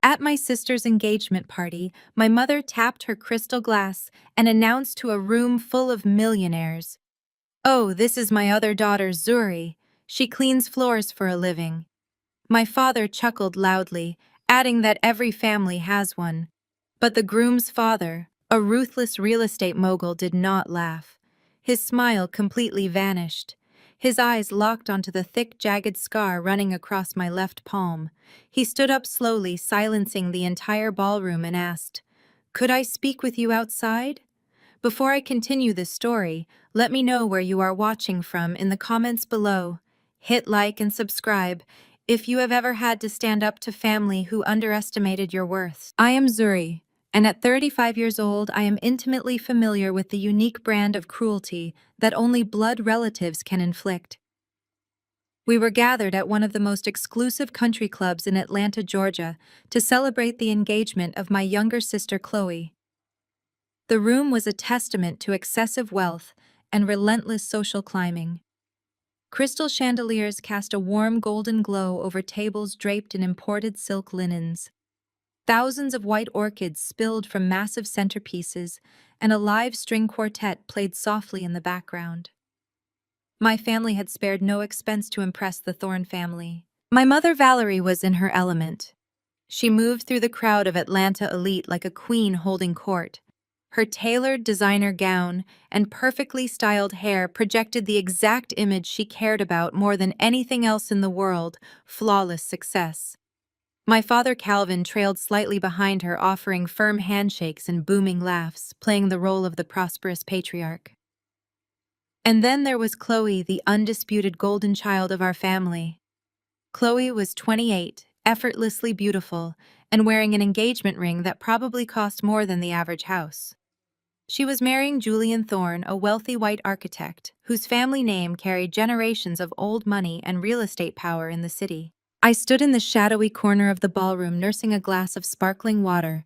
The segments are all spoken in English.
At my sister's engagement party, my mother tapped her crystal glass and announced to a room full of millionaires, "Oh, this is my other daughter, Zuri. She cleans floors for a living." My father chuckled loudly, adding that every family has one. But the groom's father, a ruthless real estate mogul, did not laugh. His smile completely vanished. His eyes locked onto the thick, jagged scar running across my left palm. He stood up slowly, silencing the entire ballroom, and asked, "Could I speak with you outside?" Before I continue this story, let me know where you are watching from in the comments below. Hit like and subscribe if you have ever had to stand up to family who underestimated your worth. I am Zuri, and at 35 years old, I am intimately familiar with the unique brand of cruelty that only blood relatives can inflict. We were gathered at one of the most exclusive country clubs in Atlanta, Georgia, to celebrate the engagement of my younger sister, Chloe. The room was a testament to excessive wealth and relentless social climbing. Crystal chandeliers cast a warm golden glow over tables draped in imported silk linens. Thousands of white orchids spilled from massive centerpieces, and a live string quartet played softly in the background. My family had spared no expense to impress the Thorne family. My mother, Valerie, was in her element. She moved through the crowd of Atlanta elite like a queen holding court. Her tailored designer gown and perfectly styled hair projected the exact image she cared about more than anything else in the world: flawless success. My father, Calvin, trailed slightly behind her, offering firm handshakes and booming laughs, playing the role of the prosperous patriarch. And then there was Chloe, the undisputed golden child of our family. Chloe was 28, effortlessly beautiful, and wearing an engagement ring that probably cost more than the average house. She was marrying Julian Thorne, a wealthy white architect, whose family name carried generations of old money and real estate power in the city. I stood in the shadowy corner of the ballroom nursing a glass of sparkling water.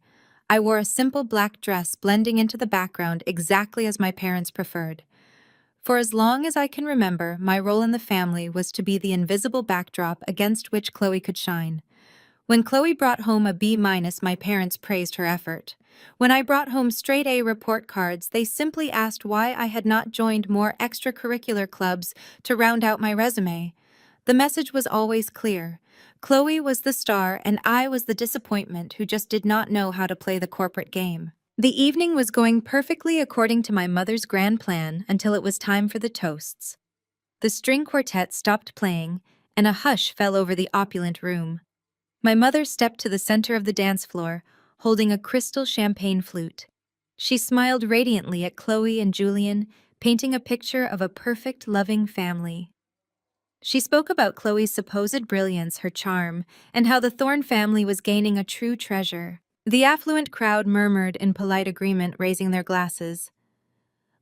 I wore a simple black dress blending into the background exactly as my parents preferred. For as long as I can remember, my role in the family was to be the invisible backdrop against which Chloe could shine. When Chloe brought home a B-, my parents praised her effort. When I brought home straight A report cards, they simply asked why I had not joined more extracurricular clubs to round out my resume. The message was always clear. Chloe was the star and I was the disappointment who just did not know how to play the corporate game. The evening was going perfectly according to my mother's grand plan until it was time for the toasts. The string quartet stopped playing, and a hush fell over the opulent room. My mother stepped to the center of the dance floor, holding a crystal champagne flute. She smiled radiantly at Chloe and Julian, painting a picture of a perfect, loving family. She spoke about Chloe's supposed brilliance, her charm, and how the Thorne family was gaining a true treasure. The affluent crowd murmured in polite agreement, raising their glasses.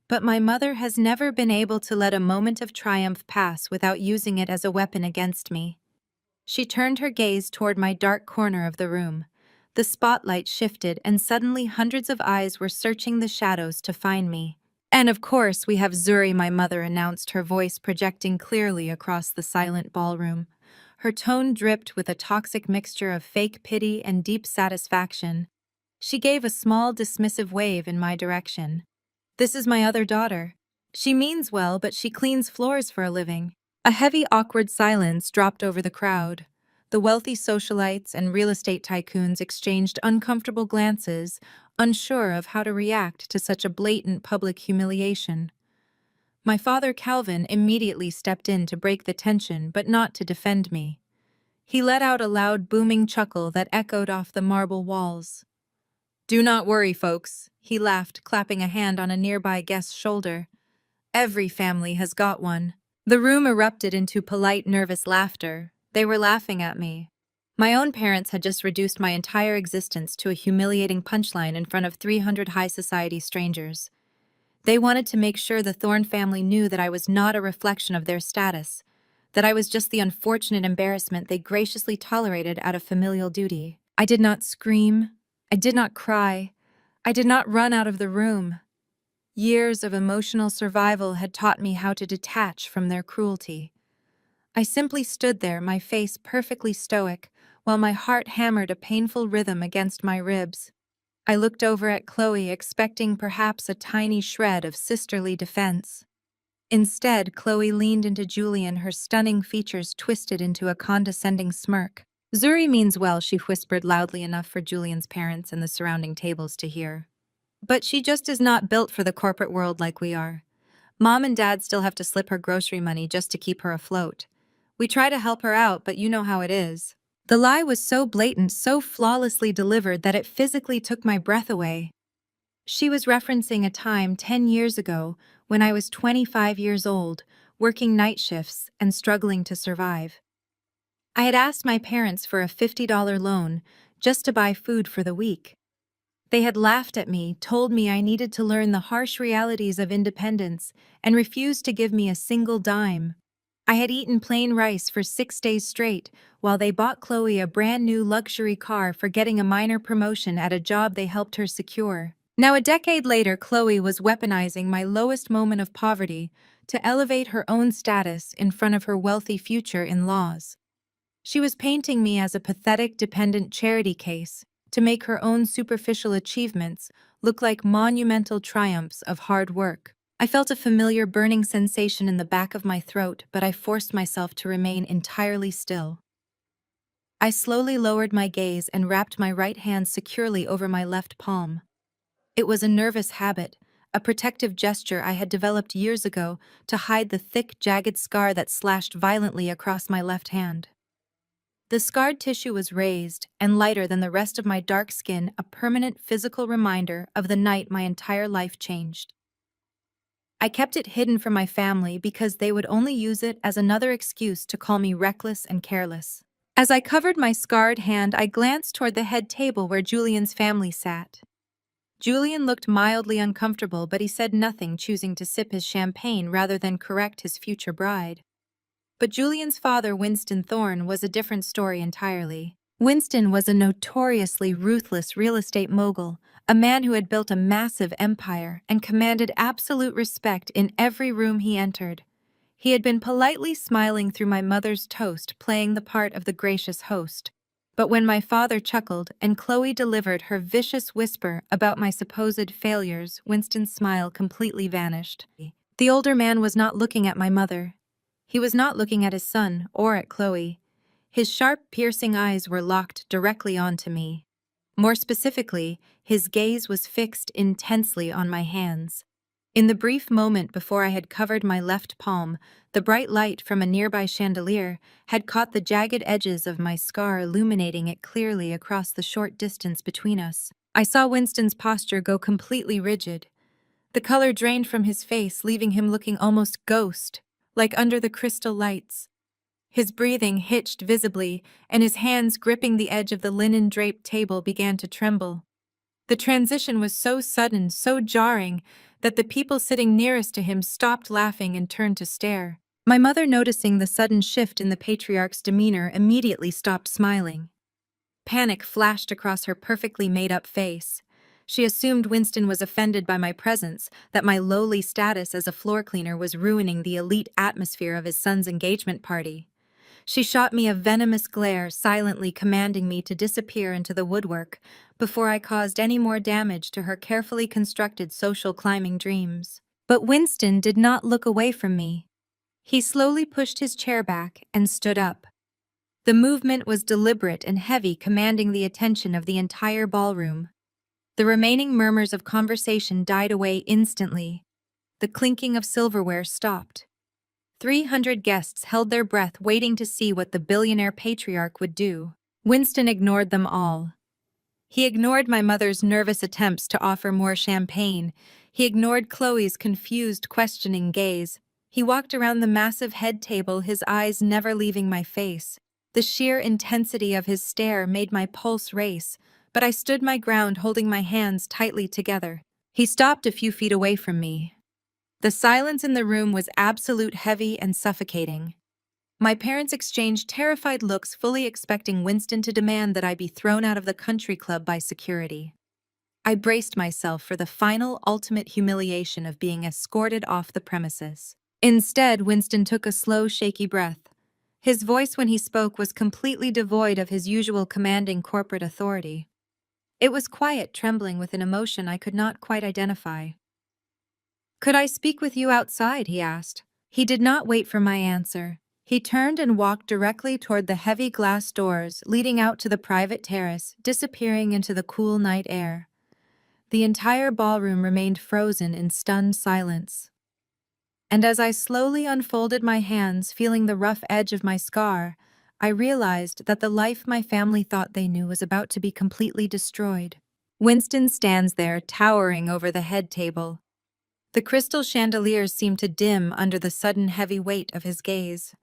But my mother has never been able to let a moment of triumph pass without using it as a weapon against me. She turned her gaze toward my dark corner of the room. The spotlight shifted, and suddenly hundreds of eyes were searching the shadows to find me. "And of course, we have Zuri," my mother announced, her voice projecting clearly across the silent ballroom. Her tone dripped with a toxic mixture of fake pity and deep satisfaction. She gave a small, dismissive wave in my direction. "This is my other daughter. She means well, but she cleans floors for a living." A heavy, awkward silence dropped over the crowd. The wealthy socialites and real estate tycoons exchanged uncomfortable glances, unsure of how to react to such a blatant public humiliation. My father, Calvin, immediately stepped in to break the tension, but not to defend me. He let out a loud, booming chuckle that echoed off the marble walls. "Do not worry, folks," he laughed, clapping a hand on a nearby guest's shoulder. "Every family has got one." The room erupted into polite, nervous laughter. They were laughing at me. My own parents had just reduced my entire existence to a humiliating punchline in front of 300 high society strangers. They wanted to make sure the Thorne family knew that I was not a reflection of their status, that I was just the unfortunate embarrassment they graciously tolerated out of familial duty. I did not scream. I did not cry. I did not run out of the room. Years of emotional survival had taught me how to detach from their cruelty. I simply stood there, my face perfectly stoic, while my heart hammered a painful rhythm against my ribs. I looked over at Chloe, expecting perhaps a tiny shred of sisterly defense. Instead, Chloe leaned into Julian, her stunning features twisted into a condescending smirk. "Zuri means well," she whispered loudly enough for Julian's parents and the surrounding tables to hear. "But she just is not built for the corporate world like we are. Mom and Dad still have to slip her grocery money just to keep her afloat. We try to help her out, but you know how it is." The lie was so blatant, so flawlessly delivered that it physically took my breath away. She was referencing a time 10 years ago when I was 25 years old, working night shifts and struggling to survive. I had asked my parents for a $50 loan just to buy food for the week. They had laughed at me, told me I needed to learn the harsh realities of independence, and refused to give me a single dime. I had eaten plain rice for 6 days straight, while they bought Chloe a brand new luxury car for getting a minor promotion at a job they helped her secure. Now, a decade later, Chloe was weaponizing my lowest moment of poverty to elevate her own status in front of her wealthy future in-laws. She was painting me as a pathetic, dependent charity case to make her own superficial achievements look like monumental triumphs of hard work. I felt a familiar burning sensation in the back of my throat, but I forced myself to remain entirely still. I slowly lowered my gaze and wrapped my right hand securely over my left palm. It was a nervous habit, a protective gesture I had developed years ago to hide the thick, jagged scar that slashed violently across my left hand. The scarred tissue was raised and lighter than the rest of my dark skin, a permanent physical reminder of the night my entire life changed. I kept it hidden from my family because they would only use it as another excuse to call me reckless and careless. As I covered my scarred hand, I glanced toward the head table where Julian's family sat. Julian looked mildly uncomfortable, but he said nothing, choosing to sip his champagne rather than correct his future bride. But Julian's father, Winston Thorne, was a different story entirely. Winston was a notoriously ruthless real estate mogul, a man who had built a massive empire and commanded absolute respect in every room he entered. He had been politely smiling through my mother's toast, playing the part of the gracious host. But when my father chuckled and Chloe delivered her vicious whisper about my supposed failures, Winston's smile completely vanished. The older man was not looking at my mother. He was not looking at his son or at Chloe. His sharp, piercing eyes were locked directly onto me. More specifically, his gaze was fixed intensely on my hands. In the brief moment before I had covered my left palm, the bright light from a nearby chandelier had caught the jagged edges of my scar, illuminating it clearly across the short distance between us. I saw Winston's posture go completely rigid. The color drained from his face, leaving him looking almost ghost, like under the crystal lights. His breathing hitched visibly, and his hands gripping the edge of the linen-draped table began to tremble. The transition was so sudden, so jarring, that the people sitting nearest to him stopped laughing and turned to stare. My mother, noticing the sudden shift in the patriarch's demeanor, immediately stopped smiling. Panic flashed across her perfectly made-up face. She assumed Winston was offended by my presence, that my lowly status as a floor cleaner was ruining the elite atmosphere of his son's engagement party. She shot me a venomous glare, silently commanding me to disappear into the woodwork before I caused any more damage to her carefully constructed social climbing dreams. But Winston did not look away from me. He slowly pushed his chair back and stood up. The movement was deliberate and heavy, commanding the attention of the entire ballroom. The remaining murmurs of conversation died away instantly. The clinking of silverware stopped. 300 guests held their breath, waiting to see what the billionaire patriarch would do. Winston ignored them all. He ignored my mother's nervous attempts to offer more champagne. He ignored Chloe's confused, questioning gaze. He walked around the massive head table, his eyes never leaving my face. The sheer intensity of his stare made my pulse race, but I stood my ground, holding my hands tightly together. He stopped a few feet away from me. The silence in the room was absolute, heavy, and suffocating. My parents exchanged terrified looks, fully expecting Winston to demand that I be thrown out of the country club by security. I braced myself for the final, ultimate humiliation of being escorted off the premises. Instead, Winston took a slow, shaky breath. His voice when he spoke was completely devoid of his usual commanding corporate authority. It was quiet, trembling with an emotion I could not quite identify. "Could I speak with you outside?" he asked. He did not wait for my answer. He turned and walked directly toward the heavy glass doors leading out to the private terrace, disappearing into the cool night air. The entire ballroom remained frozen in stunned silence. And as I slowly unfolded my hands, feeling the rough edge of my scar, I realized that the life my family thought they knew was about to be completely destroyed. Winston stands there, towering over the head table. The crystal chandeliers seem to dim under the sudden heavy weight of his gaze.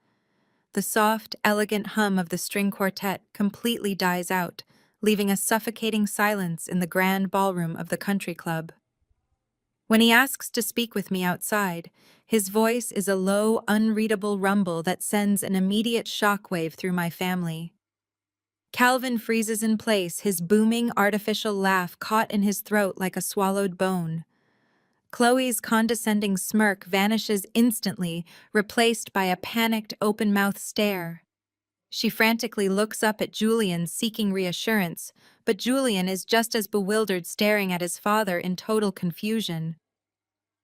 The soft, elegant hum of the string quartet completely dies out, leaving a suffocating silence in the grand ballroom of the country club. When he asks to speak with me outside, his voice is a low, unreadable rumble that sends an immediate shockwave through my family. Calvin freezes in place, his booming, artificial laugh caught in his throat like a swallowed bone. Chloe's condescending smirk vanishes instantly, replaced by a panicked, open-mouthed stare. She frantically looks up at Julian, seeking reassurance, but Julian is just as bewildered, staring at his father in total confusion.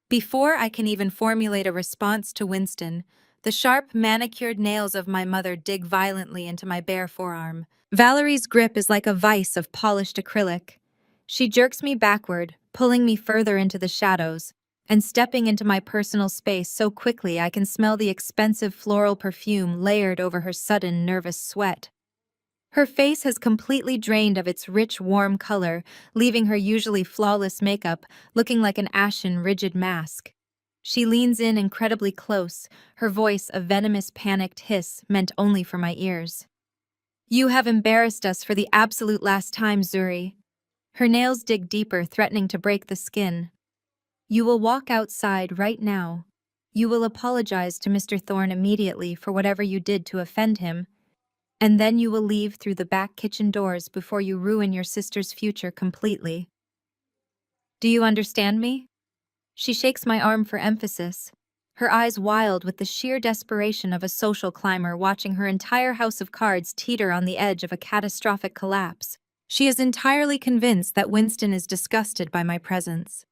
Before I can even formulate a response to Winston, the sharp, manicured nails of my mother dig violently into my bare forearm. Valerie's grip is like a vise of polished acrylic. She jerks me backward, pulling me further into the shadows, and stepping into my personal space so quickly I can smell the expensive floral perfume layered over her sudden, nervous sweat. Her face has completely drained of its rich, warm color, leaving her usually flawless makeup looking like an ashen, rigid mask. She leans in incredibly close, her voice a venomous, panicked hiss meant only for my ears. "You have embarrassed us for the absolute last time, Zuri." Her nails dig deeper, threatening to break the skin. "You will walk outside right now. You will apologize to Mr. Thorne immediately for whatever you did to offend him, and then you will leave through the back kitchen doors before you ruin your sister's future completely. Do you understand me?" She shakes my arm for emphasis, her eyes wild with the sheer desperation of a social climber watching her entire house of cards teeter on the edge of a catastrophic collapse. She is entirely convinced that Winston is disgusted by my presence.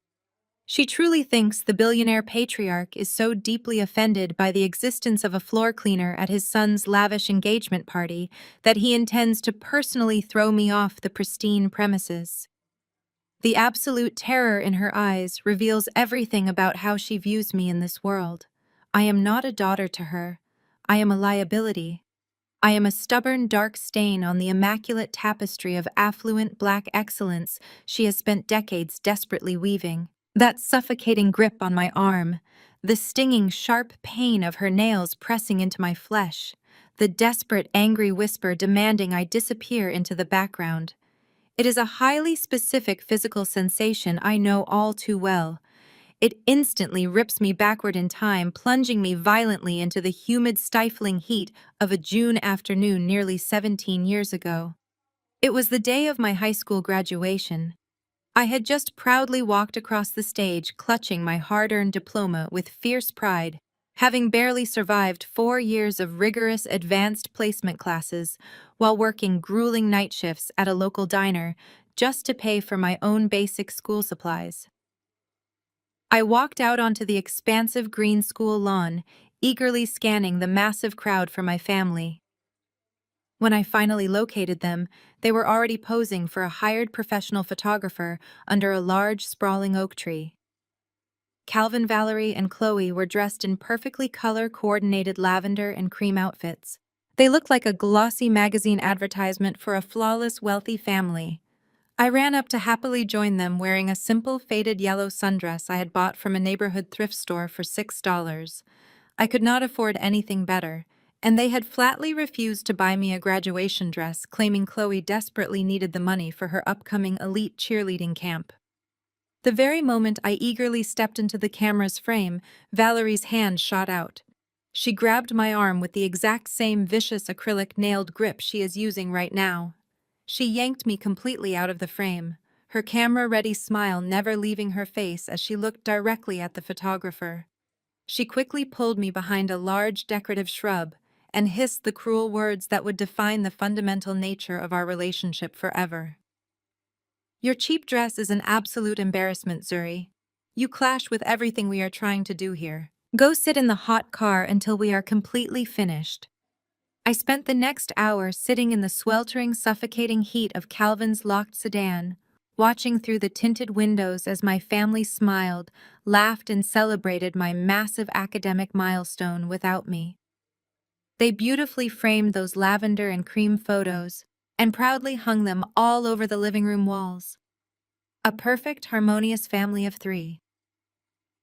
She truly thinks the billionaire patriarch is so deeply offended by the existence of a floor cleaner at his son's lavish engagement party that he intends to personally throw me off the pristine premises. The absolute terror in her eyes reveals everything about how she views me in this world. I am not a daughter to her. I am a liability. I am a stubborn, dark stain on the immaculate tapestry of affluent black excellence she has spent decades desperately weaving. That suffocating grip on my arm, the stinging, sharp pain of her nails pressing into my flesh, the desperate, angry whisper demanding I disappear into the background. It is a highly specific physical sensation I know all too well. It instantly rips me backward in time, plunging me violently into the humid, stifling heat of a June afternoon nearly 17 years ago. It was the day of my high school graduation. I had just proudly walked across the stage, clutching my hard-earned diploma with fierce pride, having barely survived 4 years of rigorous advanced placement classes while working grueling night shifts at a local diner just to pay for my own basic school supplies. I walked out onto the expansive green school lawn, eagerly scanning the massive crowd for my family. When I finally located them, they were already posing for a hired professional photographer under a large, sprawling oak tree. Calvin, Valerie, and Chloe were dressed in perfectly color-coordinated lavender and cream outfits. They looked like a glossy magazine advertisement for a flawless, wealthy family. I ran up to happily join them wearing a simple, faded yellow sundress I had bought from a neighborhood thrift store for $6. I could not afford anything better, and they had flatly refused to buy me a graduation dress, claiming Chloe desperately needed the money for her upcoming elite cheerleading camp. The very moment I eagerly stepped into the camera's frame, Valerie's hand shot out. She grabbed my arm with the exact same vicious acrylic nailed grip she is using right now. She yanked me completely out of the frame, her camera-ready smile never leaving her face as she looked directly at the photographer. She quickly pulled me behind a large decorative shrub, and hissed the cruel words that would define the fundamental nature of our relationship forever. Your cheap dress is an absolute embarrassment, Zuri. You clash with everything we are trying to do here. Go sit in the hot car until we are completely finished. I spent the next hour sitting in the sweltering, suffocating heat of Calvin's locked sedan, watching through the tinted windows as my family smiled, laughed, and celebrated my massive academic milestone without me. They beautifully framed those lavender and cream photos and proudly hung them all over the living room walls. A perfect, harmonious family of three.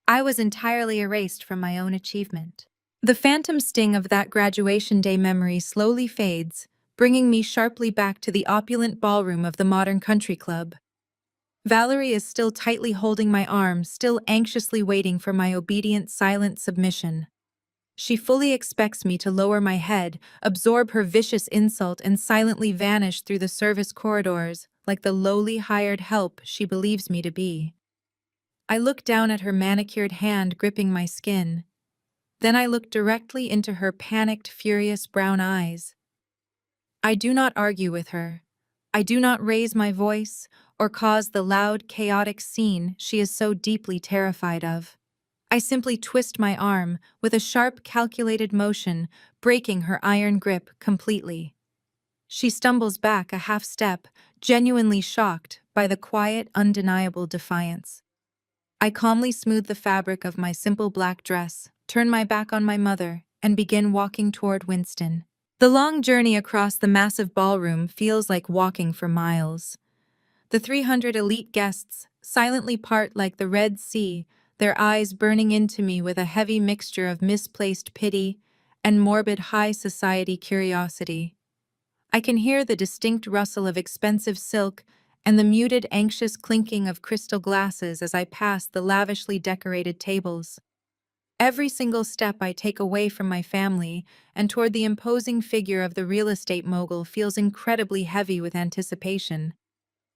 I was entirely erased from my own achievement. The phantom sting of that graduation day memory slowly fades, bringing me sharply back to the opulent ballroom of the modern country club. Valerie is still tightly holding my arm, still anxiously waiting for my obedient, silent submission. She fully expects me to lower my head, absorb her vicious insult, and silently vanish through the service corridors, like the lowly hired help she believes me to be. I look down at her manicured hand gripping my skin. Then I look directly into her panicked, furious brown eyes. I do not argue with her. I do not raise my voice or cause the loud, chaotic scene she is so deeply terrified of. I simply twist my arm with a sharp, calculated motion, breaking her iron grip completely. She stumbles back a half step, genuinely shocked by the quiet, undeniable defiance. I calmly smooth the fabric of my simple black dress, turn my back on my mother, and begin walking toward Winston. The long journey across the massive ballroom feels like walking for miles. The 300 elite guests silently part like the Red Sea, their eyes burning into me with a heavy mixture of misplaced pity and morbid high society curiosity. I can hear the distinct rustle of expensive silk and the muted, anxious clinking of crystal glasses as I pass the lavishly decorated tables. Every single step I take away from my family and toward the imposing figure of the real estate mogul feels incredibly heavy with anticipation.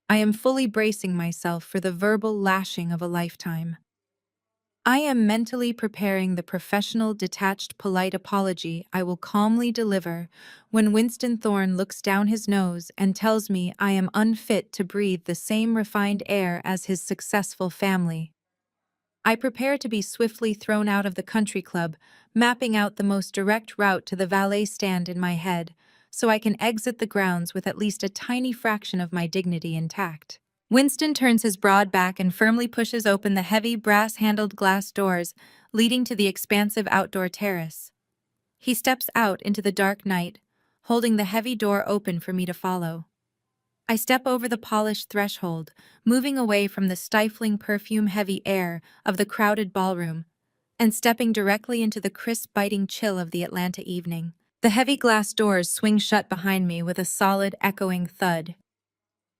I am fully bracing myself for the verbal lashing of a lifetime. I am mentally preparing the professional, detached, polite apology I will calmly deliver when Winston Thorne looks down his nose and tells me I am unfit to breathe the same refined air as his successful family. I prepare to be swiftly thrown out of the country club, mapping out the most direct route to the valet stand in my head, so I can exit the grounds with at least a tiny fraction of my dignity intact. Winston turns his broad back and firmly pushes open the heavy, brass-handled glass doors leading to the expansive outdoor terrace. He steps out into the dark night, holding the heavy door open for me to follow. I step over the polished threshold, moving away from the stifling perfume-heavy air of the crowded ballroom, and stepping directly into the crisp, biting chill of the Atlanta evening. The heavy glass doors swing shut behind me with a solid, echoing thud.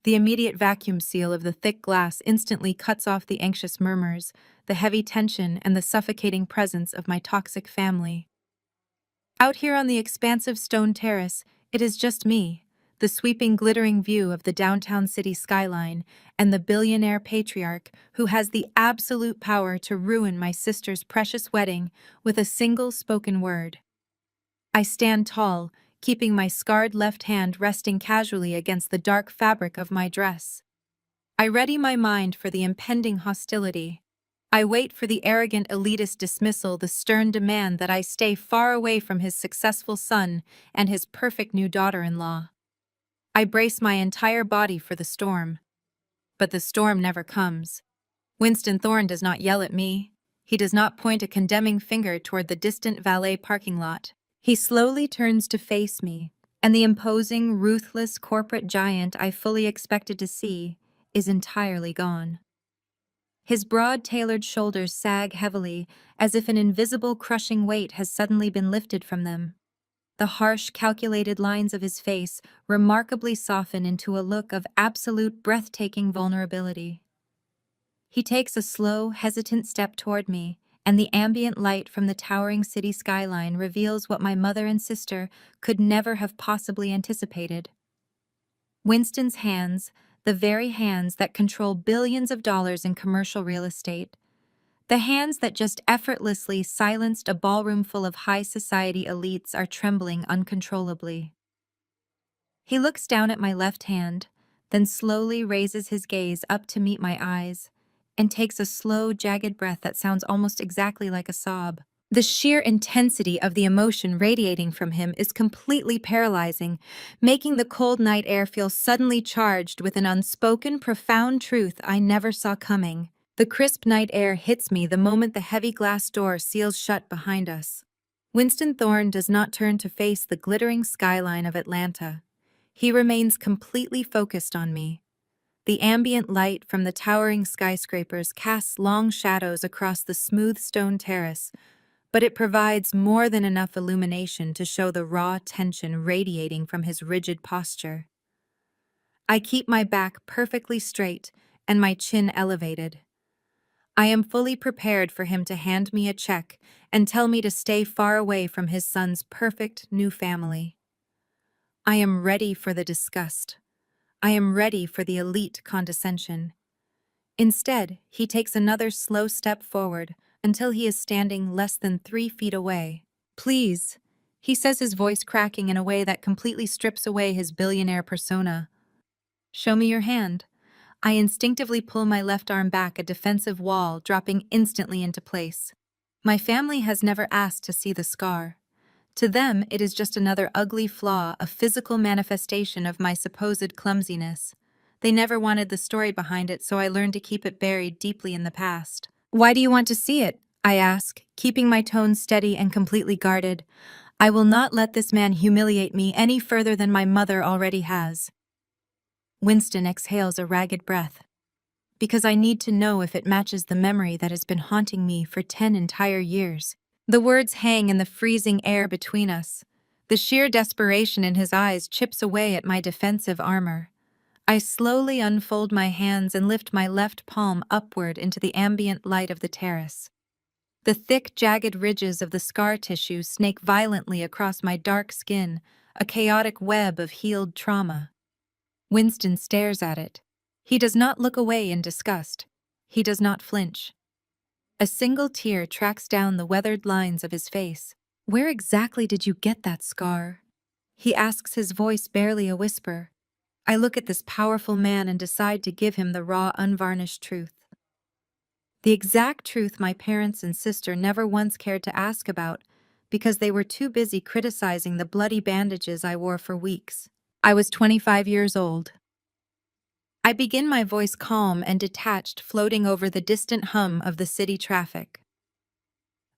The immediate vacuum seal of the thick glass instantly cuts off the anxious murmurs, the heavy tension, and the suffocating presence of my toxic family. Out here on the expansive stone terrace, it is just me, the sweeping, glittering view of the downtown city skyline, and the billionaire patriarch who has the absolute power to ruin my sister's precious wedding with a single spoken word. I stand tall, keeping my scarred left hand resting casually against the dark fabric of my dress. I ready my mind for the impending hostility. I wait for the arrogant elitist dismissal, the stern demand that I stay far away from his successful son and his perfect new daughter-in-law. I brace my entire body for the storm. But the storm never comes. Winston Thorne does not yell at me. He does not point a condemning finger toward the distant valet parking lot. He slowly turns to face me, and the imposing, ruthless corporate giant I fully expected to see is entirely gone. His broad, tailored shoulders sag heavily, as if an invisible, crushing weight has suddenly been lifted from them. The harsh, calculated lines of his face remarkably soften into a look of absolute, breathtaking vulnerability. He takes a slow, hesitant step toward me, and the ambient light from the towering city skyline reveals what my mother and sister could never have possibly anticipated. Winston's hands, the very hands that control billions of dollars in commercial real estate, The hands that just effortlessly silenced a ballroom full of high society elites are trembling uncontrollably. He looks down at my left hand, then slowly raises his gaze up to meet my eyes, and takes a slow, jagged breath that sounds almost exactly like a sob. The sheer intensity of the emotion radiating from him is completely paralyzing, making the cold night air feel suddenly charged with an unspoken, profound truth I never saw coming. The crisp night air hits me the moment the heavy glass door seals shut behind us. Winston Thorne does not turn to face the glittering skyline of Atlanta. He remains completely focused on me. The ambient light from the towering skyscrapers casts long shadows across the smooth stone terrace, but it provides more than enough illumination to show the raw tension radiating from his rigid posture. I keep my back perfectly straight and my chin elevated. I am fully prepared for him to hand me a check and tell me to stay far away from his son's perfect new family. I am ready for the disgust. I am ready for the elite condescension. Instead, he takes another slow step forward until he is standing less than 3 feet away. Please, he says, his voice cracking in a way that completely strips away his billionaire persona. Show me your hand. I instinctively pull my left arm back, a defensive wall dropping instantly into place. My family has never asked to see the scar. To them, it is just another ugly flaw, a physical manifestation of my supposed clumsiness. They never wanted the story behind it, so I learned to keep it buried deeply in the past. Why do you want to see it? I ask, keeping my tone steady and completely guarded. I will not let this man humiliate me any further than my mother already has. Winston exhales a ragged breath. Because I need to know if it matches the memory that has been haunting me for 10 entire years. The words hang in the freezing air between us. The sheer desperation in his eyes chips away at my defensive armor. I slowly unfold my hands and lift my left palm upward into the ambient light of the terrace. The thick, jagged ridges of the scar tissue snake violently across my dark skin, a chaotic web of healed trauma. Winston stares at it. He does not look away in disgust. He does not flinch. A single tear tracks down the weathered lines of his face. Where exactly did you get that scar? He asks, his voice barely a whisper. I look at this powerful man and decide to give him the raw, unvarnished truth. The exact truth my parents and sister never once cared to ask about because they were too busy criticizing the bloody bandages I wore for weeks. I was 25 years old. I begin, my voice calm and detached, floating over the distant hum of the city traffic.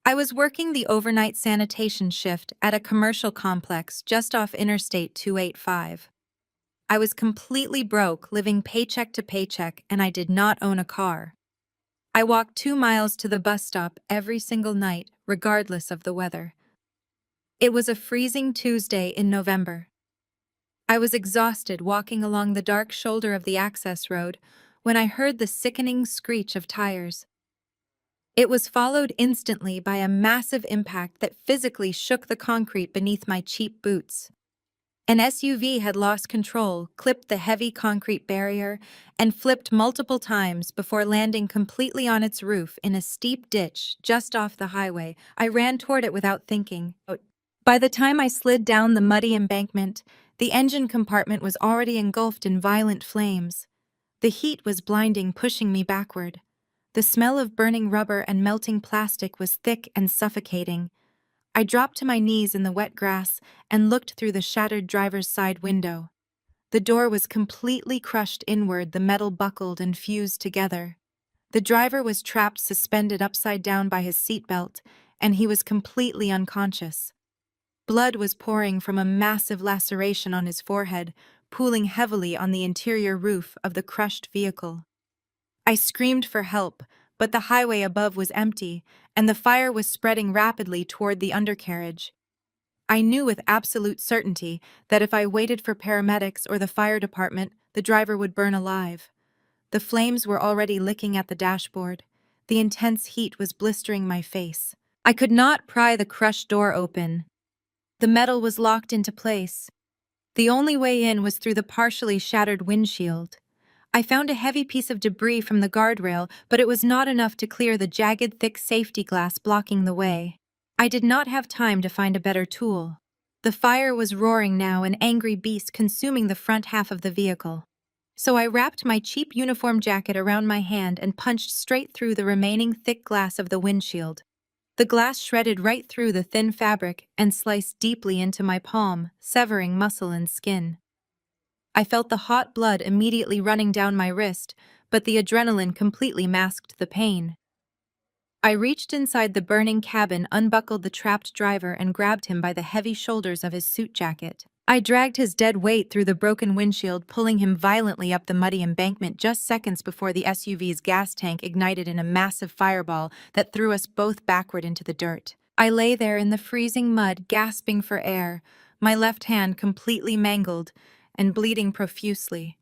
I was working the overnight sanitation shift at a commercial complex just off Interstate 285. I was completely broke, living paycheck to paycheck, and I did not own a car. I walked 2 miles to the bus stop every single night, regardless of the weather. It was a freezing Tuesday in November. I was exhausted walking along the dark shoulder of the access road when I heard the sickening screech of tires. It was followed instantly by a massive impact that physically shook the concrete beneath my cheap boots. An SUV had lost control, clipped the heavy concrete barrier, and flipped multiple times before landing completely on its roof in a steep ditch just off the highway. I ran toward it without thinking. By the time I slid down the muddy embankment, the engine compartment was already engulfed in violent flames. The heat was blinding, pushing me backward. The smell of burning rubber and melting plastic was thick and suffocating. I dropped to my knees in the wet grass and looked through the shattered driver's side window. The door was completely crushed inward, the metal buckled and fused together. The driver was trapped, suspended upside down by his seatbelt, and he was completely unconscious. Blood was pouring from a massive laceration on his forehead, pooling heavily on the interior roof of the crushed vehicle. I screamed for help, but the highway above was empty, and the fire was spreading rapidly toward the undercarriage. I knew with absolute certainty that if I waited for paramedics or the fire department, the driver would burn alive. The flames were already licking at the dashboard. The intense heat was blistering my face. I could not pry the crushed door open. The metal was locked into place. The only way in was through the partially shattered windshield. I found a heavy piece of debris from the guardrail, but it was not enough to clear the jagged, thick safety glass blocking the way. I did not have time to find a better tool. The fire was roaring now, an angry beast consuming the front half of the vehicle. So I wrapped my cheap uniform jacket around my hand and punched straight through the remaining thick glass of the windshield. The glass shredded right through the thin fabric and sliced deeply into my palm, severing muscle and skin. I felt the hot blood immediately running down my wrist, but the adrenaline completely masked the pain. I reached inside the burning cabin, unbuckled the trapped driver, and grabbed him by the heavy shoulders of his suit jacket. I dragged his dead weight through the broken windshield, pulling him violently up the muddy embankment just seconds before the SUV's gas tank ignited in a massive fireball that threw us both backward into the dirt. I lay there in the freezing mud, gasping for air, my left hand completely mangled and bleeding profusely.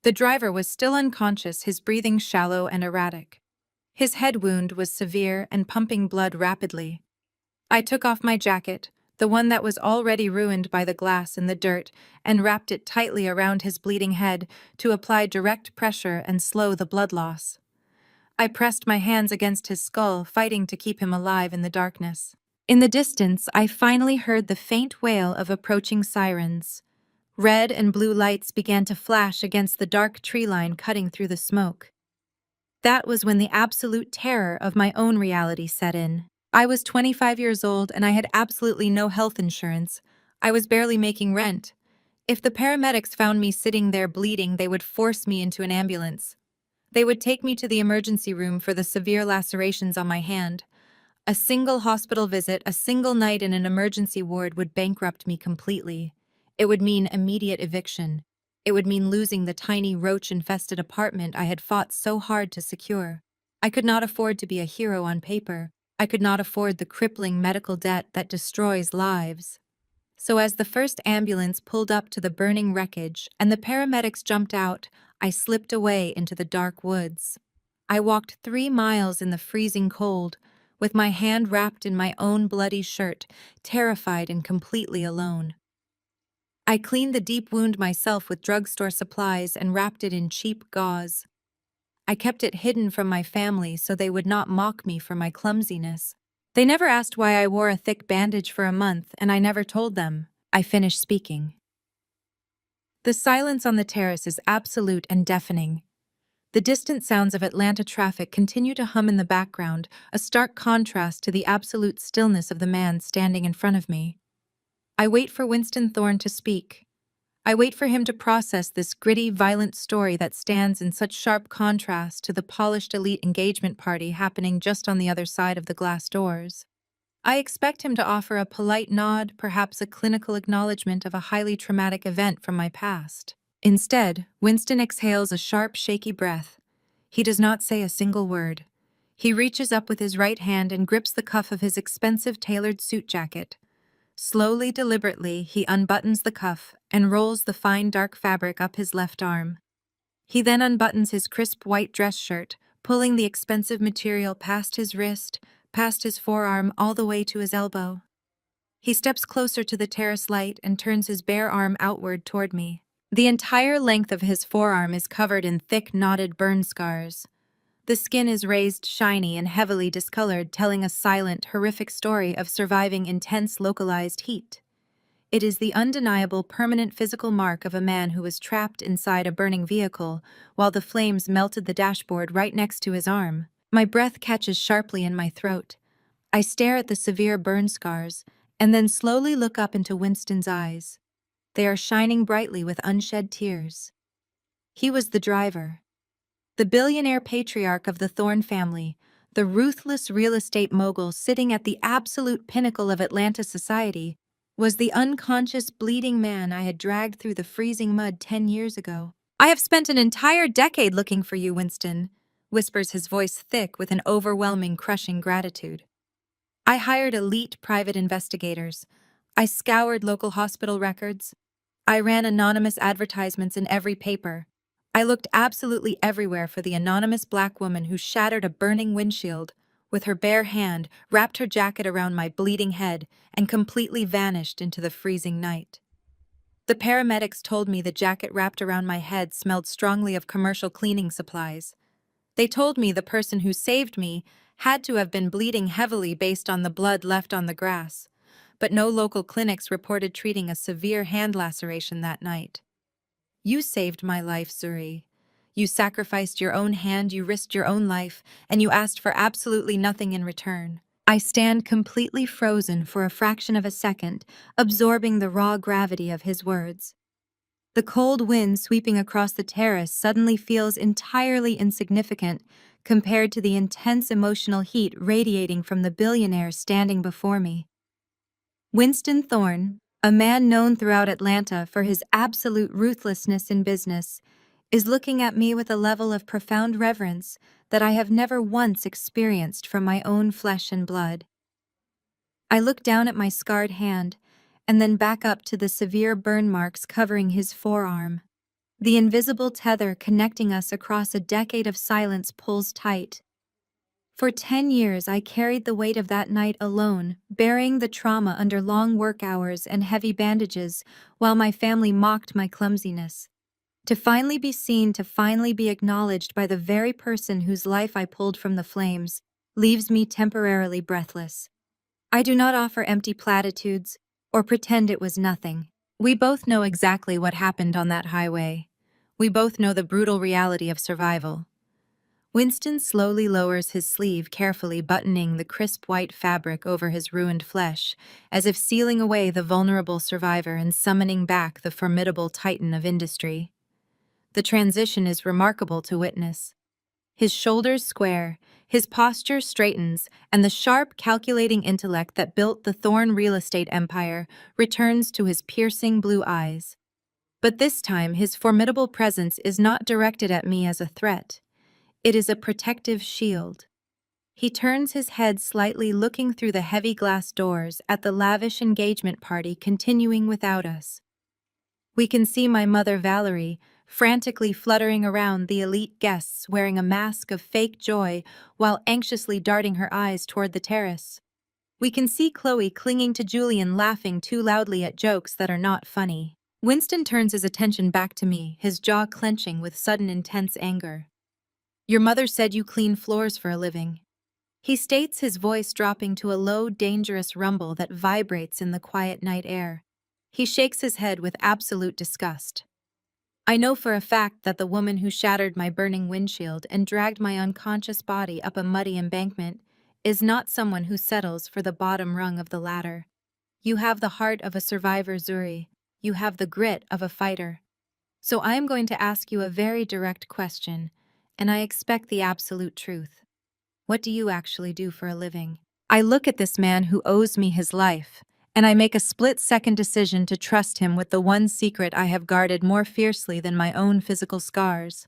The driver was still unconscious, his breathing shallow and erratic. His head wound was severe and pumping blood rapidly. I took off my jacket, the one that was already ruined by the glass and the dirt, and wrapped it tightly around his bleeding head to apply direct pressure and slow the blood loss. I pressed my hands against his skull, fighting to keep him alive in the darkness. In the distance, I finally heard the faint wail of approaching sirens. Red and blue lights began to flash against the dark tree line cutting through the smoke. That was when the absolute terror of my own reality set in. I was 25 years old and I had absolutely no health insurance. I was barely making rent. If the paramedics found me sitting there bleeding, they would force me into an ambulance. They would take me to the emergency room for the severe lacerations on my hand. A single hospital visit, a single night in an emergency ward would bankrupt me completely. It would mean immediate eviction. It would mean losing the tiny roach-infested apartment I had fought so hard to secure. I could not afford to be a hero on paper. I could not afford the crippling medical debt that destroys lives. So as the first ambulance pulled up to the burning wreckage and the paramedics jumped out, I slipped away into the dark woods. I walked 3 miles in the freezing cold, with my hand wrapped in my own bloody shirt, terrified and completely alone. I cleaned the deep wound myself with drugstore supplies and wrapped it in cheap gauze. I kept it hidden from my family so they would not mock me for my clumsiness. They never asked why I wore a thick bandage for a month, and I never told them. I finished speaking. The silence on the terrace is absolute and deafening. The distant sounds of Atlanta traffic continue to hum in the background, a stark contrast to the absolute stillness of the man standing in front of me. I wait for Winston Thorne to speak. I wait for him to process this gritty, violent story that stands in such sharp contrast to the polished elite engagement party happening just on the other side of the glass doors. I expect him to offer a polite nod, perhaps a clinical acknowledgement of a highly traumatic event from my past. Instead, Winston exhales a sharp, shaky breath. He does not say a single word. He reaches up with his right hand and grips the cuff of his expensive tailored suit jacket. Slowly, deliberately, he unbuttons the cuff and rolls the fine dark fabric up his left arm. He then unbuttons his crisp white dress shirt, pulling the expensive material past his wrist, past his forearm, all the way to his elbow. He steps closer to the terrace light and turns his bare arm outward toward me. The entire length of his forearm is covered in thick, knotted burn scars. The skin is raised, shiny, and heavily discolored, telling a silent, horrific story of surviving intense, localized heat. It is the undeniable, permanent physical mark of a man who was trapped inside a burning vehicle while the flames melted the dashboard right next to his arm. My breath catches sharply in my throat. I stare at the severe burn scars and then slowly look up into Winston's eyes. They are shining brightly with unshed tears. He was the driver. The billionaire patriarch of the Thorne family, the ruthless real estate mogul sitting at the absolute pinnacle of Atlanta society, was the unconscious, bleeding man I had dragged through the freezing mud 10 years ago. "I have spent an entire decade looking for you, Winston," whispers his voice thick with an overwhelming, crushing gratitude. "I hired elite private investigators. I scoured local hospital records. I ran anonymous advertisements in every paper. I looked absolutely everywhere for the anonymous black woman who shattered a burning windshield with her bare hand, wrapped her jacket around my bleeding head, and completely vanished into the freezing night." The paramedics told me the jacket wrapped around my head smelled strongly of commercial cleaning supplies. They told me the person who saved me had to have been bleeding heavily based on the blood left on the grass, but no local clinics reported treating a severe hand laceration that night. You saved my life, Zuri. You sacrificed your own hand, you risked your own life, and you asked for absolutely nothing in return. I stand completely frozen for a fraction of a second, absorbing the raw gravity of his words. The cold wind sweeping across the terrace suddenly feels entirely insignificant compared to the intense emotional heat radiating from the billionaire standing before me. Winston Thorne, a man known throughout Atlanta for his absolute ruthlessness in business, is looking at me with a level of profound reverence that I have never once experienced from my own flesh and blood. I look down at my scarred hand and then back up to the severe burn marks covering his forearm. The invisible tether connecting us across a decade of silence pulls tight. For 10 years, I carried the weight of that night alone, burying the trauma under long work hours and heavy bandages, while my family mocked my clumsiness. To finally be seen, to finally be acknowledged by the very person whose life I pulled from the flames, leaves me temporarily breathless. I do not offer empty platitudes or pretend it was nothing. We both know exactly what happened on that highway. We both know the brutal reality of survival. Winston slowly lowers his sleeve, carefully buttoning the crisp white fabric over his ruined flesh, as if sealing away the vulnerable survivor and summoning back the formidable titan of industry. The transition is remarkable to witness. His shoulders square, his posture straightens, and the sharp, calculating intellect that built the Thorne real estate empire returns to his piercing blue eyes. But this time, his formidable presence is not directed at me as a threat. It is a protective shield. He turns his head slightly, looking through the heavy glass doors at the lavish engagement party continuing without us. We can see my mother Valerie frantically fluttering around the elite guests wearing a mask of fake joy while anxiously darting her eyes toward the terrace. We can see Chloe clinging to Julian, laughing too loudly at jokes that are not funny. Winston turns his attention back to me, his jaw clenching with sudden intense anger. Your mother said you clean floors for a living. He states, his voice dropping to a low, dangerous rumble that vibrates in the quiet night air. He shakes his head with absolute disgust. I know for a fact that the woman who shattered my burning windshield and dragged my unconscious body up a muddy embankment is not someone who settles for the bottom rung of the ladder. You have the heart of a survivor, Zuri. You have the grit of a fighter. So I am going to ask you a very direct question, and I expect the absolute truth. What do you actually do for a living? I look at this man who owes me his life, and I make a split-second decision to trust him with the one secret I have guarded more fiercely than my own physical scars.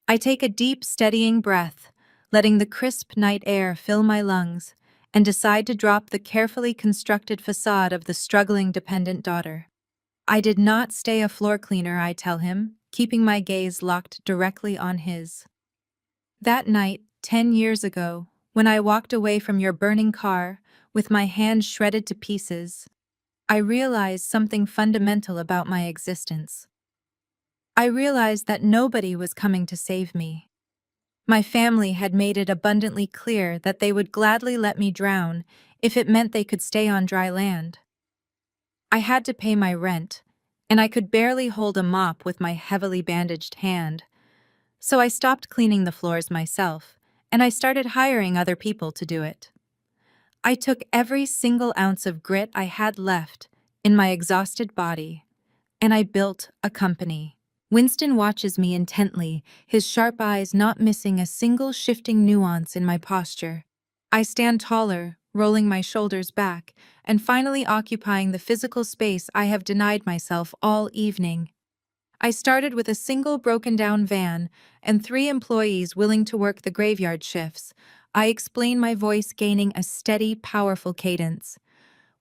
I take a deep, steadying breath, letting the crisp night air fill my lungs, and decide to drop the carefully constructed facade of the struggling dependent daughter. I did not stay a floor cleaner, I tell him, keeping my gaze locked directly on his. That night, 10 years ago, when I walked away from your burning car, with my hand shredded to pieces, I realized something fundamental about my existence. I realized that nobody was coming to save me. My family had made it abundantly clear that they would gladly let me drown if it meant they could stay on dry land. I had to pay my rent, and I could barely hold a mop with my heavily bandaged hand. So I stopped cleaning the floors myself, and I started hiring other people to do it. I took every single ounce of grit I had left in my exhausted body, and I built a company. Winston watches me intently, his sharp eyes not missing a single shifting nuance in my posture. I stand taller, rolling my shoulders back, and finally occupying the physical space I have denied myself all evening. I started with a single broken-down van and 3 employees willing to work the graveyard shifts. I explain, my voice gaining a steady, powerful cadence.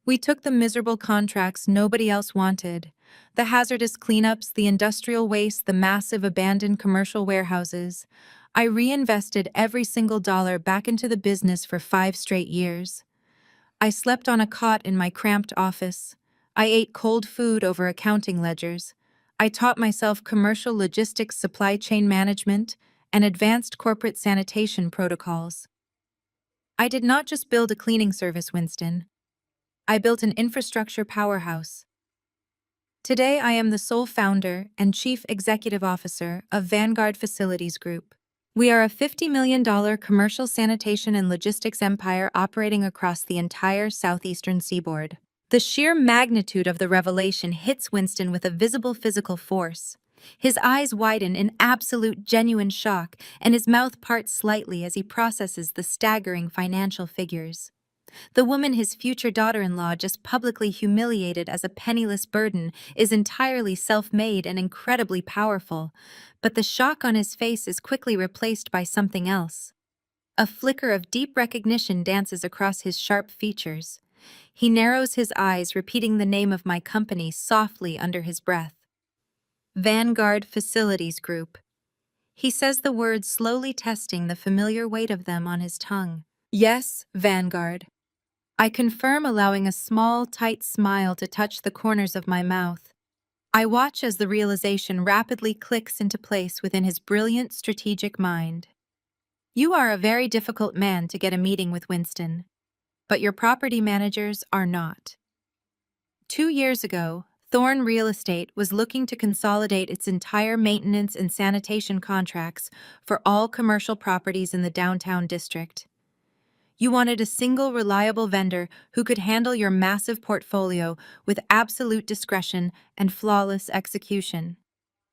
We took the miserable contracts nobody else wanted. The hazardous cleanups, the industrial waste, the massive abandoned commercial warehouses. I reinvested every single dollar back into the business for 5 straight years. I slept on a cot in my cramped office. I ate cold food over accounting ledgers. I taught myself commercial logistics, supply chain management, and advanced corporate sanitation protocols. I did not just build a cleaning service, Winston. I built an infrastructure powerhouse. Today, I am the sole founder and chief executive officer of Vanguard Facilities Group. We are a $50 million commercial sanitation and logistics empire operating across the entire southeastern seaboard. The sheer magnitude of the revelation hits Winston with a visible physical force. His eyes widen in absolute genuine shock, and his mouth parts slightly as he processes the staggering financial figures. The woman his future daughter-in-law just publicly humiliated as a penniless burden is entirely self-made and incredibly powerful, but the shock on his face is quickly replaced by something else. A flicker of deep recognition dances across his sharp features. He narrows his eyes, repeating the name of my company softly under his breath. Vanguard Facilities Group. He says the words, slowly testing the familiar weight of them on his tongue. Yes, Vanguard. I confirm, allowing a small, tight smile to touch the corners of my mouth. I watch as the realization rapidly clicks into place within his brilliant strategic mind. You are a very difficult man to get a meeting with, Winston, but your property managers are not. 2 years ago, Thorne Real Estate was looking to consolidate its entire maintenance and sanitation contracts for all commercial properties in the downtown district. You wanted a single, reliable vendor who could handle your massive portfolio with absolute discretion and flawless execution.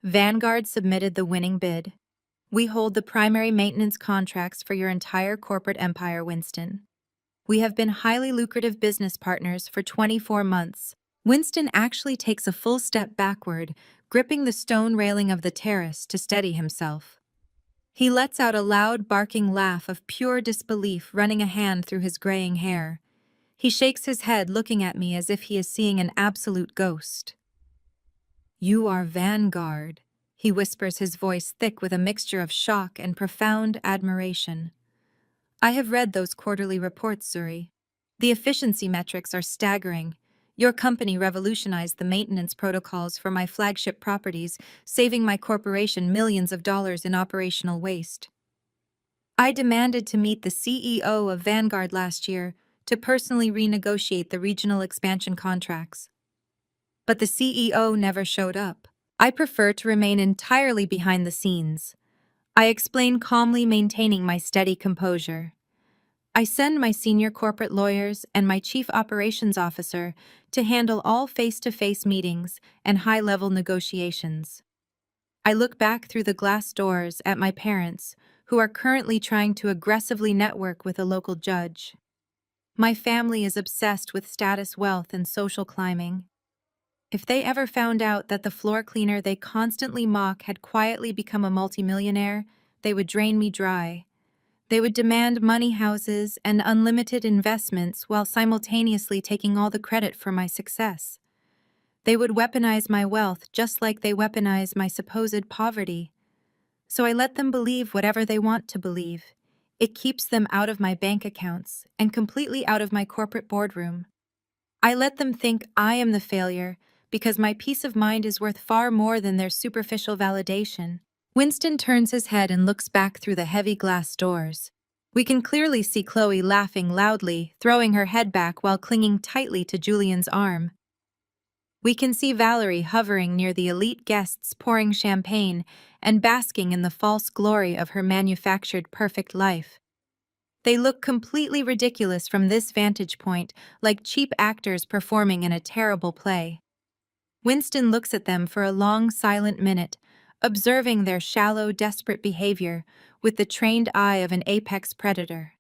Vanguard submitted the winning bid. We hold the primary maintenance contracts for your entire corporate empire, Winston. We have been highly lucrative business partners for 24 months. Winston actually takes a full step backward, gripping the stone railing of the terrace to steady himself. He lets out a loud, barking laugh of pure disbelief, running a hand through his graying hair. He shakes his head, looking at me as if he is seeing an absolute ghost. You are Vanguard, he whispers, his voice thick with a mixture of shock and profound admiration. I have read those quarterly reports, Zuri. The efficiency metrics are staggering. Your company revolutionized the maintenance protocols for my flagship properties, saving my corporation millions of dollars in operational waste. I demanded to meet the CEO of Vanguard last year to personally renegotiate the regional expansion contracts. But the CEO never showed up. I prefer to remain entirely behind the scenes. I explain calmly, maintaining my steady composure. I send my senior corporate lawyers and my chief operations officer to handle all face-to-face meetings and high-level negotiations. I look back through the glass doors at my parents, who are currently trying to aggressively network with a local judge. My family is obsessed with status, wealth, and social climbing. If they ever found out that the floor cleaner they constantly mock had quietly become a multimillionaire, they would drain me dry. They would demand money houses and unlimited investments while simultaneously taking all the credit for my success. They would weaponize my wealth just like they weaponize my supposed poverty. So I let them believe whatever they want to believe. It keeps them out of my bank accounts and completely out of my corporate boardroom. I let them think I am the failure because my peace of mind is worth far more than their superficial validation. Winston turns his head and looks back through the heavy glass doors. We can clearly see Chloe laughing loudly, throwing her head back while clinging tightly to Julian's arm. We can see Valerie hovering near the elite guests, pouring champagne and basking in the false glory of her manufactured perfect life. They look completely ridiculous from this vantage point, like cheap actors performing in a terrible play. Winston looks at them for a long, silent minute, observing their shallow, desperate behavior with the trained eye of an apex predator.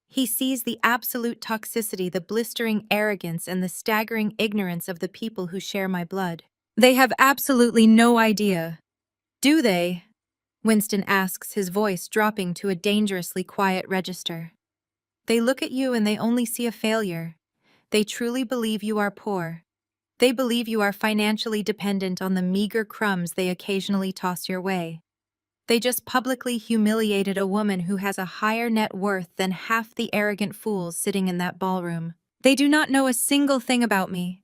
He sees the absolute toxicity, the blistering arrogance, and the staggering ignorance of the people who share my blood. They have absolutely no idea. Do they? Winston asks, his voice dropping to a dangerously quiet register. They look at you and they only see a failure. They truly believe you are poor. They believe you are financially dependent on the meager crumbs they occasionally toss your way. They just publicly humiliated a woman who has a higher net worth than half the arrogant fools sitting in that ballroom. They do not know a single thing about me.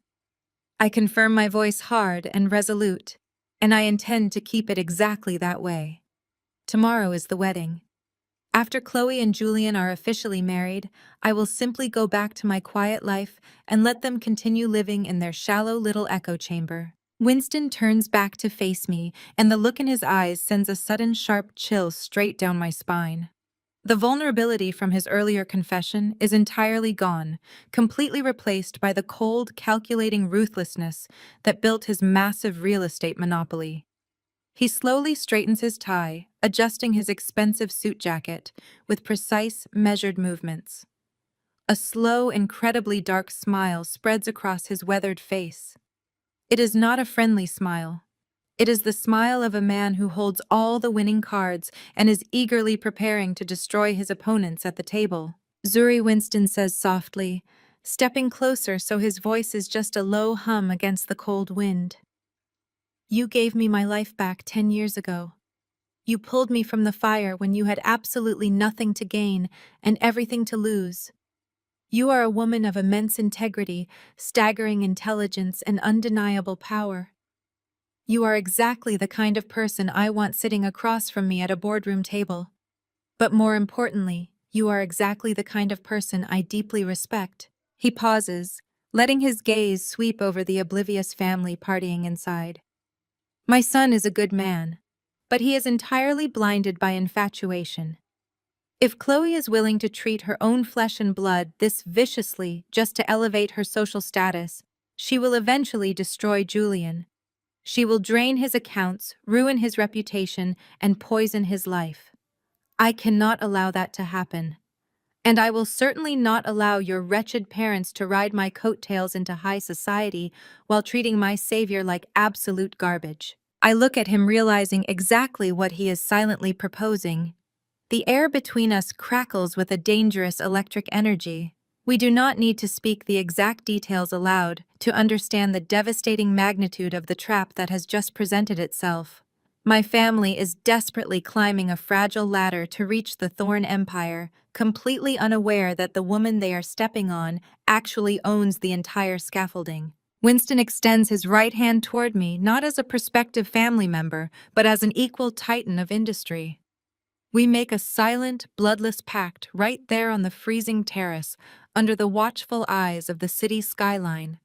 I confirm my voice hard and resolute, and I intend to keep it exactly that way. Tomorrow is the wedding. After Chloe and Julian are officially married, I will simply go back to my quiet life and let them continue living in their shallow little echo chamber. Winston turns back to face me, and the look in his eyes sends a sudden sharp chill straight down my spine. The vulnerability from his earlier confession is entirely gone, completely replaced by the cold, calculating ruthlessness that built his massive real estate monopoly. He slowly straightens his tie, adjusting his expensive suit jacket with precise, measured movements. A slow, incredibly dark smile spreads across his weathered face. It is not a friendly smile. It is the smile of a man who holds all the winning cards and is eagerly preparing to destroy his opponents at the table. Zuri, Winston says softly, stepping closer so his voice is just a low hum against the cold wind. You gave me my life back 10 years ago. You pulled me from the fire when you had absolutely nothing to gain and everything to lose. You are a woman of immense integrity, staggering intelligence, and undeniable power. You are exactly the kind of person I want sitting across from me at a boardroom table. But more importantly, you are exactly the kind of person I deeply respect. He pauses, letting his gaze sweep over the oblivious family partying inside. My son is a good man, but he is entirely blinded by infatuation. If Chloe is willing to treat her own flesh and blood this viciously just to elevate her social status, she will eventually destroy Julian. She will drain his accounts, ruin his reputation, and poison his life. I cannot allow that to happen. And I will certainly not allow your wretched parents to ride my coattails into high society while treating my savior like absolute garbage. I look at him realizing exactly what he is silently proposing. The air between us crackles with a dangerous electric energy. We do not need to speak the exact details aloud to understand the devastating magnitude of the trap that has just presented itself. My family is desperately climbing a fragile ladder to reach the Thorn Empire, completely unaware that the woman they are stepping on actually owns the entire scaffolding. Winston extends his right hand toward me, not as a prospective family member, but as an equal titan of industry. We make a silent, bloodless pact right there on the freezing terrace, under the watchful eyes of the city skyline.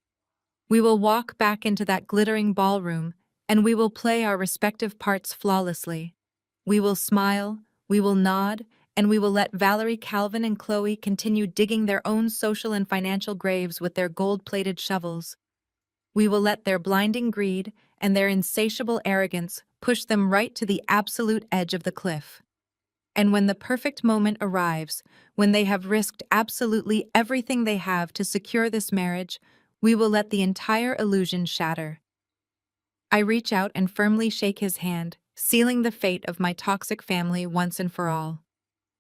We will walk back into that glittering ballroom, and we will play our respective parts flawlessly. We will smile, we will nod, and we will let Valerie, Calvin, and Chloe continue digging their own social and financial graves with their gold-plated shovels. We will let their blinding greed and their insatiable arrogance push them right to the absolute edge of the cliff. And when the perfect moment arrives, when they have risked absolutely everything they have to secure this marriage, we will let the entire illusion shatter. I reach out and firmly shake his hand, sealing the fate of my toxic family once and for all.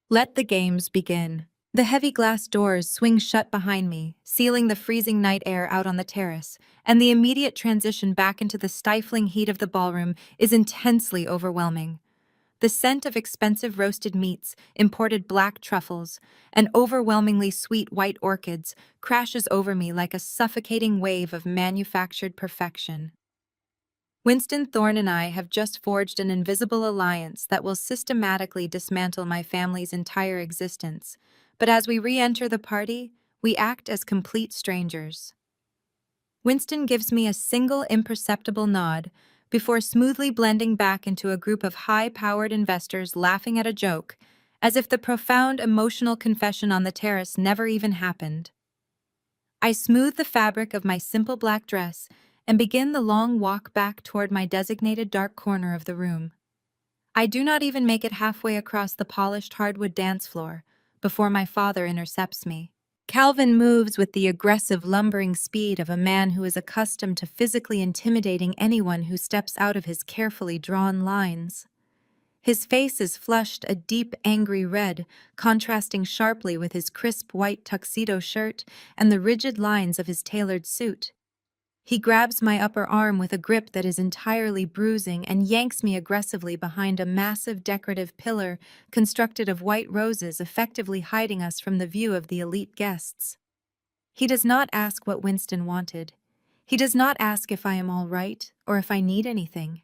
Let the games begin. The heavy glass doors swing shut behind me, sealing the freezing night air out on the terrace, and the immediate transition back into the stifling heat of the ballroom is intensely overwhelming. The scent of expensive roasted meats, imported black truffles, and overwhelmingly sweet white orchids crashes over me like a suffocating wave of manufactured perfection. Winston Thorne and I have just forged an invisible alliance that will systematically dismantle my family's entire existence, but as we re-enter the party, we act as complete strangers. Winston gives me a single imperceptible nod before smoothly blending back into a group of high-powered investors laughing at a joke, as if the profound emotional confession on the terrace never even happened. I smooth the fabric of my simple black dress and begin the long walk back toward my designated dark corner of the room. I do not even make it halfway across the polished hardwood dance floor before my father intercepts me. Calvin moves with the aggressive, lumbering speed of a man who is accustomed to physically intimidating anyone who steps out of his carefully drawn lines. His face is flushed a deep, angry red, contrasting sharply with his crisp white tuxedo shirt and the rigid lines of his tailored suit. He grabs my upper arm with a grip that is entirely bruising and yanks me aggressively behind a massive decorative pillar constructed of white roses, effectively hiding us from the view of the elite guests. He does not ask what Winston wanted. He does not ask if I am all right or if I need anything.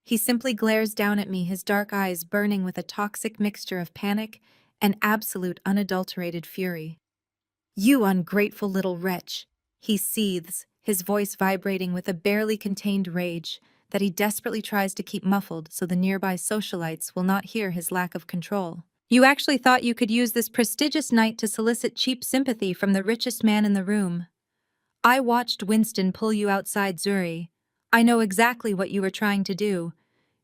He simply glares down at me, his dark eyes burning with a toxic mixture of panic and absolute unadulterated fury. "You ungrateful little wretch," he seethes, his voice vibrating with a barely contained rage that he desperately tries to keep muffled so the nearby socialites will not hear his lack of control. "You actually thought you could use this prestigious night to solicit cheap sympathy from the richest man in the room. I watched Winston pull you outside Zuri. I know exactly what you were trying to do.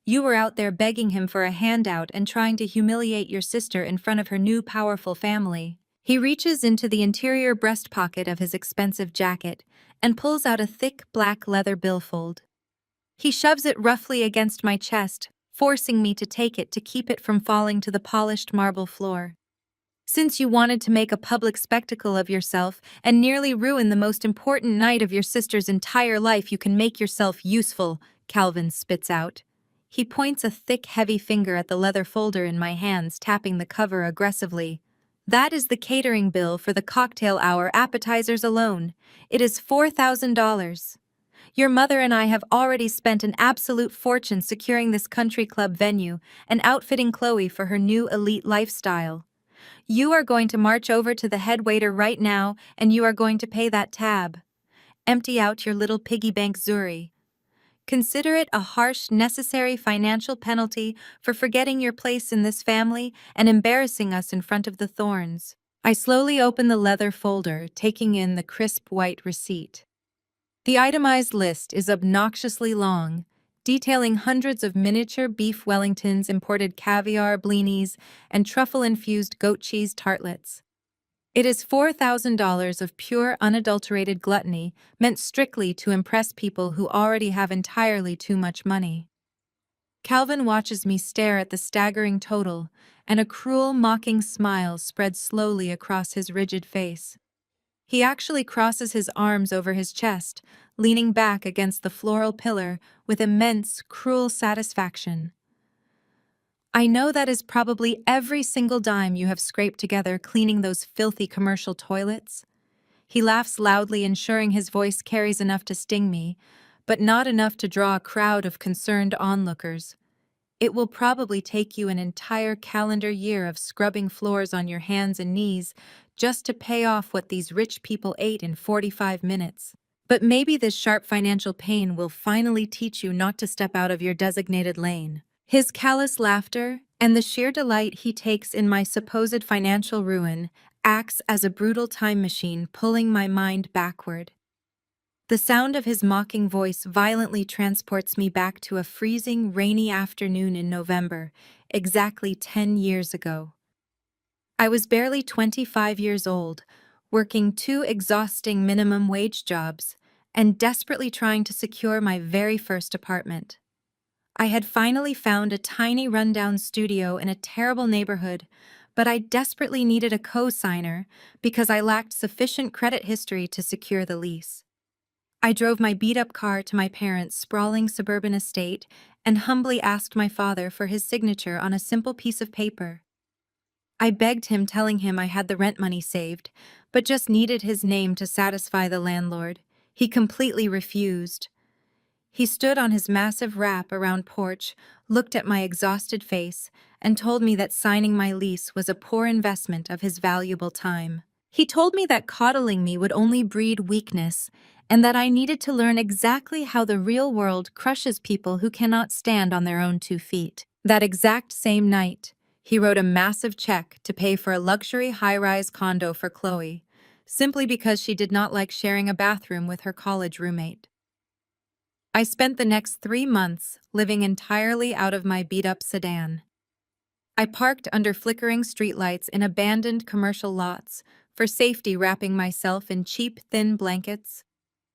You were out there begging him for a handout and trying to humiliate your sister in front of her new powerful family." He reaches into the interior breast pocket of his expensive jacket and pulls out a thick black leather billfold. He shoves it roughly against my chest, forcing me to take it to keep it from falling to the polished marble floor. "Since you wanted to make a public spectacle of yourself and nearly ruin the most important night of your sister's entire life, you can make yourself useful," Calvin spits out. He points a thick, heavy finger at the leather folder in my hands, tapping the cover aggressively. "That is the catering bill for the cocktail hour appetizers alone. It is $4,000. Your mother and I have already spent an absolute fortune securing this country club venue and outfitting Chloe for her new elite lifestyle. You are going to march over to the head waiter right now and you are going to pay that tab. Empty out your little piggy bank, Zuri. Consider it a harsh, necessary financial penalty for forgetting your place in this family and embarrassing us in front of the Thorns." I slowly open the leather folder, taking in the crisp white receipt. The itemized list is obnoxiously long, detailing hundreds of miniature beef Wellingtons, imported caviar, blinis, and truffle-infused goat cheese tartlets. It is $4,000 of pure, unadulterated gluttony, meant strictly to impress people who already have entirely too much money. Calvin watches me stare at the staggering total, and a cruel, mocking smile spreads slowly across his rigid face. He actually crosses his arms over his chest, leaning back against the floral pillar with immense, cruel satisfaction. "I know that is probably every single dime you have scraped together cleaning those filthy commercial toilets." He laughs loudly, ensuring his voice carries enough to sting me, but not enough to draw a crowd of concerned onlookers. "It will probably take you an entire calendar year of scrubbing floors on your hands and knees just to pay off what these rich people ate in 45 minutes. But maybe this sharp financial pain will finally teach you not to step out of your designated lane." His callous laughter and the sheer delight he takes in my supposed financial ruin acts as a brutal time machine, pulling my mind backward. The sound of his mocking voice violently transports me back to a freezing, rainy afternoon in November, exactly 10 years ago. I was barely 25 years old, working 2 exhausting minimum wage jobs, and desperately trying to secure my very first apartment. I had finally found a tiny rundown studio in a terrible neighborhood, but I desperately needed a co-signer because I lacked sufficient credit history to secure the lease. I drove my beat-up car to my parents' sprawling suburban estate and humbly asked my father for his signature on a simple piece of paper. I begged him, telling him I had the rent money saved, but just needed his name to satisfy the landlord. He completely refused. He stood on his massive wrap-around porch, looked at my exhausted face, and told me that signing my lease was a poor investment of his valuable time. He told me that coddling me would only breed weakness, and that I needed to learn exactly how the real world crushes people who cannot stand on their own 2 feet. That exact same night, he wrote a massive check to pay for a luxury high-rise condo for Chloe, simply because she did not like sharing a bathroom with her college roommate. I spent the next 3 months living entirely out of my beat-up sedan. I parked under flickering streetlights in abandoned commercial lots, for safety wrapping myself in cheap, thin blankets,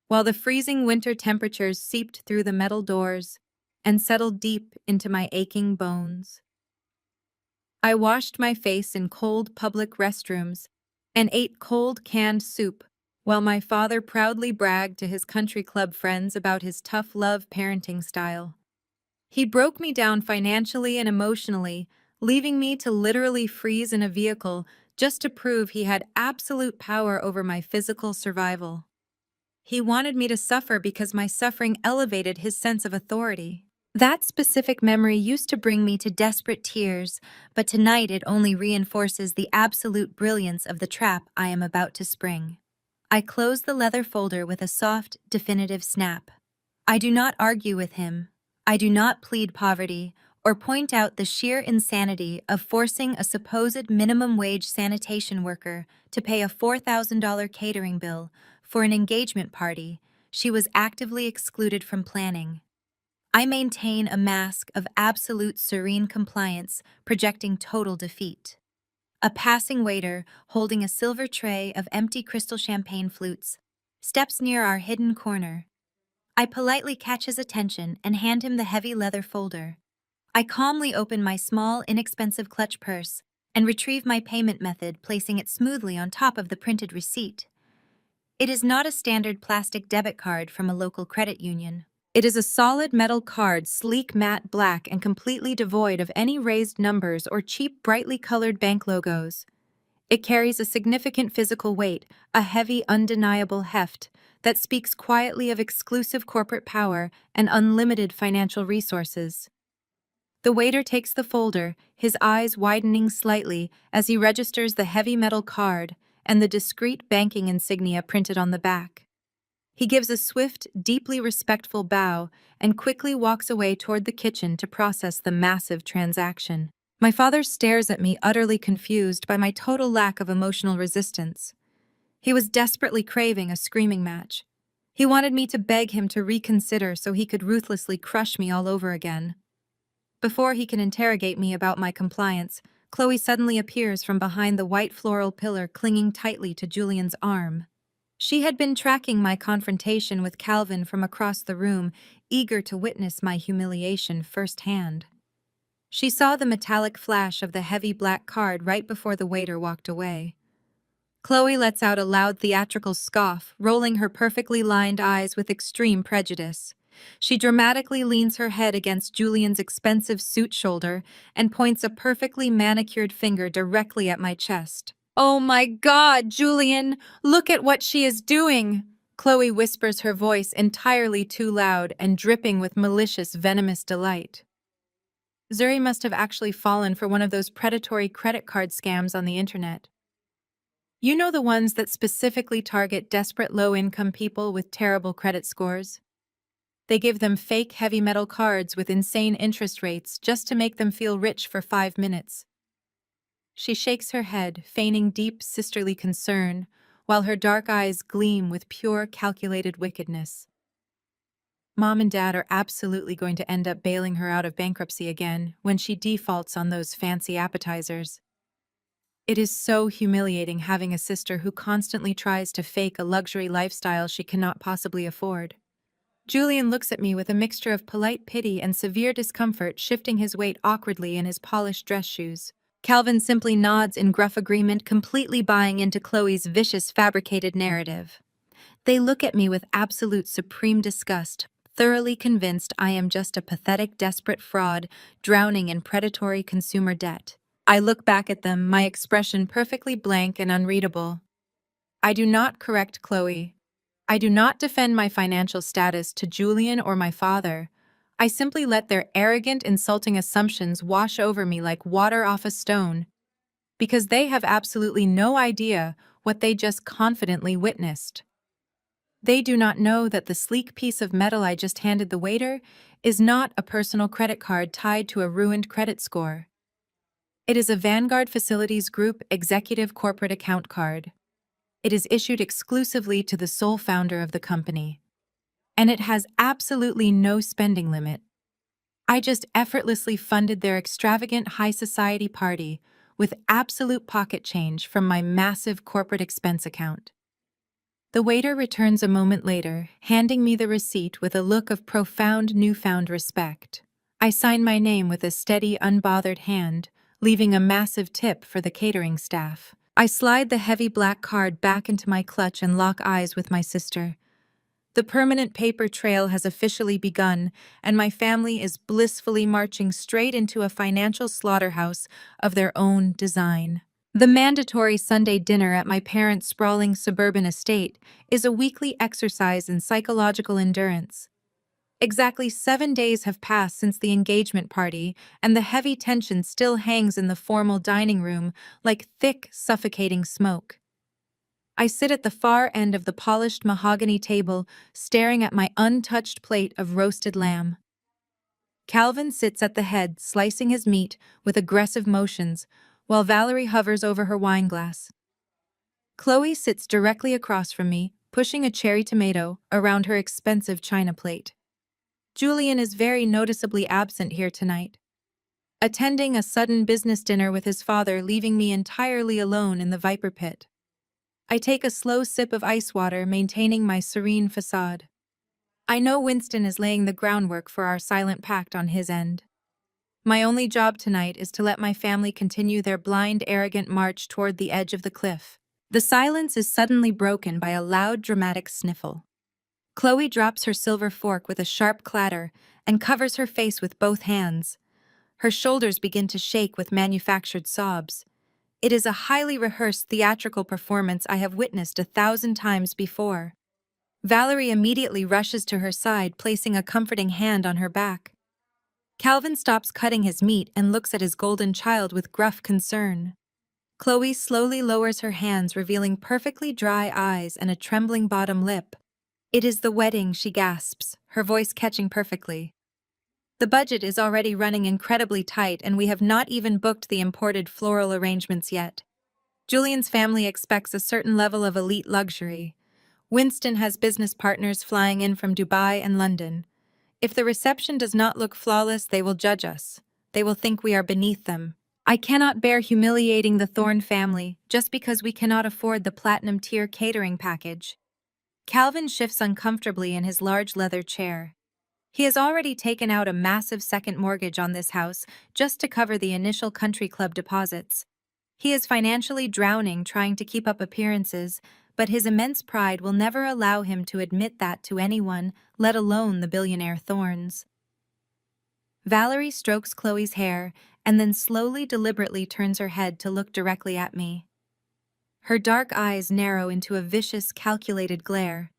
while the freezing winter temperatures seeped through the metal doors and settled deep into my aching bones. I washed my face in cold public restrooms and ate cold canned soup, while my father proudly bragged to his country club friends about his tough love parenting style. He broke me down financially and emotionally, leaving me to literally freeze in a vehicle just to prove he had absolute power over my physical survival. He wanted me to suffer because my suffering elevated his sense of authority. That specific memory used to bring me to desperate tears, but tonight it only reinforces the absolute brilliance of the trap I am about to spring. I close the leather folder with a soft, definitive snap. I do not argue with him. I do not plead poverty or point out the sheer insanity of forcing a supposed minimum wage sanitation worker to pay a $4,000 catering bill for an engagement party she was actively excluded from planning. I maintain a mask of absolute serene compliance, projecting total defeat. A passing waiter, holding a silver tray of empty crystal champagne flutes, steps near our hidden corner. I politely catch his attention and hand him the heavy leather folder. I calmly open my small, inexpensive clutch purse and retrieve my payment method, placing it smoothly on top of the printed receipt. It is not a standard plastic debit card from a local credit union. It is a solid metal card, sleek matte black and completely devoid of any raised numbers or cheap brightly colored bank logos. It carries a significant physical weight, a heavy, undeniable heft that speaks quietly of exclusive corporate power and unlimited financial resources. The waiter takes the folder, his eyes widening slightly as he registers the heavy metal card and the discreet banking insignia printed on the back. He gives a swift, deeply respectful bow and quickly walks away toward the kitchen to process the massive transaction. My father stares at me, utterly confused by my total lack of emotional resistance. He was desperately craving a screaming match. He wanted me to beg him to reconsider so he could ruthlessly crush me all over again. Before he can interrogate me about my compliance, Chloe suddenly appears from behind the white floral pillar clinging tightly to Julian's arm. She had been tracking my confrontation with Calvin from across the room, eager to witness my humiliation firsthand. She saw the metallic flash of the heavy black card right before the waiter walked away. Chloe lets out a loud theatrical scoff, rolling her perfectly lined eyes with extreme prejudice. She dramatically leans her head against Julian's expensive suit shoulder and points a perfectly manicured finger directly at my chest. "Oh my God, Julian! Look at what she is doing!" Chloe whispers, her voice entirely too loud and dripping with malicious, venomous delight. Zuri must have actually fallen for one of those predatory credit card scams on the internet. You know, the ones that specifically target desperate low-income people with terrible credit scores? They give them fake heavy metal cards with insane interest rates just to make them feel rich for 5 minutes. She shakes her head, feigning deep sisterly concern, while her dark eyes gleam with pure, calculated wickedness. Mom and Dad are absolutely going to end up bailing her out of bankruptcy again when she defaults on those fancy appetizers. It is so humiliating having a sister who constantly tries to fake a luxury lifestyle she cannot possibly afford. Julian looks at me with a mixture of polite pity and severe discomfort, shifting his weight awkwardly in his polished dress shoes. Calvin simply nods in gruff agreement, completely buying into Chloe's vicious, fabricated narrative. They look at me with absolute supreme disgust, thoroughly convinced I am just a pathetic, desperate fraud, drowning in predatory consumer debt. I look back at them, my expression perfectly blank and unreadable. I do not correct Chloe. I do not defend my financial status to Julian or my father. I simply let their arrogant, insulting assumptions wash over me like water off a stone, because they have absolutely no idea what they just confidently witnessed. They do not know that the sleek piece of metal I just handed the waiter is not a personal credit card tied to a ruined credit score. It is a Vanguard Facilities Group executive corporate account card. It is issued exclusively to the sole founder of the company. And it has absolutely no spending limit. I just effortlessly funded their extravagant high society party with absolute pocket change from my massive corporate expense account. The waiter returns a moment later, handing me the receipt with a look of profound newfound respect. I sign my name with a steady, unbothered hand, leaving a massive tip for the catering staff. I slide the heavy black card back into my clutch and lock eyes with my sister. The permanent paper trail has officially begun, and my family is blissfully marching straight into a financial slaughterhouse of their own design. The mandatory Sunday dinner at my parents' sprawling suburban estate is a weekly exercise in psychological endurance. Exactly 7 days have passed since the engagement party, and the heavy tension still hangs in the formal dining room like thick, suffocating smoke. I sit at the far end of the polished mahogany table, staring at my untouched plate of roasted lamb. Calvin sits at the head, slicing his meat with aggressive motions, while Valerie hovers over her wineglass. Chloe sits directly across from me, pushing a cherry tomato around her expensive china plate. Julian is very noticeably absent here tonight, attending a sudden business dinner with his father, leaving me entirely alone in the viper pit. I take a slow sip of ice water, maintaining my serene facade. I know Winston is laying the groundwork for our silent pact on his end. My only job tonight is to let my family continue their blind, arrogant march toward the edge of the cliff. The silence is suddenly broken by a loud, dramatic sniffle. Chloe drops her silver fork with a sharp clatter and covers her face with both hands. Her shoulders begin to shake with manufactured sobs. It is a highly rehearsed theatrical performance I have witnessed 1,000 times before. Valerie immediately rushes to her side, placing a comforting hand on her back. Calvin stops cutting his meat and looks at his golden child with gruff concern. Chloe slowly lowers her hands, revealing perfectly dry eyes and a trembling bottom lip. "It is the wedding," she gasps, her voice catching perfectly. "The budget is already running incredibly tight, and we have not even booked the imported floral arrangements yet. Julian's family expects a certain level of elite luxury. Winston has business partners flying in from Dubai and London. If the reception does not look flawless, they will judge us. They will think we are beneath them. I cannot bear humiliating the Thorne family just because we cannot afford the platinum tier catering package." Calvin shifts uncomfortably in his large leather chair. He has already taken out a massive second mortgage on this house just to cover the initial country club deposits. He is financially drowning trying to keep up appearances, but his immense pride will never allow him to admit that to anyone, let alone the billionaire Thornes. Valerie strokes Chloe's hair and then slowly, deliberately turns her head to look directly at me. Her dark eyes narrow into a vicious, calculated glare.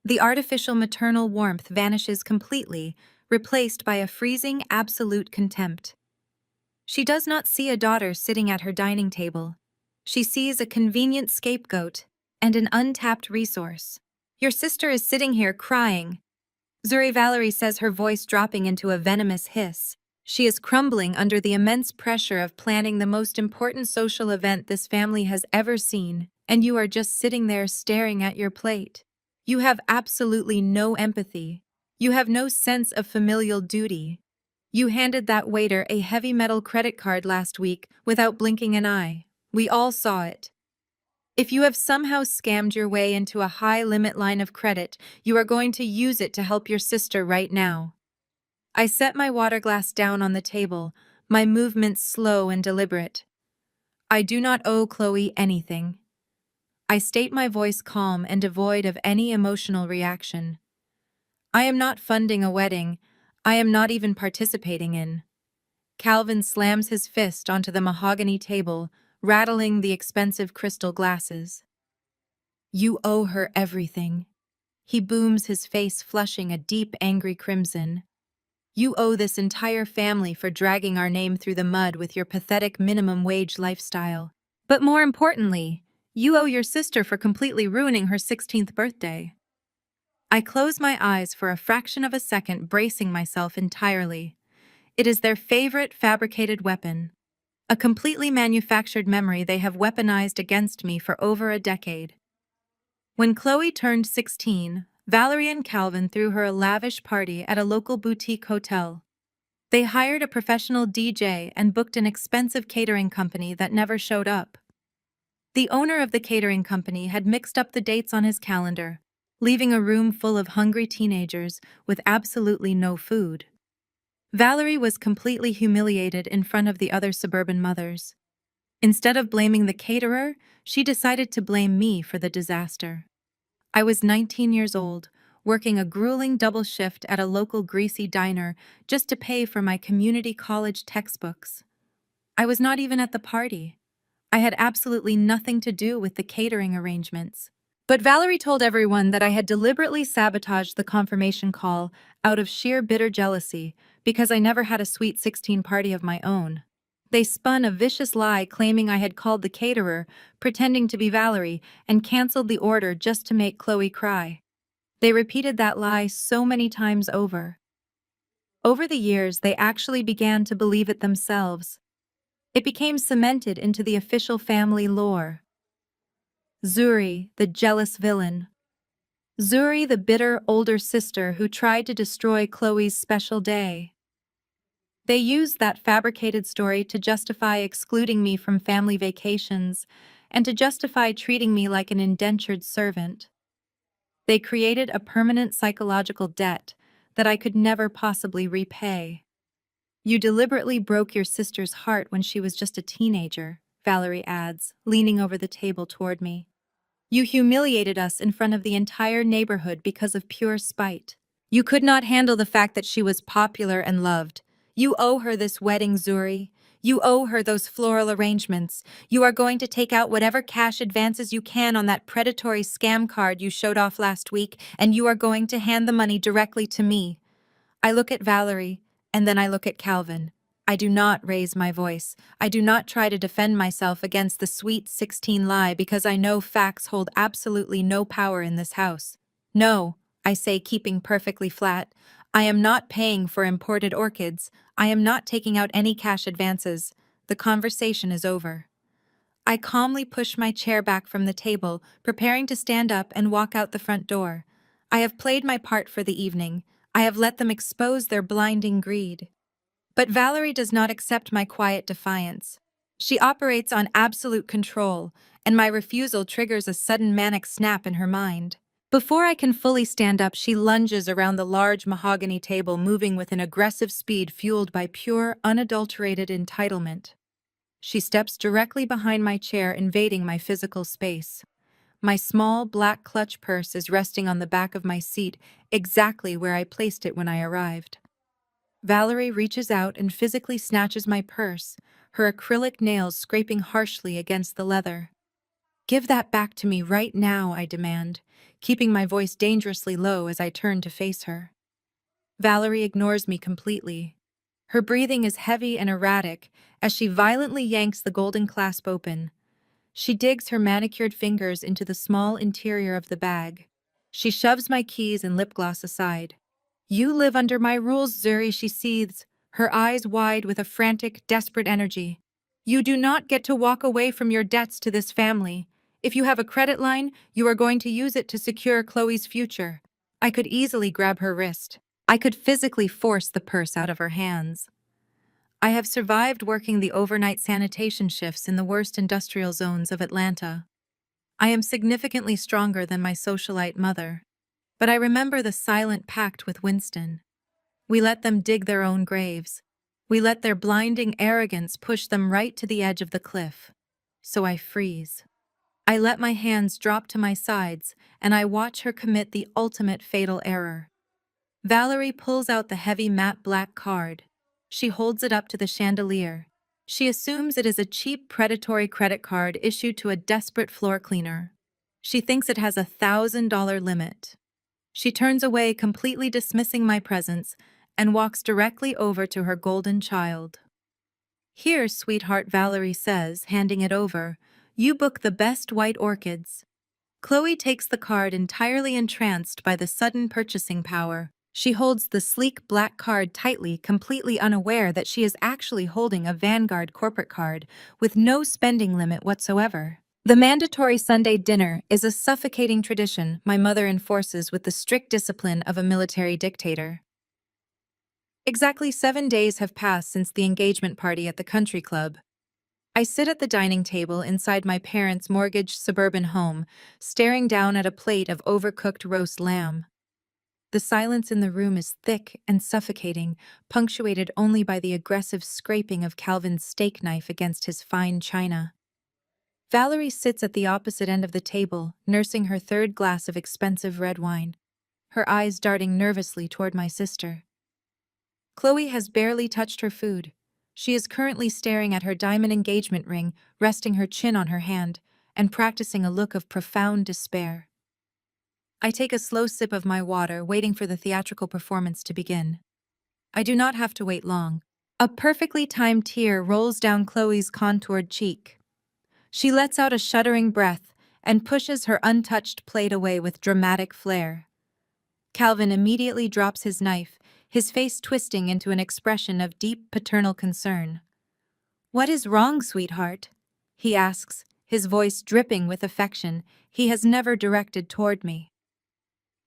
The artificial maternal warmth vanishes completely, replaced by a freezing, absolute contempt. She does not see a daughter sitting at her dining table. She sees a convenient scapegoat and an untapped resource. "Your sister is sitting here crying," Zuri Valerie says, her voice dropping into a venomous hiss. She is crumbling under the immense pressure of planning the most important social event this family has ever seen, and you are just sitting there staring at your plate. You have absolutely no empathy. You have no sense of familial duty. You handed that waiter a heavy metal credit card last week without blinking an eye. We all saw it. If you have somehow scammed your way into a high-limit line of credit, you are going to use it to help your sister right now. I set my water glass down on the table, my movements slow and deliberate. I do not owe Chloe anything. I state, my voice calm and devoid of any emotional reaction. I am not funding a wedding. I am not even participating in. Calvin slams his fist onto the mahogany table, rattling the expensive crystal glasses. "You owe her everything." He booms, his face flushing a deep, angry crimson. "You owe this entire family for dragging our name through the mud with your pathetic minimum wage lifestyle. But more importantly, you owe your sister for completely ruining her 16th birthday." I close my eyes for a fraction of a second, bracing myself entirely. It is their favorite fabricated weapon. A completely manufactured memory they have weaponized against me for over a decade. When Chloe turned 16, Valerie and Calvin threw her a lavish party at a local boutique hotel. They hired a professional DJ and booked an expensive catering company that never showed up. The owner of the catering company had mixed up the dates on his calendar, leaving a room full of hungry teenagers with absolutely no food. Valerie was completely humiliated in front of the other suburban mothers. Instead of blaming the caterer, she decided to blame me for the disaster. I was 19 years old, working a grueling double shift at a local greasy diner just to pay for my community college textbooks. I was not even at the party. I had absolutely nothing to do with the catering arrangements. But Valerie told everyone that I had deliberately sabotaged the confirmation call out of sheer bitter jealousy because I never had a Sweet 16 party of my own. They spun a vicious lie claiming I had called the caterer, pretending to be Valerie, and canceled the order just to make Chloe cry. They repeated that lie so many times over. Over the years, they actually began to believe it themselves. It became cemented into the official family lore. Zuri, the jealous villain. Zuri, the bitter older sister who tried to destroy Chloe's special day. They used that fabricated story to justify excluding me from family vacations and to justify treating me like an indentured servant. They created a permanent psychological debt that I could never possibly repay. You deliberately broke your sister's heart when she was just a teenager, Valerie adds, leaning over the table toward me. You humiliated us in front of the entire neighborhood because of pure spite. You could not handle the fact that she was popular and loved. You owe her this wedding, Zuri. You owe her those floral arrangements. You are going to take out whatever cash advances you can on that predatory scam card you showed off last week, and you are going to hand the money directly to me. I look at Valerie, and then I look at Calvin. I do not raise my voice. I do not try to defend myself against the Sweet 16 lie because I know facts hold absolutely no power in this house. No, I say, keeping perfectly flat. I am not paying for imported orchids. I am not taking out any cash advances. The conversation is over. I calmly push my chair back from the table, preparing to stand up and walk out the front door. I have played my part for the evening. I have let them expose their blinding greed. But Valerie does not accept my quiet defiance. She operates on absolute control, and my refusal triggers a sudden manic snap in her mind. Before I can fully stand up, she lunges around the large mahogany table, moving with an aggressive speed fueled by pure, unadulterated entitlement. She steps directly behind my chair, invading my physical space. My small, black clutch purse is resting on the back of my seat, exactly where I placed it when I arrived. Valerie reaches out and physically snatches my purse, her acrylic nails scraping harshly against the leather. Give that back to me right now, I demand, keeping my voice dangerously low as I turn to face her. Valerie ignores me completely. Her breathing is heavy and erratic as she violently yanks the golden clasp open. She digs her manicured fingers into the small interior of the bag. She shoves my keys and lip gloss aside. You live under my rules, Zuri, she seethes, her eyes wide with a frantic, desperate energy. You do not get to walk away from your debts to this family. If you have a credit line, you are going to use it to secure Chloe's future. I could easily grab her wrist. I could physically force the purse out of her hands. I have survived working the overnight sanitation shifts in the worst industrial zones of Atlanta. I am significantly stronger than my socialite mother. But I remember the silent pact with Winston. We let them dig their own graves. We let their blinding arrogance push them right to the edge of the cliff. So I freeze. I let my hands drop to my sides, and I watch her commit the ultimate fatal error. Valerie pulls out the heavy matte black card. She holds it up to the chandelier. She assumes it is a cheap predatory credit card issued to a desperate floor cleaner. She thinks it has a $1,000 limit. She turns away, completely dismissing my presence, and walks directly over to her golden child. Here, sweetheart, Valerie says, handing it over. You book the best white orchids. Chloe takes the card, entirely entranced by the sudden purchasing power. She holds the sleek black card tightly, completely unaware that she is actually holding a Vanguard corporate card with no spending limit whatsoever. The mandatory Sunday dinner is a suffocating tradition my mother enforces with the strict discipline of a military dictator. Exactly 7 days have passed since the engagement party at the country club. I sit at the dining table inside my parents' mortgaged suburban home, staring down at a plate of overcooked roast lamb. The silence in the room is thick and suffocating, punctuated only by the aggressive scraping of Calvin's steak knife against his fine china. Valerie sits at the opposite end of the table, nursing her third glass of expensive red wine, her eyes darting nervously toward my sister. Chloe has barely touched her food. She is currently staring at her diamond engagement ring, resting her chin on her hand, and practicing a look of profound despair. I take a slow sip of my water, waiting for the theatrical performance to begin. I do not have to wait long. A perfectly timed tear rolls down Chloe's contoured cheek. She lets out a shuddering breath and pushes her untouched plate away with dramatic flair. Calvin immediately drops his knife, his face twisting into an expression of deep paternal concern. "What is wrong, sweetheart?" he asks, his voice dripping with affection he has never directed toward me.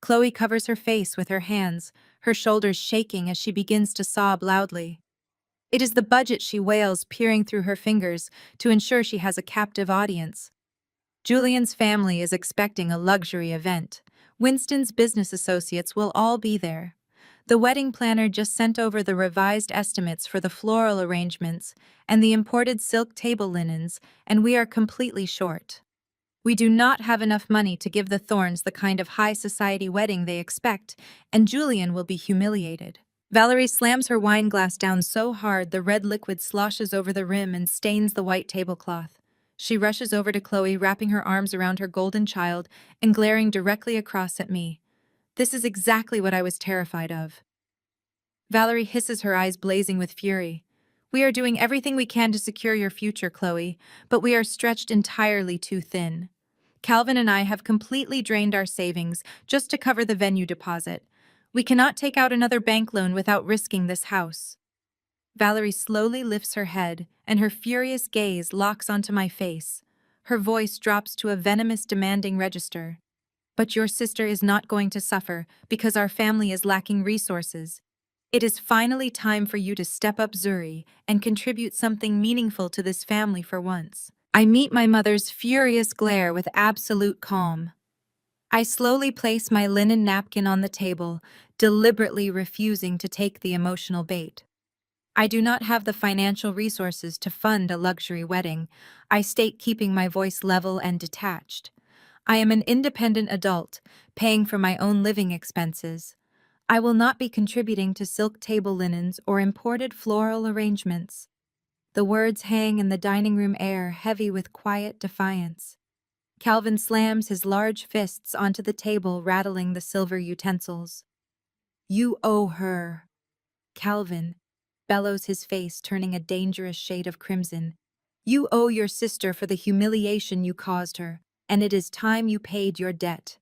Chloe covers her face with her hands, her shoulders shaking as she begins to sob loudly. It is the budget, she wails, peering through her fingers to ensure she has a captive audience. Julian's family is expecting a luxury event. Winston's business associates will all be there. The wedding planner just sent over the revised estimates for the floral arrangements and the imported silk table linens, and we are completely short. We do not have enough money to give the Thorns the kind of high society wedding they expect, and Julian will be humiliated. Valerie slams her wine glass down so hard the red liquid sloshes over the rim and stains the white tablecloth. She rushes over to Chloe, wrapping her arms around her golden child and glaring directly across at me. This is exactly what I was terrified of. Valerie hisses, her eyes blazing with fury. "We are doing everything we can to secure your future, Chloe, but we are stretched entirely too thin. Calvin and I have completely drained our savings just to cover the venue deposit. We cannot take out another bank loan without risking this house." Valerie slowly lifts her head, and her furious gaze locks onto my face. Her voice drops to a venomous, demanding register. "But your sister is not going to suffer because our family is lacking resources. It is finally time for you to step up, Zuri, and contribute something meaningful to this family for once." I meet my mother's furious glare with absolute calm. I slowly place my linen napkin on the table, deliberately refusing to take the emotional bait. "I do not have the financial resources to fund a luxury wedding," I state, keeping my voice level and detached. "I am an independent adult, paying for my own living expenses. I will not be contributing to silk table linens or imported floral arrangements." The words hang in the dining room air, heavy with quiet defiance. Calvin slams his large fists onto the table, rattling the silver utensils. "You owe her." Calvin bellows, his face turning a dangerous shade of crimson. "You owe your sister for the humiliation you caused her, and it is time you paid your debt."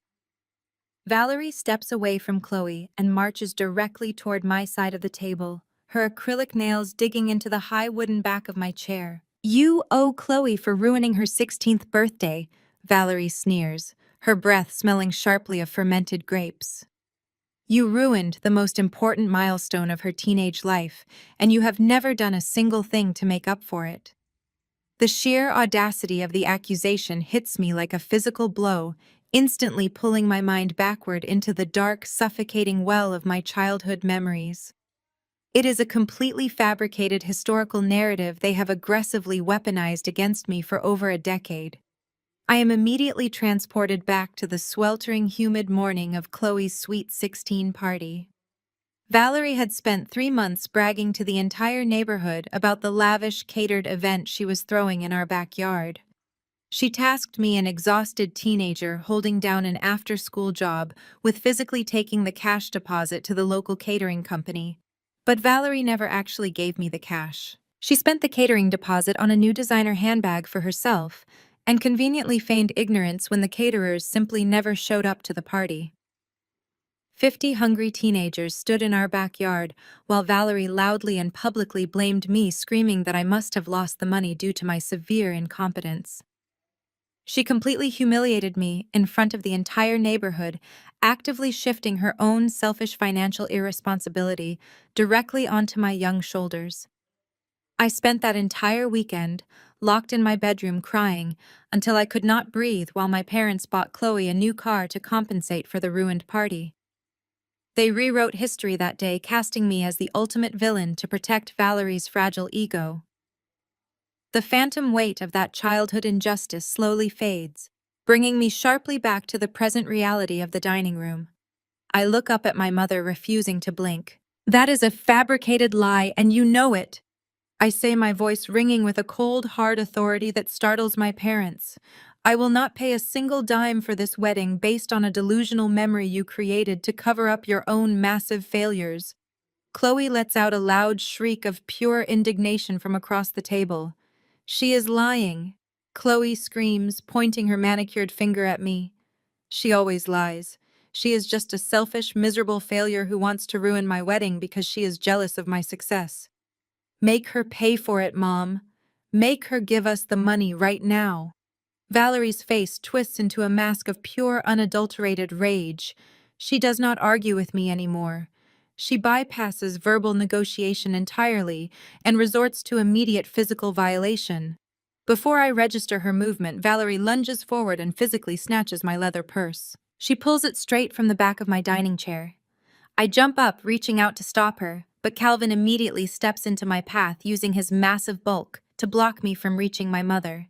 Valerie steps away from Chloe and marches directly toward my side of the table, her acrylic nails digging into the high wooden back of my chair. "You owe Chloe for ruining her 16th birthday," Valerie sneers, her breath smelling sharply of fermented grapes. "You ruined the most important milestone of her teenage life, and you have never done a single thing to make up for it." The sheer audacity of the accusation hits me like a physical blow, instantly pulling my mind backward into the dark, suffocating well of my childhood memories. It is a completely fabricated historical narrative they have aggressively weaponized against me for over a decade. I am immediately transported back to the sweltering, humid morning of Chloe's Sweet 16 party. Valerie had spent 3 months bragging to the entire neighborhood about the lavish, catered event she was throwing in our backyard. She tasked me, an exhausted teenager holding down an after-school job, with physically taking the cash deposit to the local catering company. But Valerie never actually gave me the cash. She spent the catering deposit on a new designer handbag for herself, and conveniently feigned ignorance when the caterers simply never showed up to the party. 50 hungry teenagers stood in our backyard while Valerie loudly and publicly blamed me, screaming that I must have lost the money due to my severe incompetence. She completely humiliated me in front of the entire neighborhood, actively shifting her own selfish financial irresponsibility directly onto my young shoulders. I spent that entire weekend locked in my bedroom crying until I could not breathe while my parents bought Chloe a new car to compensate for the ruined party. They rewrote history that day, casting me as the ultimate villain to protect Valerie's fragile ego. The phantom weight of that childhood injustice slowly fades, bringing me sharply back to the present reality of the dining room. I look up at my mother, refusing to blink. "That is a fabricated lie, and you know it." I say, my voice ringing with a cold, hard authority that startles my parents. I will not pay a single dime for this wedding based on a delusional memory you created to cover up your own massive failures. Chloe lets out a loud shriek of pure indignation from across the table. She is lying. Chloe screams, pointing her manicured finger at me. She always lies. She is just a selfish, miserable failure who wants to ruin my wedding because she is jealous of my success. Make her pay for it, Mom. Make her give us the money right now. Valerie's face twists into a mask of pure, unadulterated rage. She does not argue with me anymore. She bypasses verbal negotiation entirely and resorts to immediate physical violation. Before I register her movement, Valerie lunges forward and physically snatches my leather purse. She pulls it straight from the back of my dining chair. I jump up, reaching out to stop her, but Calvin immediately steps into my path using his massive bulk to block me from reaching my mother.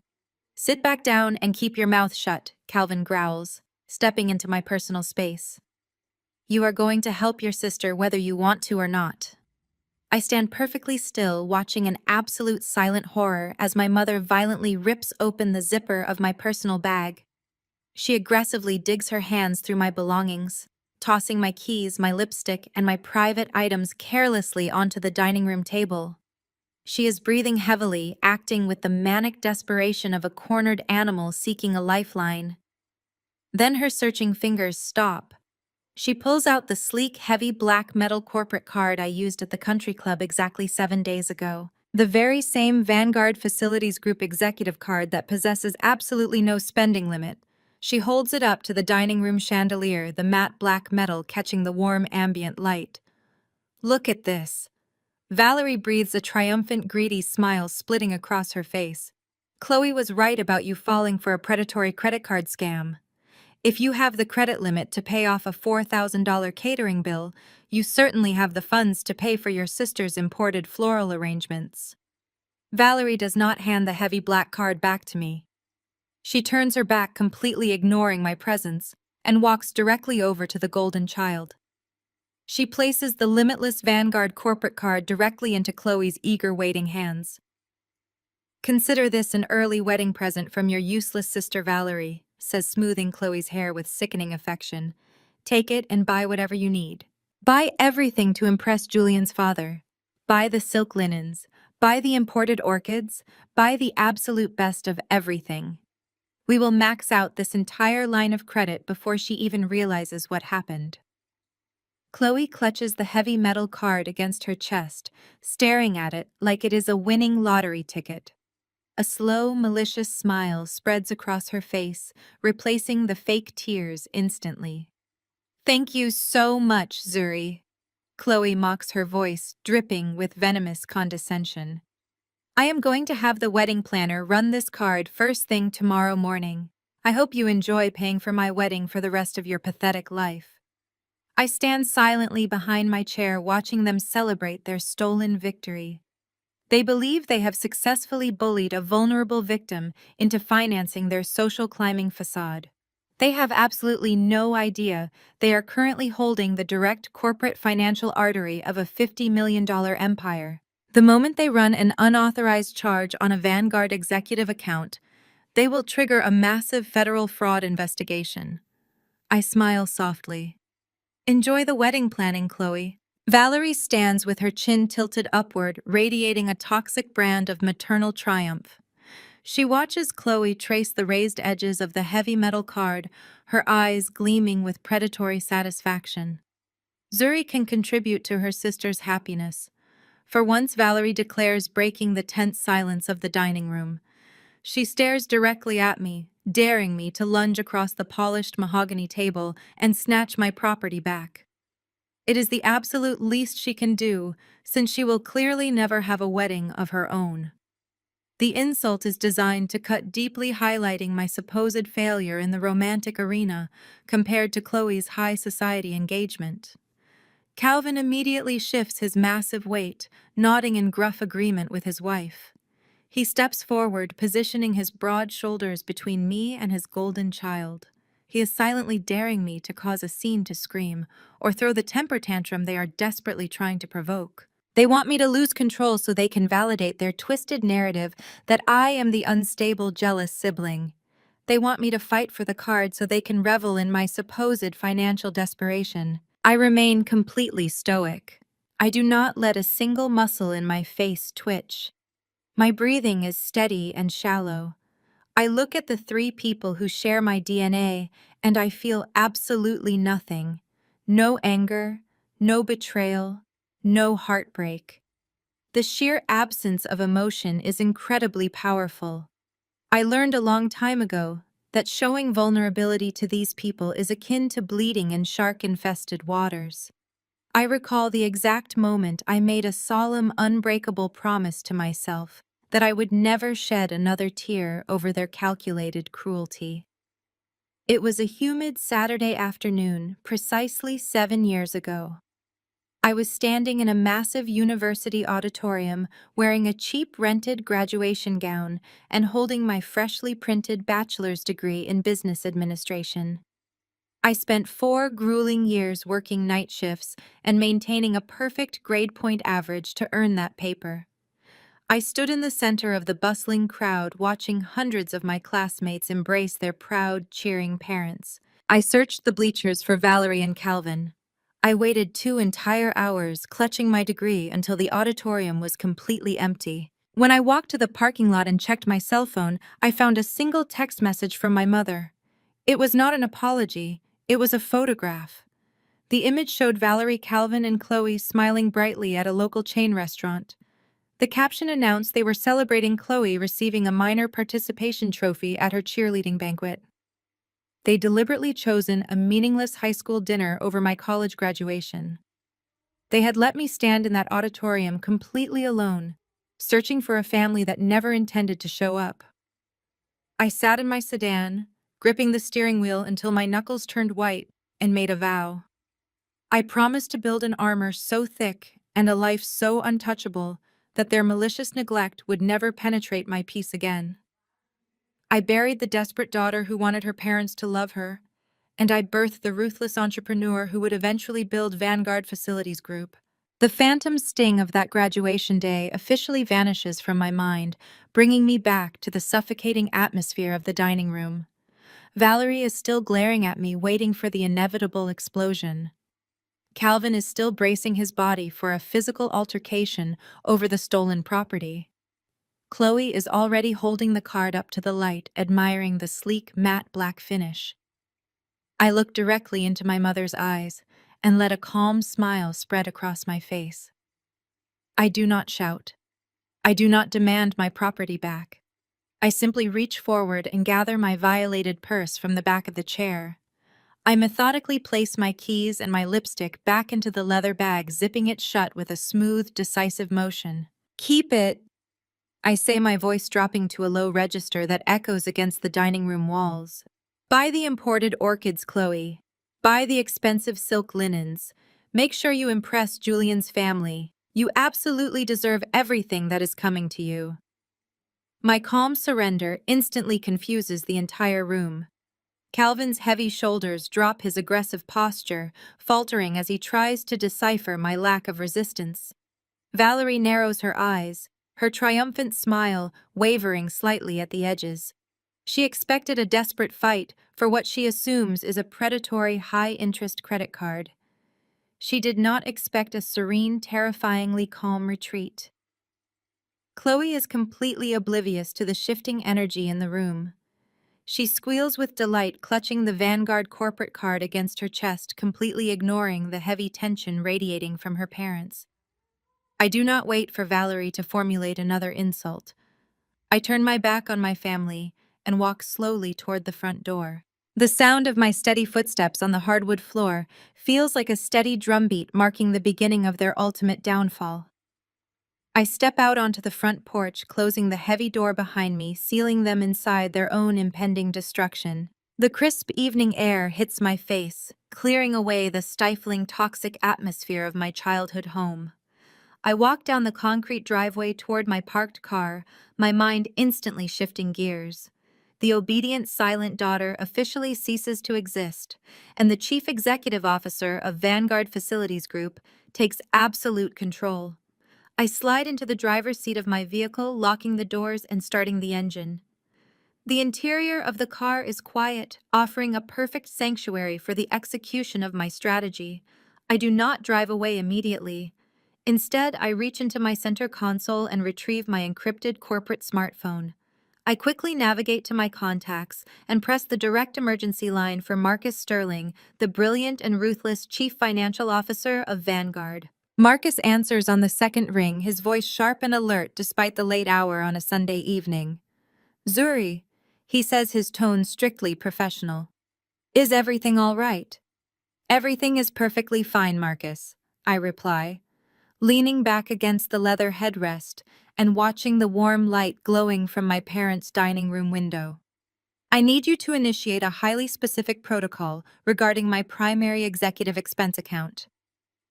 Sit back down and keep your mouth shut, Calvin growls, stepping into my personal space. You are going to help your sister whether you want to or not. I stand perfectly still, watching in absolute silent horror as my mother violently rips open the zipper of my personal bag. She aggressively digs her hands through my belongings, tossing my keys, my lipstick, and my private items carelessly onto the dining room table. She is breathing heavily, acting with the manic desperation of a cornered animal seeking a lifeline. Then her searching fingers stop. She pulls out the sleek, heavy black metal corporate card I used at the country club exactly 7 days ago. The very same Vanguard Facilities Group executive card that possesses absolutely no spending limit. She holds it up to the dining room chandelier, the matte black metal catching the warm ambient light. Look at this. Valerie breathes a triumphant, greedy smile splitting across her face. Chloe was right about you falling for a predatory credit card scam. If you have the credit limit to pay off a $4,000 catering bill, you certainly have the funds to pay for your sister's imported floral arrangements. Valerie does not hand the heavy black card back to me. She turns her back, completely ignoring my presence, and walks directly over to the golden child. She places the limitless Vanguard corporate card directly into Chloe's eager waiting hands. Consider this an early wedding present from your useless sister Valerie, says, smoothing Chloe's hair with sickening affection. Take it and buy whatever you need. Buy everything to impress Julian's father. Buy the silk linens. Buy the imported orchids. Buy the absolute best of everything. We will max out this entire line of credit before she even realizes what happened. Chloe clutches the heavy metal card against her chest, staring at it like it is a winning lottery ticket. A slow, malicious smile spreads across her face, replacing the fake tears instantly. Thank you so much, Zuri. Chloe mocks, her voice dripping with venomous condescension. I am going to have the wedding planner run this card first thing tomorrow morning. I hope you enjoy paying for my wedding for the rest of your pathetic life. I stand silently behind my chair, watching them celebrate their stolen victory. They believe they have successfully bullied a vulnerable victim into financing their social climbing facade. They have absolutely no idea they are currently holding the direct corporate financial artery of a $50 million empire. The moment they run an unauthorized charge on a Vanguard executive account, they will trigger a massive federal fraud investigation. I smile softly. Enjoy the wedding planning, Chloe. Valerie stands with her chin tilted upward, radiating a toxic brand of maternal triumph. She watches Chloe trace the raised edges of the heavy metal card, her eyes gleaming with predatory satisfaction. Zuri can contribute to her sister's happiness. For once, Valerie declares, breaking the tense silence of the dining room. She stares directly at me, daring me to lunge across the polished mahogany table and snatch my property back. It is the absolute least she can do, since she will clearly never have a wedding of her own. The insult is designed to cut deeply, highlighting my supposed failure in the romantic arena compared to Chloe's high society engagement. Calvin immediately shifts his massive weight, nodding in gruff agreement with his wife. He steps forward, positioning his broad shoulders between me and his golden child. He is silently daring me to cause a scene, to scream, or throw the temper tantrum they are desperately trying to provoke. They want me to lose control so they can validate their twisted narrative that I am the unstable, jealous sibling. They want me to fight for the card so they can revel in my supposed financial desperation. I remain completely stoic. I do not let a single muscle in my face twitch. My breathing is steady and shallow. I look at the three people who share my DNA, and I feel absolutely nothing. No anger, no betrayal, no heartbreak. The sheer absence of emotion is incredibly powerful. I learned a long time ago that showing vulnerability to these people is akin to bleeding in shark-infested waters. I recall the exact moment I made a solemn, unbreakable promise to myself that I would never shed another tear over their calculated cruelty. It was a humid Saturday afternoon, precisely 7 years ago. I was standing in a massive university auditorium wearing a cheap rented graduation gown and holding my freshly printed bachelor's degree in business administration. I spent 4 grueling years working night shifts and maintaining a perfect grade point average to earn that paper. I stood in the center of the bustling crowd watching hundreds of my classmates embrace their proud, cheering parents. I searched the bleachers for Valerie and Calvin. I waited 2 entire hours, clutching my degree until the auditorium was completely empty. When I walked to the parking lot and checked my cell phone, I found a single text message from my mother. It was not an apology, it was a photograph. The image showed Valerie, Calvin, and Chloe smiling brightly at a local chain restaurant. The caption announced they were celebrating Chloe receiving a minor participation trophy at her cheerleading banquet. They'd deliberately chosen a meaningless high school dinner over my college graduation. They had let me stand in that auditorium completely alone, searching for a family that never intended to show up. I sat in my sedan, gripping the steering wheel until my knuckles turned white, and made a vow. I promised to build an armor so thick and a life so untouchable that their malicious neglect would never penetrate my peace again. I buried the desperate daughter who wanted her parents to love her, and I birthed the ruthless entrepreneur who would eventually build Vanguard Facilities Group. The phantom sting of that graduation day officially vanishes from my mind, bringing me back to the suffocating atmosphere of the dining room. Valerie is still glaring at me, waiting for the inevitable explosion. Calvin is still bracing his body for a physical altercation over the stolen property. Chloe is already holding the card up to the light, admiring the sleek, matte black finish. I look directly into my mother's eyes and let a calm smile spread across my face. I do not shout. I do not demand my property back. I simply reach forward and gather my violated purse from the back of the chair. I methodically place my keys and my lipstick back into the leather bag, zipping it shut with a smooth, decisive motion. "Keep it," I say, my voice dropping to a low register that echoes against the dining room walls. "Buy the imported orchids, Chloe. Buy the expensive silk linens. Make sure you impress Julian's family. You absolutely deserve everything that is coming to you." My calm surrender instantly confuses the entire room. Calvin's heavy shoulders drop, his aggressive posture faltering as he tries to decipher my lack of resistance. Valerie narrows her eyes, her triumphant smile wavering slightly at the edges. She expected a desperate fight for what she assumes is a predatory high-interest credit card. She did not expect a serene, terrifyingly calm retreat. Chloe is completely oblivious to the shifting energy in the room. She squeals with delight, clutching the Vanguard corporate card against her chest, completely ignoring the heavy tension radiating from her parents. I do not wait for Valerie to formulate another insult. I turn my back on my family and walk slowly toward the front door. The sound of my steady footsteps on the hardwood floor feels like a steady drumbeat marking the beginning of their ultimate downfall. I step out onto the front porch, closing the heavy door behind me, sealing them inside their own impending destruction. The crisp evening air hits my face, clearing away the stifling, toxic atmosphere of my childhood home. I walk down the concrete driveway toward my parked car, my mind instantly shifting gears. The obedient, silent daughter officially ceases to exist, and the chief executive officer of Vanguard Facilities Group takes absolute control. I slide into the driver's seat of my vehicle, locking the doors and starting the engine. The interior of the car is quiet, offering a perfect sanctuary for the execution of my strategy. I do not drive away immediately. Instead, I reach into my center console and retrieve my encrypted corporate smartphone. I quickly navigate to my contacts and press the direct emergency line for Marcus Sterling, the brilliant and ruthless Chief Financial Officer of Vanguard. Marcus answers on the second ring, his voice sharp and alert despite the late hour on a Sunday evening. Zuri, he says, his tone strictly professional. Is everything all right? Everything is perfectly fine, Marcus, I reply, leaning back against the leather headrest and watching the warm light glowing from my parents' dining room window. I need you to initiate a highly specific protocol regarding my primary executive expense account.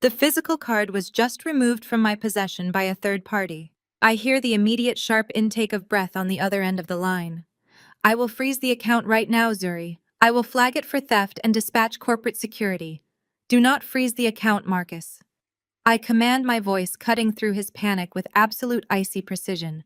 The physical card was just removed from my possession by a third party. I hear the immediate sharp intake of breath on the other end of the line. I will freeze the account right now, Zuri. I will flag it for theft and dispatch corporate security. Do not freeze the account, Marcus. I command, my voice cutting through his panic with absolute icy precision.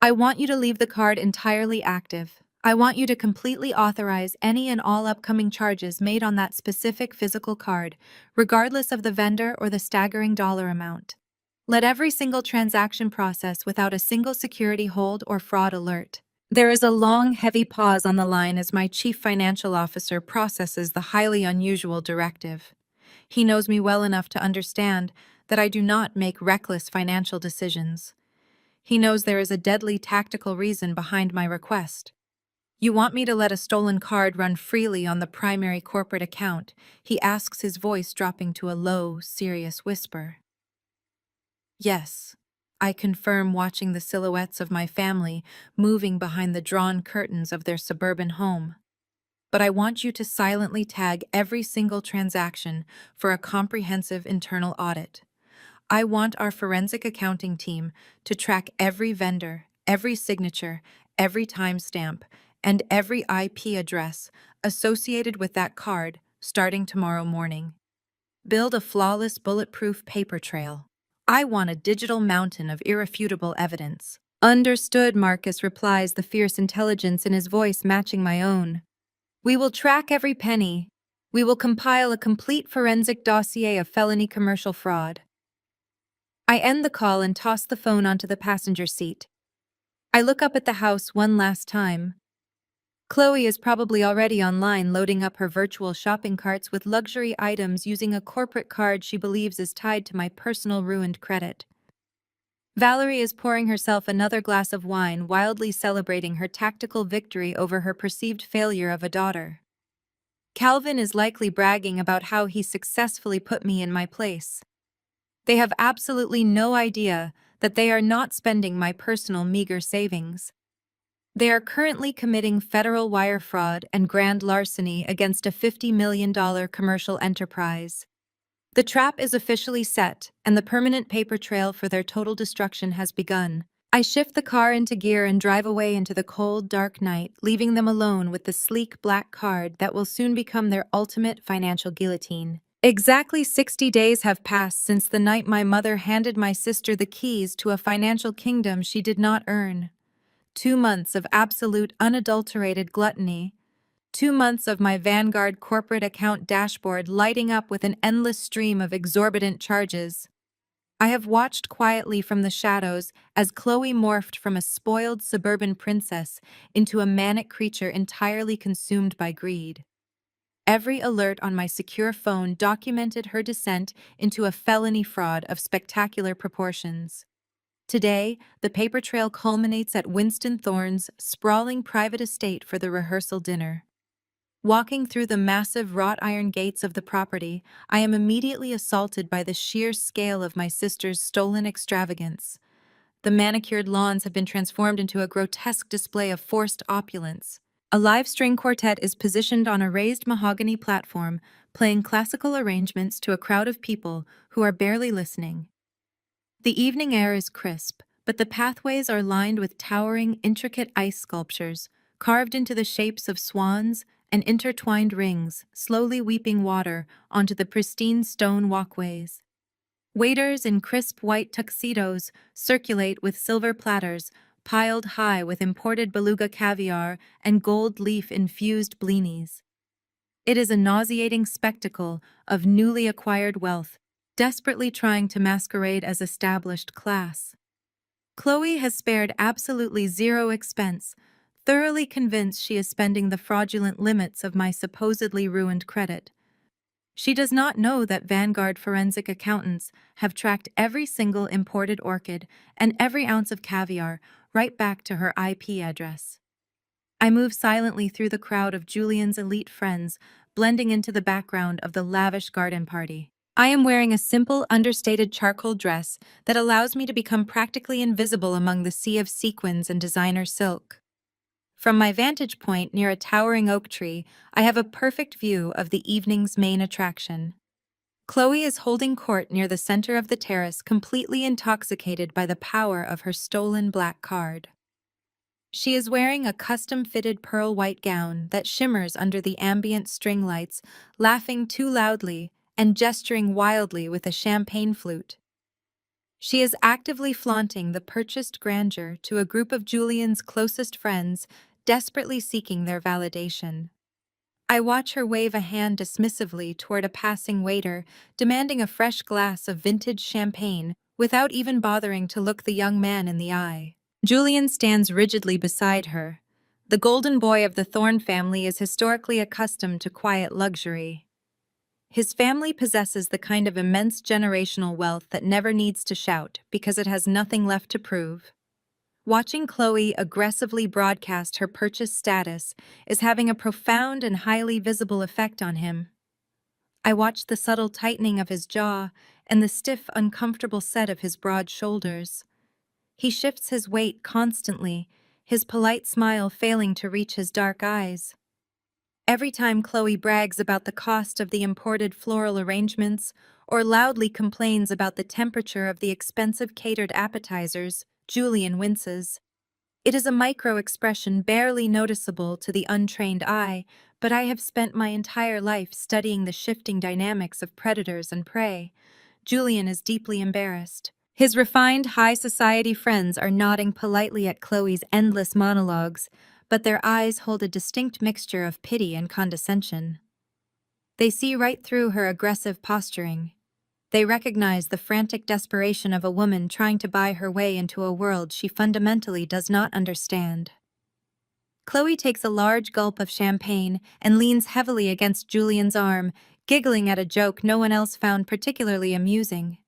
I want you to leave the card entirely active. I want you to completely authorize any and all upcoming charges made on that specific physical card, regardless of the vendor or the staggering dollar amount. Let every single transaction process without a single security hold or fraud alert. There is a long, heavy pause on the line as my chief financial officer processes the highly unusual directive. He knows me well enough to understand that I do not make reckless financial decisions. He knows there is a deadly tactical reason behind my request. You want me to let a stolen card run freely on the primary corporate account, he asks, his voice dropping to a low, serious whisper. Yes, I confirm, watching the silhouettes of my family moving behind the drawn curtains of their suburban home. But I want you to silently tag every single transaction for a comprehensive internal audit. I want our forensic accounting team to track every vendor, every signature, every timestamp, and every IP address associated with that card starting tomorrow morning. Build a flawless, bulletproof paper trail. I want a digital mountain of irrefutable evidence. Understood, Marcus replies, the fierce intelligence in his voice matching my own. We will track every penny. We will compile a complete forensic dossier of felony commercial fraud. I end the call and toss the phone onto the passenger seat. I look up at the house one last time. Chloe is probably already online loading up her virtual shopping carts with luxury items using a corporate card she believes is tied to my personal ruined credit. Valerie is pouring herself another glass of wine, wildly celebrating her tactical victory over her perceived failure of a daughter. Calvin is likely bragging about how he successfully put me in my place. They have absolutely no idea that they are not spending my personal meager savings. They are currently committing federal wire fraud and grand larceny against a $50 million commercial enterprise. The trap is officially set, and the permanent paper trail for their total destruction has begun. I shift the car into gear and drive away into the cold, dark night, leaving them alone with the sleek black card that will soon become their ultimate financial guillotine. Exactly 60 days have passed since the night my mother handed my sister the keys to a financial kingdom she did not earn. 2 months of absolute, unadulterated gluttony. 2 months of my Vanguard corporate account dashboard lighting up with an endless stream of exorbitant charges. I have watched quietly from the shadows as Chloe morphed from a spoiled suburban princess into a manic creature entirely consumed by greed. Every alert on my secure phone documented her descent into a felony fraud of spectacular proportions. Today, the paper trail culminates at Winston Thorne's sprawling private estate for the rehearsal dinner. Walking through the massive wrought iron gates of the property, I am immediately assaulted by the sheer scale of my sister's stolen extravagance. The manicured lawns have been transformed into a grotesque display of forced opulence. A live string quartet is positioned on a raised mahogany platform, playing classical arrangements to a crowd of people who are barely listening. The evening air is crisp, but the pathways are lined with towering, intricate ice sculptures, carved into the shapes of swans and intertwined rings, slowly weeping water onto the pristine stone walkways. Waiters in crisp white tuxedos circulate with silver platters piled high with imported beluga caviar and gold leaf-infused blinis. It is a nauseating spectacle of newly acquired wealth, desperately trying to masquerade as established class. Chloe has spared absolutely zero expense, thoroughly convinced she is spending the fraudulent limits of my supposedly ruined credit. She does not know that Vanguard forensic accountants have tracked every single imported orchid and every ounce of caviar right back to her IP address. I move silently through the crowd of Julian's elite friends, blending into the background of the lavish garden party. I am wearing a simple, understated charcoal dress that allows me to become practically invisible among the sea of sequins and designer silk. From my vantage point near a towering oak tree, I have a perfect view of the evening's main attraction. Chloe is holding court near the center of the terrace, completely intoxicated by the power of her stolen black card. She is wearing a custom-fitted pearl white gown that shimmers under the ambient string lights, laughing too loudly and gesturing wildly with a champagne flute. She is actively flaunting the purchased grandeur to a group of Julian's closest friends, desperately seeking their validation. I watch her wave a hand dismissively toward a passing waiter, demanding a fresh glass of vintage champagne without even bothering to look the young man in the eye. Julian stands rigidly beside her. The golden boy of the Thorne family is historically accustomed to quiet luxury. His family possesses the kind of immense generational wealth that never needs to shout because it has nothing left to prove. Watching Chloe aggressively broadcast her purchase status is having a profound and highly visible effect on him. I watch the subtle tightening of his jaw and the stiff, uncomfortable set of his broad shoulders. He shifts his weight constantly, his polite smile failing to reach his dark eyes. Every time Chloe brags about the cost of the imported floral arrangements or loudly complains about the temperature of the expensive catered appetizers, Julian winces. It is a micro-expression barely noticeable to the untrained eye, but I have spent my entire life studying the shifting dynamics of predators and prey. Julian is deeply embarrassed. His refined high society friends are nodding politely at Chloe's endless monologues, but their eyes hold a distinct mixture of pity and condescension. They see right through her aggressive posturing. They recognize the frantic desperation of a woman trying to buy her way into a world she fundamentally does not understand. Chloe takes a large gulp of champagne and leans heavily against Julian's arm, giggling at a joke no one else found particularly amusing.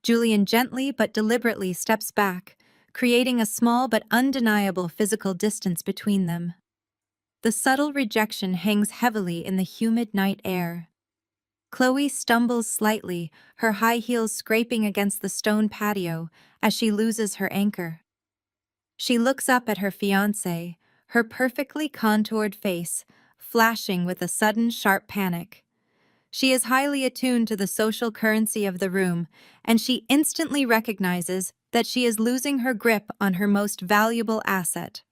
Julian gently but deliberately steps back, creating a small but undeniable physical distance between them. The subtle rejection hangs heavily in the humid night air. Chloe stumbles slightly, her high heels scraping against the stone patio as she loses her anchor. She looks up at her fiancé, her perfectly contoured face flashing with a sudden sharp panic. She is highly attuned to the social currency of the room, and she instantly recognizes that she is losing her grip on her most valuable asset.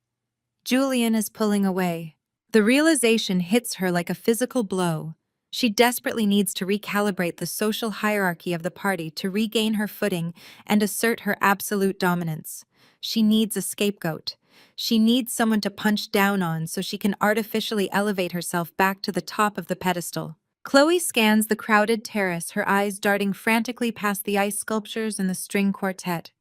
Julian is pulling away. The realization hits her like a physical blow. She desperately needs to recalibrate the social hierarchy of the party to regain her footing and assert her absolute dominance. She needs a scapegoat. She needs someone to punch down on so she can artificially elevate herself back to the top of the pedestal. Chloe scans the crowded terrace, her eyes darting frantically past the ice sculptures and the string quartet.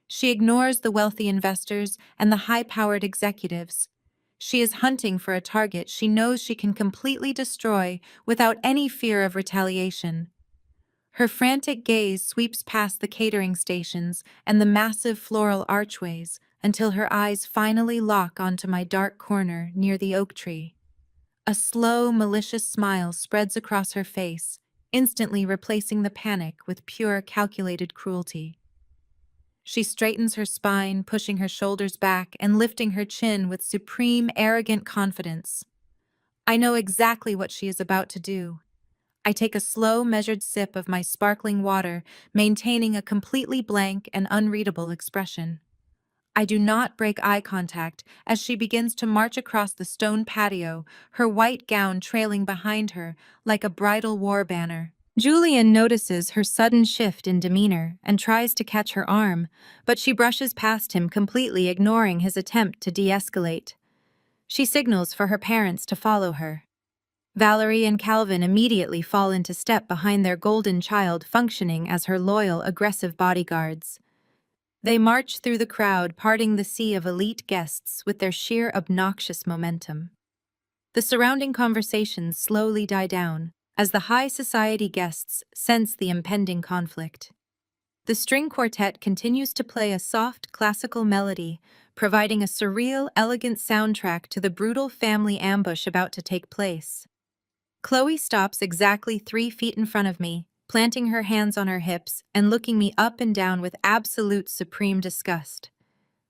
She ignores the wealthy investors and the high-powered executives. She is hunting for a target she knows she can completely destroy without any fear of retaliation. Her frantic gaze sweeps past the catering stations and the massive floral archways until her eyes finally lock onto my dark corner near the oak tree. A slow, malicious smile spreads across her face, instantly replacing the panic with pure, calculated cruelty. She straightens her spine, pushing her shoulders back and lifting her chin with supreme, arrogant confidence. I know exactly what she is about to do. I take a slow, measured sip of my sparkling water, maintaining a completely blank and unreadable expression. I do not break eye contact as she begins to march across the stone patio, her white gown trailing behind her like a bridal war banner. Julian notices her sudden shift in demeanor and tries to catch her arm, but she brushes past him, completely ignoring his attempt to de-escalate. She signals for her parents to follow her. Valerie and Calvin immediately fall into step behind their golden child, functioning as her loyal, aggressive bodyguards. They march through the crowd, parting the sea of elite guests with their sheer obnoxious momentum. The surrounding conversations slowly die down as the high society guests sense the impending conflict. The string quartet continues to play a soft, classical melody, providing a surreal, elegant soundtrack to the brutal family ambush about to take place. Chloe stops exactly 3 feet in front of me, planting her hands on her hips and looking me up and down with absolute supreme disgust.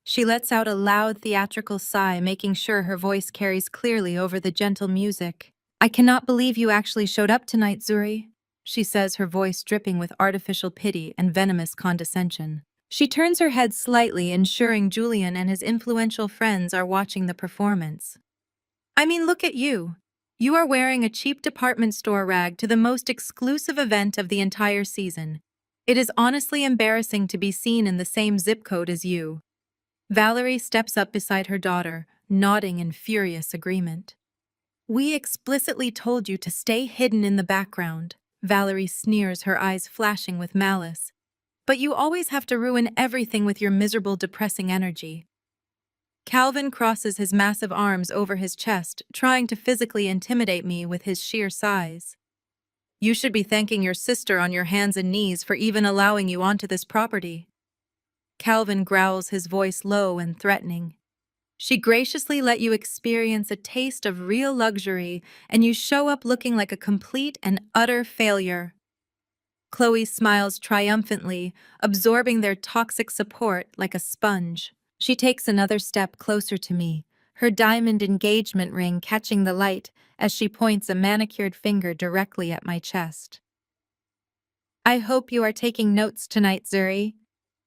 She lets out a loud theatrical sigh, making sure her voice carries clearly over the gentle music. "I cannot believe you actually showed up tonight, Zuri," she says, her voice dripping with artificial pity and venomous condescension. She turns her head slightly, ensuring Julian and his influential friends are watching the performance. "I mean, look at you. You are wearing a cheap department store rag to the most exclusive event of the entire season. It is honestly embarrassing to be seen in the same zip code as you." Valerie steps up beside her daughter, nodding in furious agreement. "We explicitly told you to stay hidden in the background," Valerie sneers, her eyes flashing with malice. "But you always have to ruin everything with your miserable, depressing energy." Calvin crosses his massive arms over his chest, trying to physically intimidate me with his sheer size. "You should be thanking your sister on your hands and knees for even allowing you onto this property." Calvin growls, his voice low and threatening. "She graciously let you experience a taste of real luxury, and you show up looking like a complete and utter failure." Chloe smiles triumphantly, absorbing their toxic support like a sponge. She takes another step closer to me, her diamond engagement ring catching the light as she points a manicured finger directly at my chest. "I hope you are taking notes tonight, Zuri."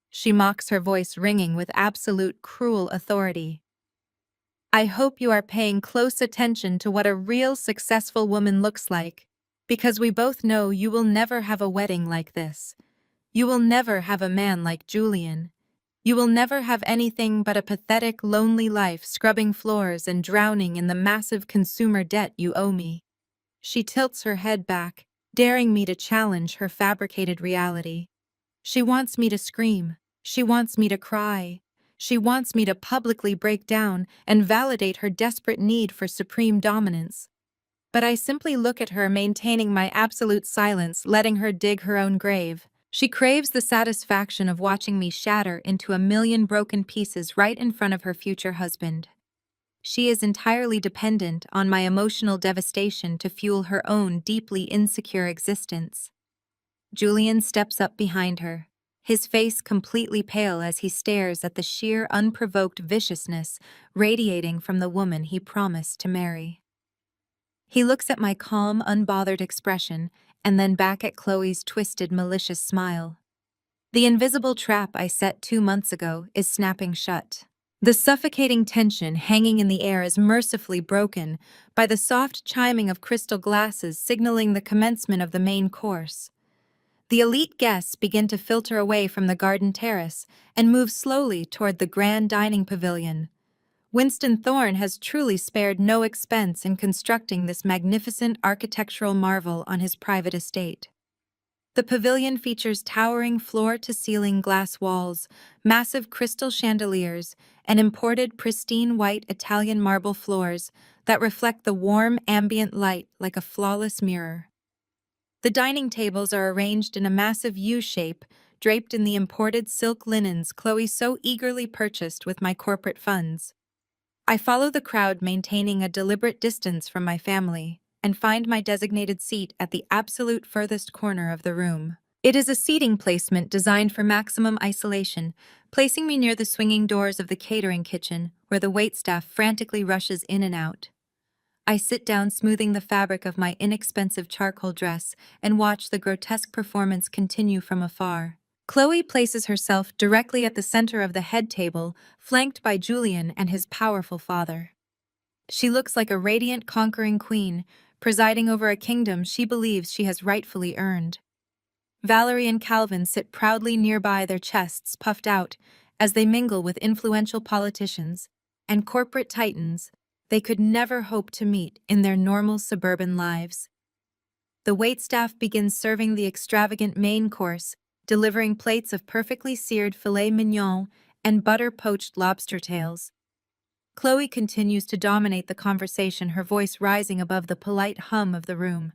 She mocks, her voice ringing with absolute cruel authority. "I hope you are paying close attention to what a real successful woman looks like, because we both know you will never have a wedding like this. You will never have a man like Julian. You will never have anything but a pathetic, lonely life, scrubbing floors and drowning in the massive consumer debt you owe me." She tilts her head back, daring me to challenge her fabricated reality. She wants me to scream. She wants me to cry. She wants me to publicly break down and validate her desperate need for supreme dominance. But I simply look at her, maintaining my absolute silence, letting her dig her own grave. She craves the satisfaction of watching me shatter into a million broken pieces right in front of her future husband. She is entirely dependent on my emotional devastation to fuel her own deeply insecure existence. Julian steps up behind her, his face completely pale as he stares at the sheer, unprovoked viciousness radiating from the woman he promised to marry. He looks at my calm, unbothered expression and then back at Chloe's twisted, malicious smile. The invisible trap I set 2 months ago is snapping shut. The suffocating tension hanging in the air is mercifully broken by the soft chiming of crystal glasses signaling the commencement of the main course. The elite guests begin to filter away from the garden terrace and move slowly toward the grand dining pavilion. Winston Thorne has truly spared no expense in constructing this magnificent architectural marvel on his private estate. The pavilion features towering floor-to-ceiling glass walls, massive crystal chandeliers, and imported pristine white Italian marble floors that reflect the warm ambient light like a flawless mirror. The dining tables are arranged in a massive U-shape, draped in the imported silk linens Chloe so eagerly purchased with my corporate funds. I follow the crowd, maintaining a deliberate distance from my family, and find my designated seat at the absolute furthest corner of the room. It is a seating placement designed for maximum isolation, placing me near the swinging doors of the catering kitchen, where the waitstaff frantically rushes in and out. I sit down, smoothing the fabric of my inexpensive charcoal dress, and watch the grotesque performance continue from afar. Chloe places herself directly at the center of the head table, flanked by Julian and his powerful father. She looks like a radiant, conquering queen, presiding over a kingdom she believes she has rightfully earned. Valerie and Calvin sit proudly nearby, their chests puffed out, as they mingle with influential politicians and corporate titans they could never hope to meet in their normal suburban lives. The waitstaff begins serving the extravagant main course, delivering plates of perfectly seared filet mignon and butter-poached lobster tails. Chloe continues to dominate the conversation, her voice rising above the polite hum of the room.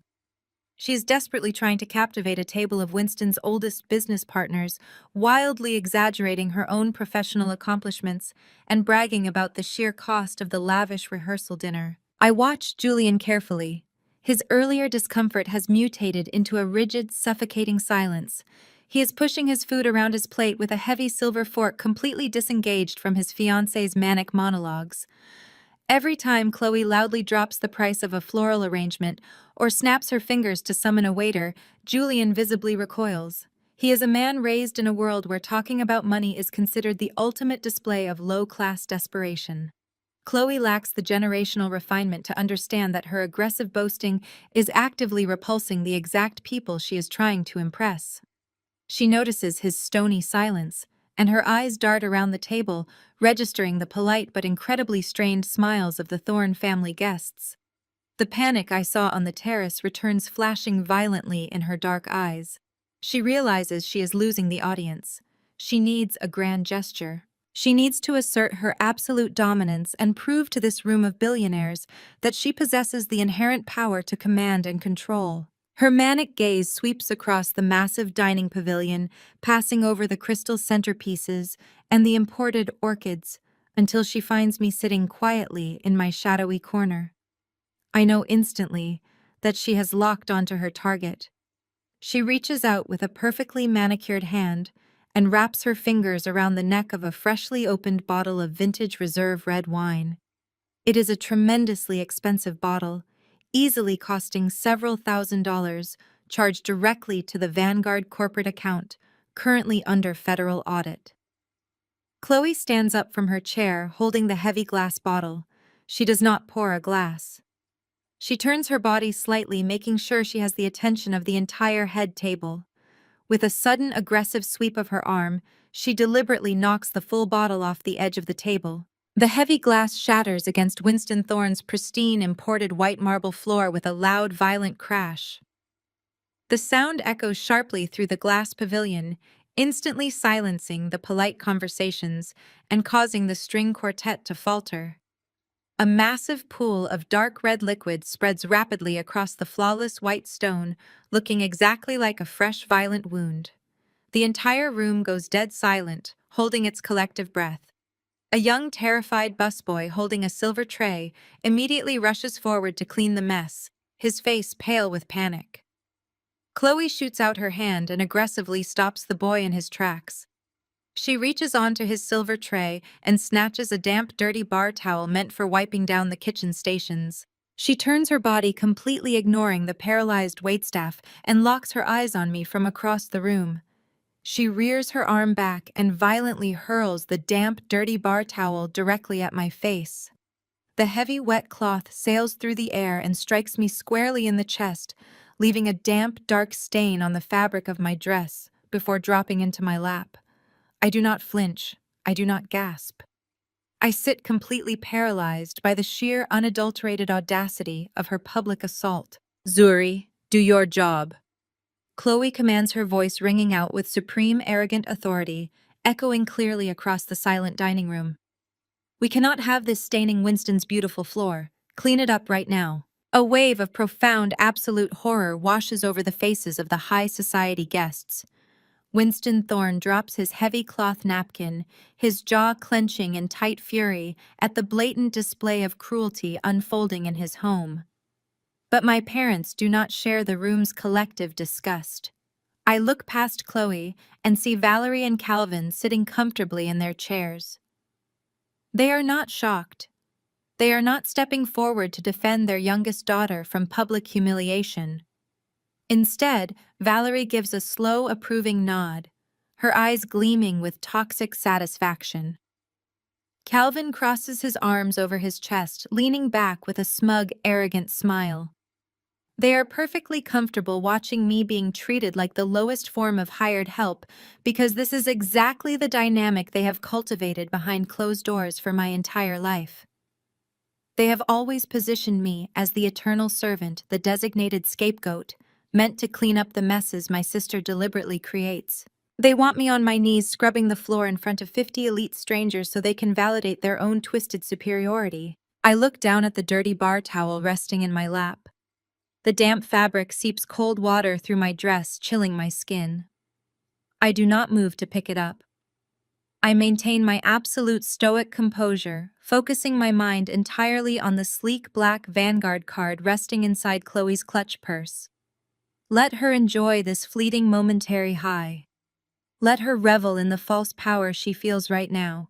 She is desperately trying to captivate a table of Winston's oldest business partners, wildly exaggerating her own professional accomplishments and bragging about the sheer cost of the lavish rehearsal dinner. I watched Julian carefully. His earlier discomfort has mutated into a rigid, suffocating silence. He is pushing his food around his plate with a heavy silver fork completely disengaged from his fiancée's manic monologues. Every time Chloe loudly drops the price of a floral arrangement or snaps her fingers to summon a waiter, Julian visibly recoils. He is a man raised in a world where talking about money is considered the ultimate display of low-class desperation. Chloe lacks the generational refinement to understand that her aggressive boasting is actively repulsing the exact people she is trying to impress. She notices his stony silence, and her eyes dart around the table, registering the polite but incredibly strained smiles of the Thorne family guests. The panic I saw on the terrace returns, flashing violently in her dark eyes. She realizes she is losing the audience. She needs a grand gesture. She needs to assert her absolute dominance and prove to this room of billionaires that she possesses the inherent power to command and control. Her manic gaze sweeps across the massive dining pavilion, passing over the crystal centerpieces and the imported orchids, until she finds me sitting quietly in my shadowy corner. I know instantly that she has locked onto her target. She reaches out with a perfectly manicured hand and wraps her fingers around the neck of a freshly opened bottle of vintage reserve red wine. It is a tremendously expensive bottle, easily costing several $1,000s, charged directly to the Vanguard corporate account, currently under federal audit. Chloe stands up from her chair, holding the heavy glass bottle. She does not pour a glass. She turns her body slightly, making sure she has the attention of the entire head table. With a sudden, aggressive sweep of her arm, she deliberately knocks the full bottle off the edge of the table. The heavy glass shatters against Winston Thorne's pristine, imported white marble floor with a loud, violent crash. The sound echoes sharply through the glass pavilion, instantly silencing the polite conversations and causing the string quartet to falter. A massive pool of dark red liquid spreads rapidly across the flawless white stone, looking exactly like a fresh, violent wound. The entire room goes dead silent, holding its collective breath. A young, terrified busboy holding a silver tray immediately rushes forward to clean the mess, his face pale with panic. Chloe shoots out her hand and aggressively stops the boy in his tracks. She reaches onto his silver tray and snatches a damp, dirty bar towel meant for wiping down the kitchen stations. She turns her body, completely ignoring the paralyzed waitstaff, and locks her eyes on me from across the room. She rears her arm back and violently hurls the damp, dirty bar towel directly at my face. The heavy, wet cloth sails through the air and strikes me squarely in the chest, leaving a damp, dark stain on the fabric of my dress before dropping into my lap. I do not flinch. I do not gasp. I sit completely paralyzed by the sheer, unadulterated audacity of her public assault. "Zuri, do your job." Chloe commands, her voice ringing out with supreme, arrogant authority, echoing clearly across the silent dining room. "We cannot have this staining Winston's beautiful floor. Clean it up right now." A wave of profound, absolute horror washes over the faces of the high society guests. Winston Thorne drops his heavy cloth napkin, his jaw clenching in tight fury at the blatant display of cruelty unfolding in his home. But my parents do not share the room's collective disgust. I look past Chloe and see Valerie and Calvin sitting comfortably in their chairs. They are not shocked. They are not stepping forward to defend their youngest daughter from public humiliation. Instead, Valerie gives a slow, approving nod, her eyes gleaming with toxic satisfaction. Calvin crosses his arms over his chest, leaning back with a smug, arrogant smile. They are perfectly comfortable watching me being treated like the lowest form of hired help because this is exactly the dynamic they have cultivated behind closed doors for my entire life. They have always positioned me as the eternal servant, the designated scapegoat, meant to clean up the messes my sister deliberately creates. They want me on my knees scrubbing the floor in front of 50 elite strangers so they can validate their own twisted superiority. I look down at the dirty bar towel resting in my lap. The damp fabric seeps cold water through my dress, chilling my skin. I do not move to pick it up. I maintain my absolute stoic composure, focusing my mind entirely on the sleek black Vanguard card resting inside Chloe's clutch purse. Let her enjoy this fleeting momentary high. Let her revel in the false power she feels right now.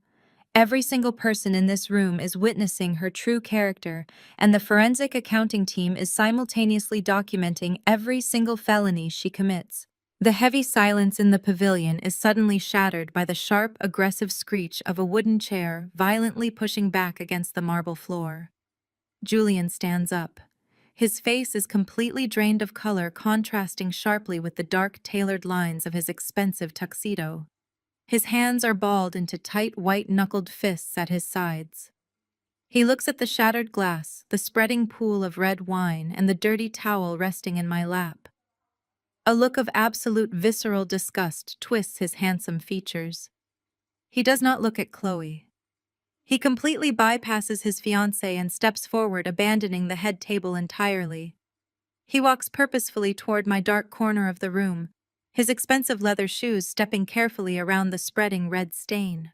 Every single person in this room is witnessing her true character, and the forensic accounting team is simultaneously documenting every single felony she commits. The heavy silence in the pavilion is suddenly shattered by the sharp, aggressive screech of a wooden chair violently pushing back against the marble floor. Julian stands up. His face is completely drained of color, contrasting sharply with the dark, tailored lines of his expensive tuxedo. His hands are balled into tight, white-knuckled fists at his sides. He looks at the shattered glass, the spreading pool of red wine, and the dirty towel resting in my lap. A look of absolute visceral disgust twists his handsome features. He does not look at Chloe. He completely bypasses his fiancée and steps forward, abandoning the head table entirely. He walks purposefully toward my dark corner of the room, his expensive leather shoes stepping carefully around the spreading red stain.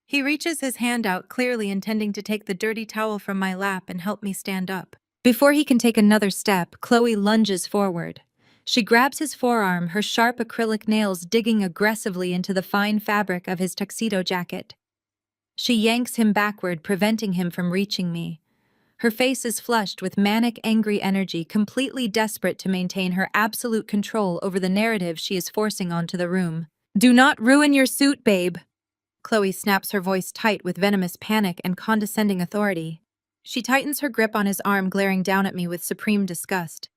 He reaches his hand out, clearly intending to take the dirty towel from my lap and help me stand up. Before he can take another step, Chloe lunges forward. She grabs his forearm, her sharp acrylic nails digging aggressively into the fine fabric of his tuxedo jacket. She yanks him backward, preventing him from reaching me. Her face is flushed with manic, angry energy, completely desperate to maintain her absolute control over the narrative she is forcing onto the room. "Do not ruin your suit, babe!" Chloe snaps, her voice tight with venomous panic and condescending authority. She tightens her grip on his arm, glaring down at me with supreme disgust.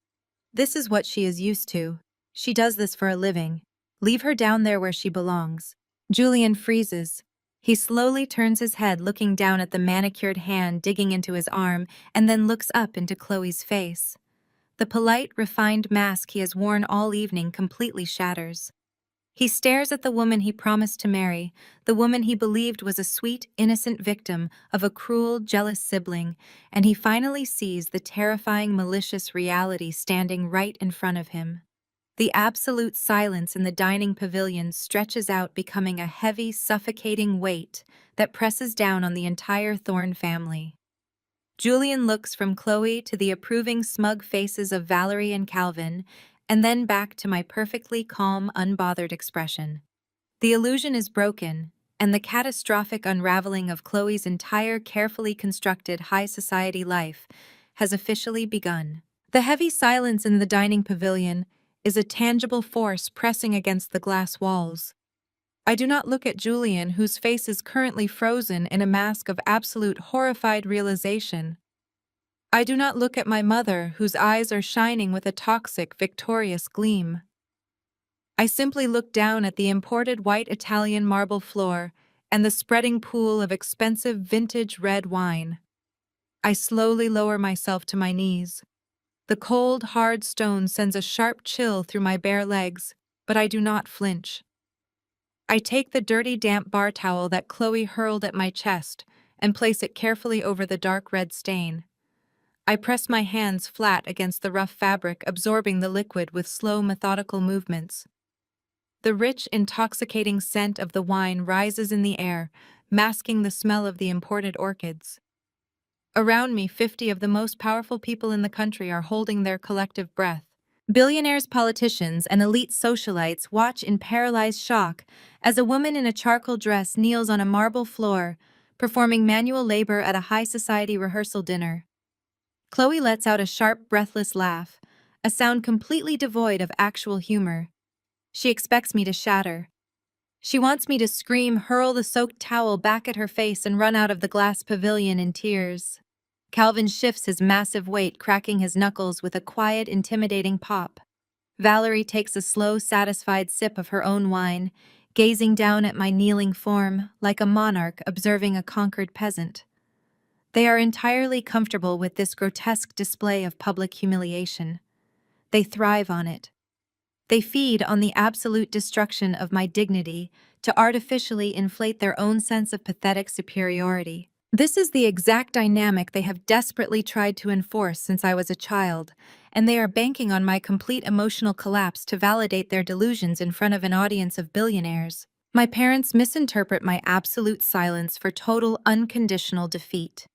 This is what she is used to. She does this for a living. Leave her down there where she belongs. Julian freezes. He slowly turns his head, looking down at the manicured hand digging into his arm, and then looks up into Chloe's face. The polite, refined mask he has worn all evening completely shatters. He stares at the woman he promised to marry, the woman he believed was a sweet, innocent victim of a cruel, jealous sibling, and he finally sees the terrifying, malicious reality standing right in front of him. The absolute silence in the dining pavilion stretches out, becoming a heavy, suffocating weight that presses down on the entire Thorne family. Julian looks from Chloe to the approving, smug faces of Valerie and Calvin, and then back to my perfectly calm, unbothered expression. The illusion is broken, and the catastrophic unraveling of Chloe's entire carefully constructed high society life has officially begun. The heavy silence in the dining pavilion is a tangible force pressing against the glass walls. I do not look at Julian, whose face is currently frozen in a mask of absolute horrified realization. I do not look at my mother, whose eyes are shining with a toxic, victorious gleam. I simply look down at the imported white Italian marble floor and the spreading pool of expensive vintage red wine. I slowly lower myself to my knees. The cold, hard stone sends a sharp chill through my bare legs, but I do not flinch. I take the dirty, damp bar towel that Chloe hurled at my chest and place it carefully over the dark red stain. I press my hands flat against the rough fabric, absorbing the liquid with slow, methodical movements. The rich, intoxicating scent of the wine rises in the air, masking the smell of the imported orchids. Around me, 50 of the most powerful people in the country are holding their collective breath. Billionaires, politicians, and elite socialites watch in paralyzed shock as a woman in a charcoal dress kneels on a marble floor, performing manual labor at a high society rehearsal dinner. Chloe lets out a sharp, breathless laugh, a sound completely devoid of actual humor. She expects me to shatter. She wants me to scream, hurl the soaked towel back at her face, and run out of the glass pavilion in tears. Calvin shifts his massive weight, cracking his knuckles with a quiet, intimidating pop. Valerie takes a slow, satisfied sip of her own wine, gazing down at my kneeling form like a monarch observing a conquered peasant. They are entirely comfortable with this grotesque display of public humiliation. They thrive on it. They feed on the absolute destruction of my dignity to artificially inflate their own sense of pathetic superiority. This is the exact dynamic they have desperately tried to enforce since I was a child, and they are banking on my complete emotional collapse to validate their delusions in front of an audience of billionaires. My parents misinterpret my absolute silence for total, unconditional defeat.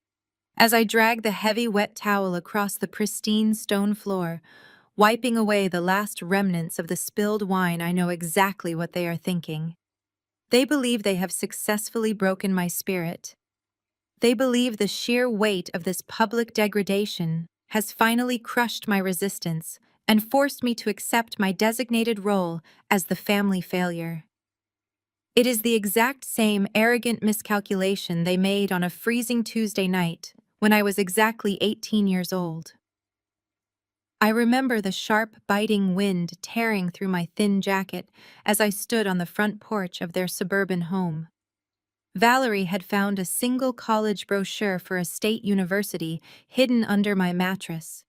As I drag the heavy, wet towel across the pristine stone floor, wiping away the last remnants of the spilled wine, I know exactly what they are thinking. They believe they have successfully broken my spirit. They believe the sheer weight of this public degradation has finally crushed my resistance and forced me to accept my designated role as the family failure. It is the exact same arrogant miscalculation they made on a freezing Tuesday night when I was exactly 18 years old. I remember the sharp, biting wind tearing through my thin jacket as I stood on the front porch of their suburban home. Valerie had found a single college brochure for a state university hidden under my mattress.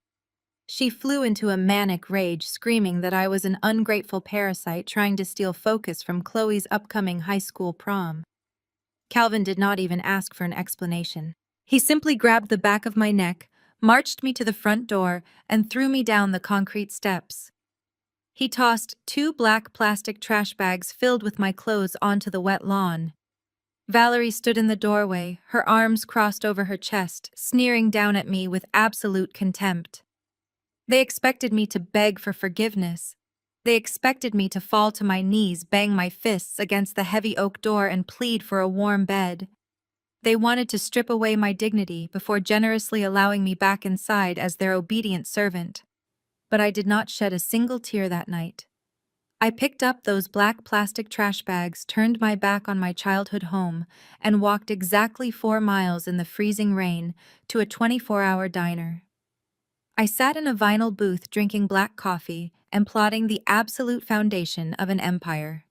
She flew into a manic rage, screaming that I was an ungrateful parasite trying to steal focus from Chloe's upcoming high school prom. Calvin did not even ask for an explanation. He simply grabbed the back of my neck, marched me to the front door, and threw me down the concrete steps. He tossed 2 black plastic trash bags filled with my clothes onto the wet lawn. Valerie stood in the doorway, her arms crossed over her chest, sneering down at me with absolute contempt. They expected me to beg for forgiveness. They expected me to fall to my knees, bang my fists against the heavy oak door, and plead for a warm bed. They wanted to strip away my dignity before generously allowing me back inside as their obedient servant. But I did not shed a single tear that night. I picked up those black plastic trash bags, turned my back on my childhood home, and walked exactly 4 miles in the freezing rain to a 24-hour diner. I sat in a vinyl booth drinking black coffee and plotting the absolute foundation of an empire.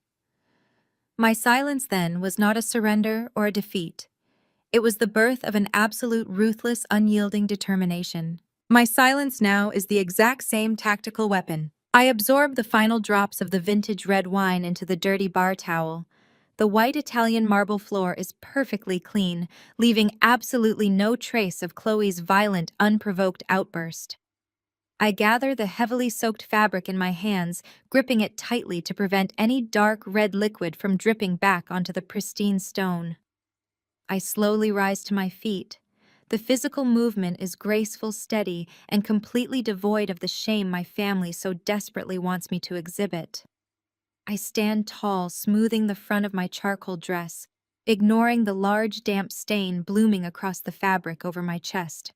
My silence then was not a surrender or a defeat. It was the birth of an absolute ruthless, unyielding determination. My silence now is the exact same tactical weapon. I absorb the final drops of the vintage red wine into the dirty bar towel. The white Italian marble floor is perfectly clean, leaving absolutely no trace of Chloe's violent, unprovoked outburst. I gather the heavily soaked fabric in my hands, gripping it tightly to prevent any dark red liquid from dripping back onto the pristine stone. I slowly rise to my feet. The physical movement is graceful, steady, and completely devoid of the shame my family so desperately wants me to exhibit. I stand tall, smoothing the front of my charcoal dress, ignoring the large damp stain blooming across the fabric over my chest.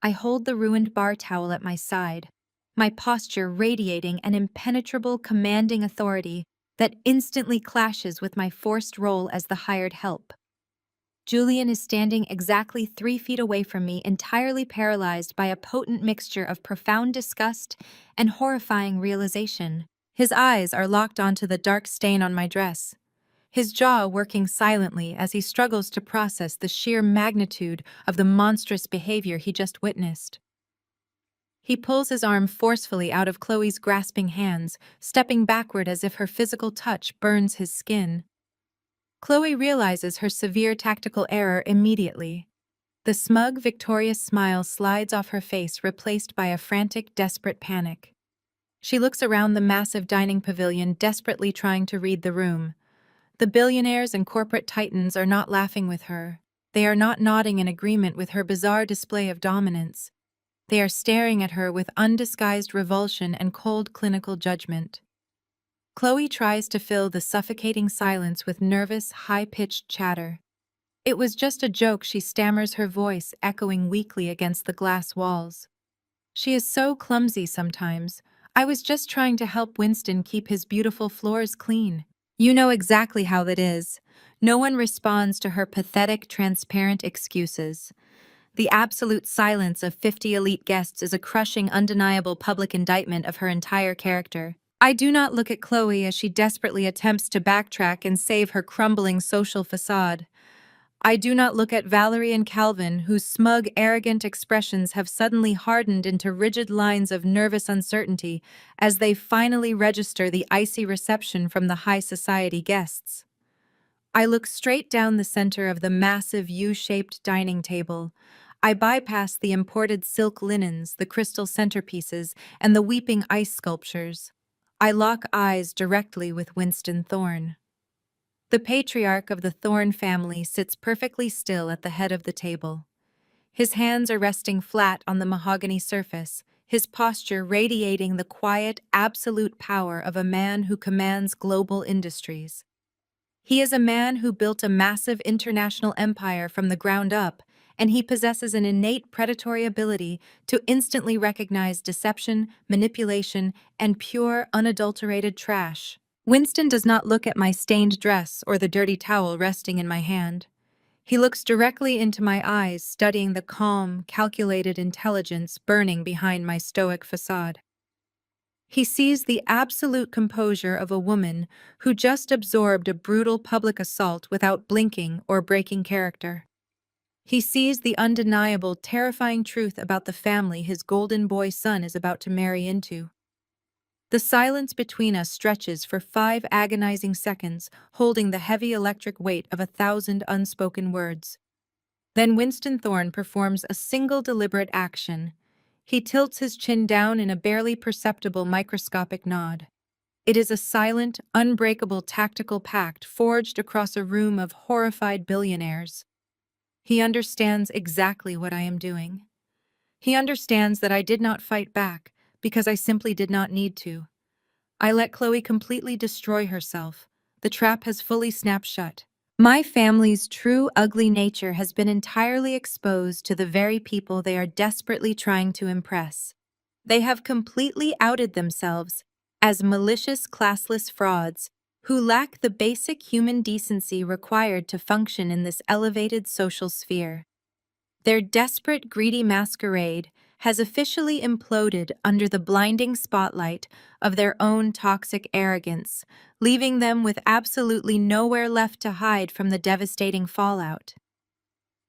I hold the ruined bar towel at my side, my posture radiating an impenetrable, commanding authority that instantly clashes with my forced role as the hired help. Julian is standing exactly 3 feet away from me, entirely paralyzed by a potent mixture of profound disgust and horrifying realization. His eyes are locked onto the dark stain on my dress, his jaw working silently as he struggles to process the sheer magnitude of the monstrous behavior he just witnessed. He pulls his arm forcefully out of Chloe's grasping hands, stepping backward as if her physical touch burns his skin. Chloe realizes her severe tactical error immediately. The smug, victorious smile slides off her face, replaced by a frantic, desperate panic. She looks around the massive dining pavilion, desperately trying to read the room. The billionaires and corporate titans are not laughing with her. They are not nodding in agreement with her bizarre display of dominance. They are staring at her with undisguised revulsion and cold clinical judgment. Chloe tries to fill the suffocating silence with nervous, high-pitched chatter. "It was just a joke," she stammers, her voice echoing weakly against the glass walls. She is so clumsy sometimes. "I was just trying to help Winston keep his beautiful floors clean." You know exactly how that is. No one responds to her pathetic, transparent excuses. The absolute silence of 50 elite guests is a crushing, undeniable public indictment of her entire character. I do not look at Chloe as she desperately attempts to backtrack and save her crumbling social facade. I do not look at Valerie and Calvin, whose smug, arrogant expressions have suddenly hardened into rigid lines of nervous uncertainty as they finally register the icy reception from the high society guests. I look straight down the center of the massive U-shaped dining table. I bypass the imported silk linens, the crystal centerpieces, and the weeping ice sculptures. I lock eyes directly with Winston Thorne. The patriarch of the Thorne family sits perfectly still at the head of the table. His hands are resting flat on the mahogany surface, his posture radiating the quiet, absolute power of a man who commands global industries. He is a man who built a massive international empire from the ground up, and he possesses an innate predatory ability to instantly recognize deception, manipulation, and pure, unadulterated trash. Winston does not look at my stained dress or the dirty towel resting in my hand. He looks directly into my eyes, studying the calm, calculated intelligence burning behind my stoic facade. He sees the absolute composure of a woman who just absorbed a brutal public assault without blinking or breaking character. He sees the undeniable, terrifying truth about the family his golden boy son is about to marry into. The silence between us stretches for 5 agonizing seconds, holding the heavy electric weight of 1,000 unspoken words. Then Winston Thorne performs a single deliberate action. He tilts his chin down in a barely perceptible microscopic nod. It is a silent, unbreakable tactical pact forged across a room of horrified billionaires. He understands exactly what I am doing. He understands that I did not fight back because I simply did not need to. I let Chloe completely destroy herself. The trap has fully snapped shut. My family's true ugly nature has been entirely exposed to the very people they are desperately trying to impress. They have completely outed themselves as malicious, classless frauds who lack the basic human decency required to function in this elevated social sphere. Their desperate, greedy masquerade has officially imploded under the blinding spotlight of their own toxic arrogance, leaving them with absolutely nowhere left to hide from the devastating fallout.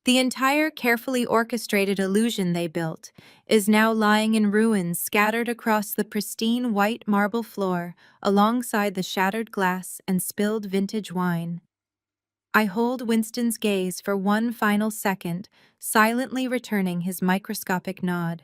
The entire carefully orchestrated illusion they built is now lying in ruins scattered across the pristine white marble floor alongside the shattered glass and spilled vintage wine. I hold Winston's gaze for one final second, silently returning his microscopic nod.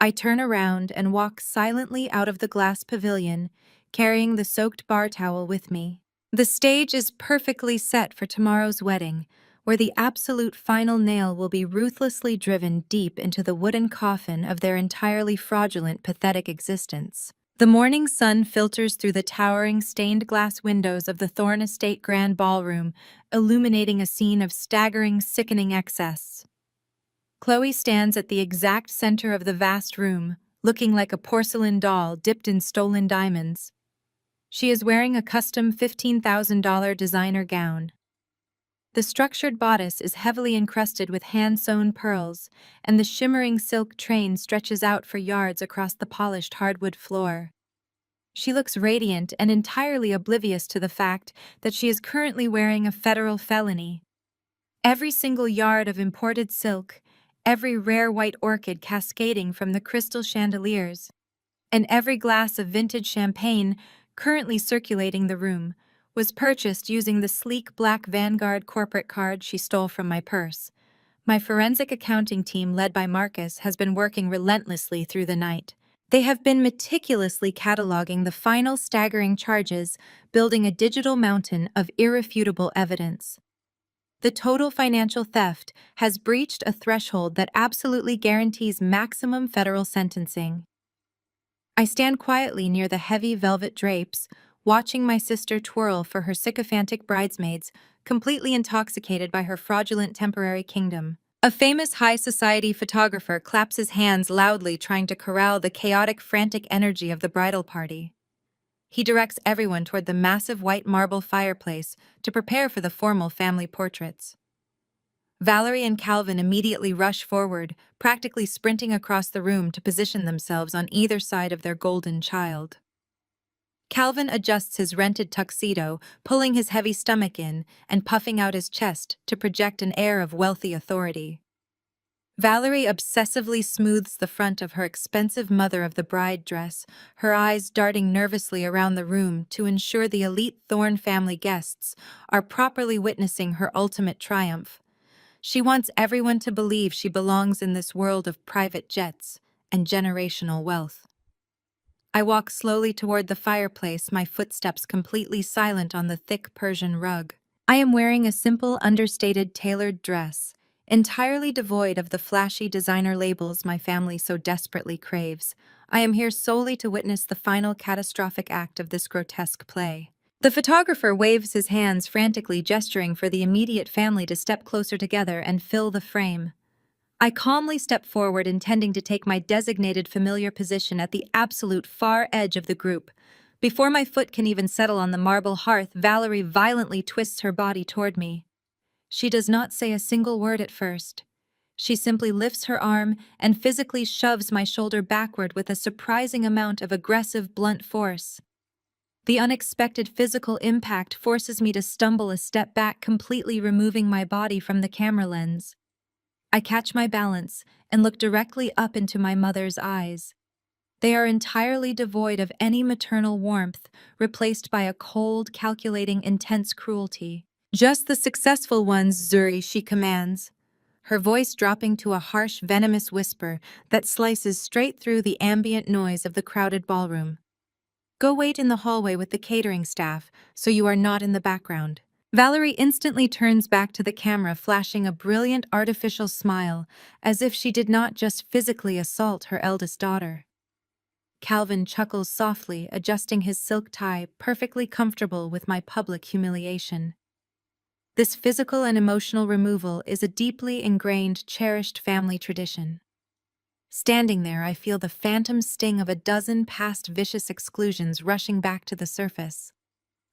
I turn around and walk silently out of the glass pavilion, carrying the soaked bar towel with me. The stage is perfectly set for tomorrow's wedding, where the absolute final nail will be ruthlessly driven deep into the wooden coffin of their entirely fraudulent, pathetic existence. The morning sun filters through the towering stained glass windows of the Thorne Estate Grand Ballroom, illuminating a scene of staggering, sickening excess. Chloe stands at the exact center of the vast room, looking like a porcelain doll dipped in stolen diamonds. She is wearing a custom $15,000 designer gown. The structured bodice is heavily encrusted with hand-sewn pearls, and the shimmering silk train stretches out for yards across the polished hardwood floor. She looks radiant and entirely oblivious to the fact that she is currently wearing a federal felony. Every single yard of imported silk, every rare white orchid cascading from the crystal chandeliers, and every glass of vintage champagne currently circulating the room was purchased using the sleek black Vanguard corporate card she stole from my purse. My forensic accounting team led by Marcus has been working relentlessly through the night. They have been meticulously cataloging the final staggering charges, building a digital mountain of irrefutable evidence. The total financial theft has breached a threshold that absolutely guarantees maximum federal sentencing. I stand quietly near the heavy velvet drapes, watching my sister twirl for her sycophantic bridesmaids, completely intoxicated by her fraudulent temporary kingdom. A famous high society photographer claps his hands loudly, trying to corral the chaotic, frantic energy of the bridal party. He directs everyone toward the massive white marble fireplace to prepare for the formal family portraits. Valerie and Calvin immediately rush forward, practically sprinting across the room to position themselves on either side of their golden child. Calvin adjusts his rented tuxedo, pulling his heavy stomach in and puffing out his chest to project an air of wealthy authority. Valerie obsessively smooths the front of her expensive mother-of-the-bride dress, her eyes darting nervously around the room to ensure the elite Thorne family guests are properly witnessing her ultimate triumph. She wants everyone to believe she belongs in this world of private jets and generational wealth. I walk slowly toward the fireplace, my footsteps completely silent on the thick Persian rug. I am wearing a simple, understated, tailored dress, entirely devoid of the flashy designer labels my family so desperately craves. I am here solely to witness the final catastrophic act of this grotesque play. The photographer waves his hands, frantically gesturing for the immediate family to step closer together and fill the frame. I calmly step forward, intending to take my designated familiar position at the absolute far edge of the group. Before my foot can even settle on the marble hearth, Valerie violently twists her body toward me. She does not say a single word at first. She simply lifts her arm and physically shoves my shoulder backward with a surprising amount of aggressive, blunt force. The unexpected physical impact forces me to stumble a step back, completely removing my body from the camera lens. I catch my balance and look directly up into my mother's eyes. They are entirely devoid of any maternal warmth, replaced by a cold, calculating, intense cruelty. "Just the successful ones, Zuri," she commands, her voice dropping to a harsh, venomous whisper that slices straight through the ambient noise of the crowded ballroom. "Go wait in the hallway with the catering staff, so you are not in the background." Valerie instantly turns back to the camera, flashing a brilliant artificial smile, as if she did not just physically assault her eldest daughter. Calvin chuckles softly, adjusting his silk tie, perfectly comfortable with my public humiliation. This physical and emotional removal is a deeply ingrained, cherished family tradition. Standing there, I feel the phantom sting of a dozen past vicious exclusions rushing back to the surface.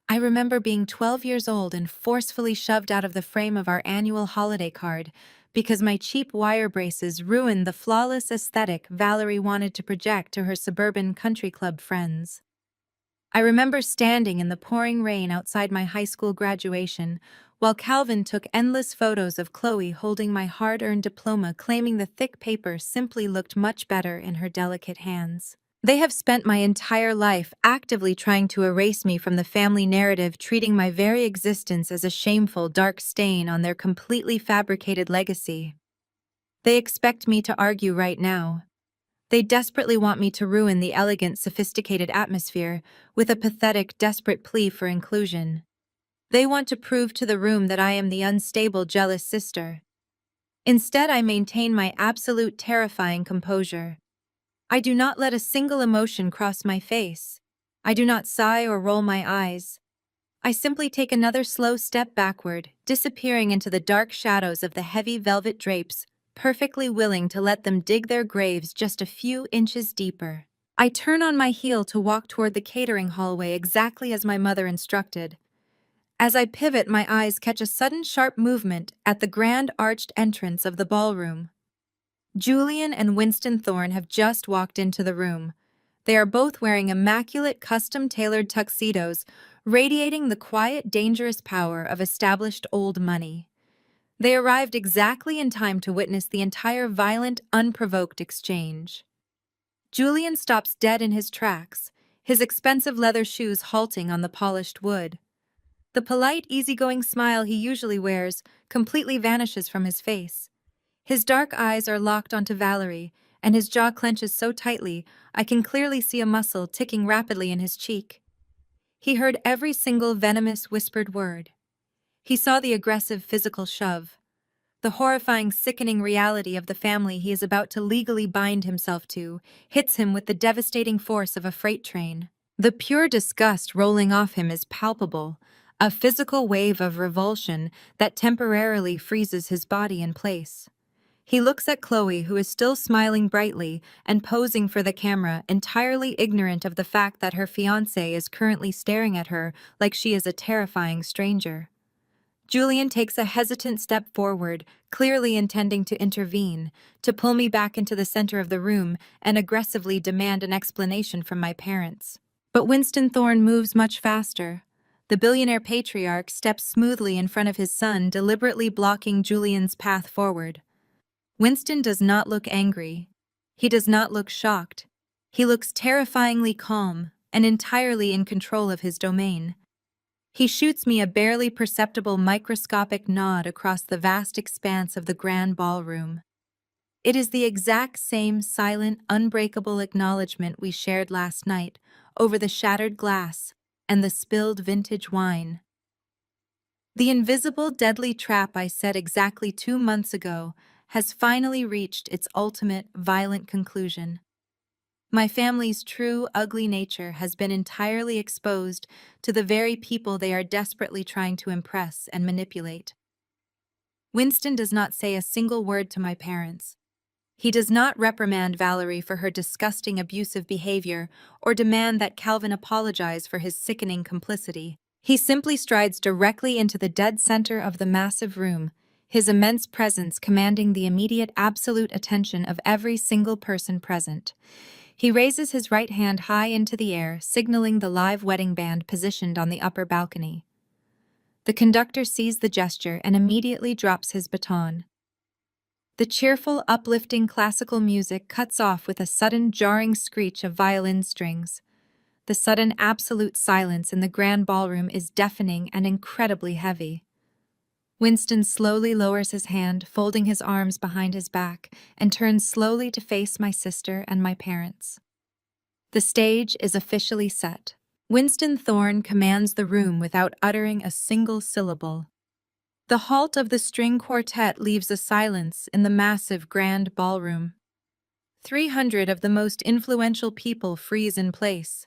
I remember being 12 years old and forcefully shoved out of the frame of our annual holiday card because my cheap wire braces ruined the flawless aesthetic Valerie wanted to project to her suburban country club friends. I remember standing in the pouring rain outside my high school graduation while Calvin took endless photos of Chloe holding my hard-earned diploma, claiming the thick paper simply looked much better in her delicate hands. They have spent my entire life actively trying to erase me from the family narrative, treating my very existence as a shameful, dark stain on their completely fabricated legacy. They expect me to argue right now. They desperately want me to ruin the elegant, sophisticated atmosphere with a pathetic, desperate plea for inclusion. They want to prove to the room that I am the unstable, jealous sister. Instead, I maintain my absolute, terrifying composure. I do not let a single emotion cross my face. I do not sigh or roll my eyes. I simply take another slow step backward, disappearing into the dark shadows of the heavy velvet drapes, perfectly willing to let them dig their graves just a few inches deeper. I turn on my heel to walk toward the catering hallway exactly as my mother instructed. As I pivot, my eyes catch a sudden sharp movement at the grand arched entrance of the ballroom. Julian and Winston Thorne have just walked into the room. They are both wearing immaculate, custom-tailored tuxedos, radiating the quiet, dangerous power of established old money. They arrived exactly in time to witness the entire violent, unprovoked exchange. Julian stops dead in his tracks, his expensive leather shoes halting on the polished wood. The polite, easygoing smile he usually wears completely vanishes from his face. His dark eyes are locked onto Valerie, and his jaw clenches so tightly I can clearly see a muscle ticking rapidly in his cheek. He heard every single venomous whispered word. He saw the aggressive physical shove, the horrifying, sickening reality of the family he is about to legally bind himself to hits him with the devastating force of a freight train. The pure disgust rolling off him is palpable, a physical wave of revulsion that temporarily freezes his body in place. He looks at Chloe, who is still smiling brightly and posing for the camera, entirely ignorant of the fact that her fiancé is currently staring at her like she is a terrifying stranger. Julian takes a hesitant step forward, clearly intending to intervene, to pull me back into the center of the room and aggressively demand an explanation from my parents. But Winston Thorne moves much faster. The billionaire patriarch steps smoothly in front of his son, deliberately blocking Julian's path forward. Winston does not look angry. He does not look shocked. He looks terrifyingly calm and entirely in control of his domain. He shoots me a barely perceptible microscopic nod across the vast expanse of the grand ballroom. It is the exact same silent, unbreakable acknowledgement we shared last night over the shattered glass and the spilled vintage wine. The invisible, deadly trap I set exactly 2 months ago has finally reached its ultimate, violent conclusion. My family's true, ugly nature has been entirely exposed to the very people they are desperately trying to impress and manipulate. Winston does not say a single word to my parents. He does not reprimand Valerie for her disgusting abusive behavior or demand that Calvin apologize for his sickening complicity. He simply strides directly into the dead center of the massive room, his immense presence commanding the immediate absolute attention of every single person present. He raises his right hand high into the air, signaling the live wedding band positioned on the upper balcony. The conductor sees the gesture and immediately drops his baton. The cheerful, uplifting classical music cuts off with a sudden jarring screech of violin strings. The sudden absolute silence in the grand ballroom is deafening and incredibly heavy. Winston slowly lowers his hand, folding his arms behind his back, and turns slowly to face my sister and my parents. The stage is officially set. Winston Thorne commands the room without uttering a single syllable. The halt of the string quartet leaves a silence in the massive grand ballroom. 300 of the most influential people freeze in place.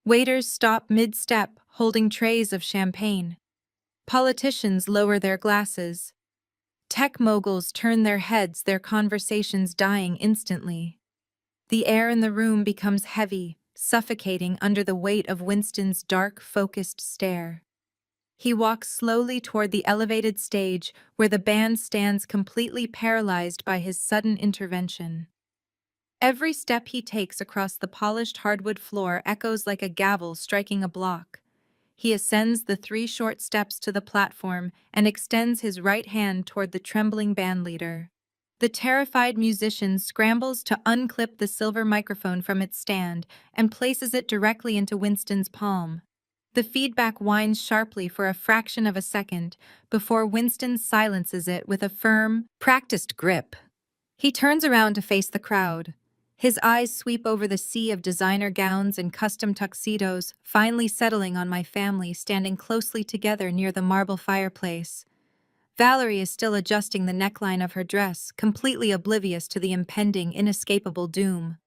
Waiters stop mid-step, holding trays of champagne. Politicians lower their glasses. Tech moguls turn their heads, their conversations dying instantly. The air in the room becomes heavy, suffocating under the weight of Winston's dark, focused stare. He walks slowly toward the elevated stage where the band stands completely paralyzed by his sudden intervention. Every step he takes across the polished hardwood floor echoes like a gavel striking a block. He ascends the 3 short steps to the platform and extends his right hand toward the trembling bandleader. The terrified musician scrambles to unclip the silver microphone from its stand and places it directly into Winston's palm. The feedback whines sharply for a fraction of a second before Winston silences it with a firm, practiced grip. He turns around to face the crowd. His eyes sweep over the sea of designer gowns and custom tuxedos, finally settling on my family standing closely together near the marble fireplace. Valerie is still adjusting the neckline of her dress, completely oblivious to the impending, inescapable doom.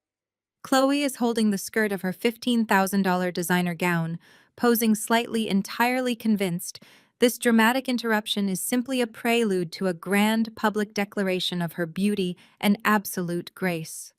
Chloe is holding the skirt of her $15,000 designer gown, posing slightly, entirely convinced this dramatic interruption is simply a prelude to a grand public declaration of her beauty and absolute grace.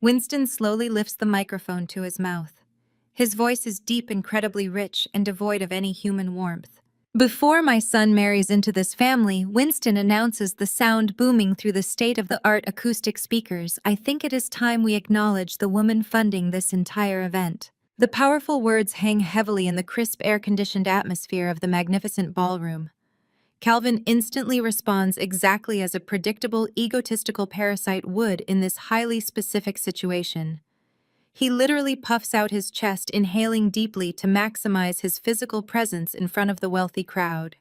Winston slowly lifts the microphone to his mouth. His voice is deep, incredibly rich, and devoid of any human warmth. Before my son marries into this family, Winston announces, the sound booming through the state-of-the-art acoustic speakers, I think it is time we acknowledge the woman funding this entire event. The powerful words hang heavily in the crisp, air-conditioned atmosphere of the magnificent ballroom. Calvin instantly responds exactly as a predictable, egotistical parasite would in this highly specific situation. He literally puffs out his chest, inhaling deeply to maximize his physical presence in front of the wealthy crowd.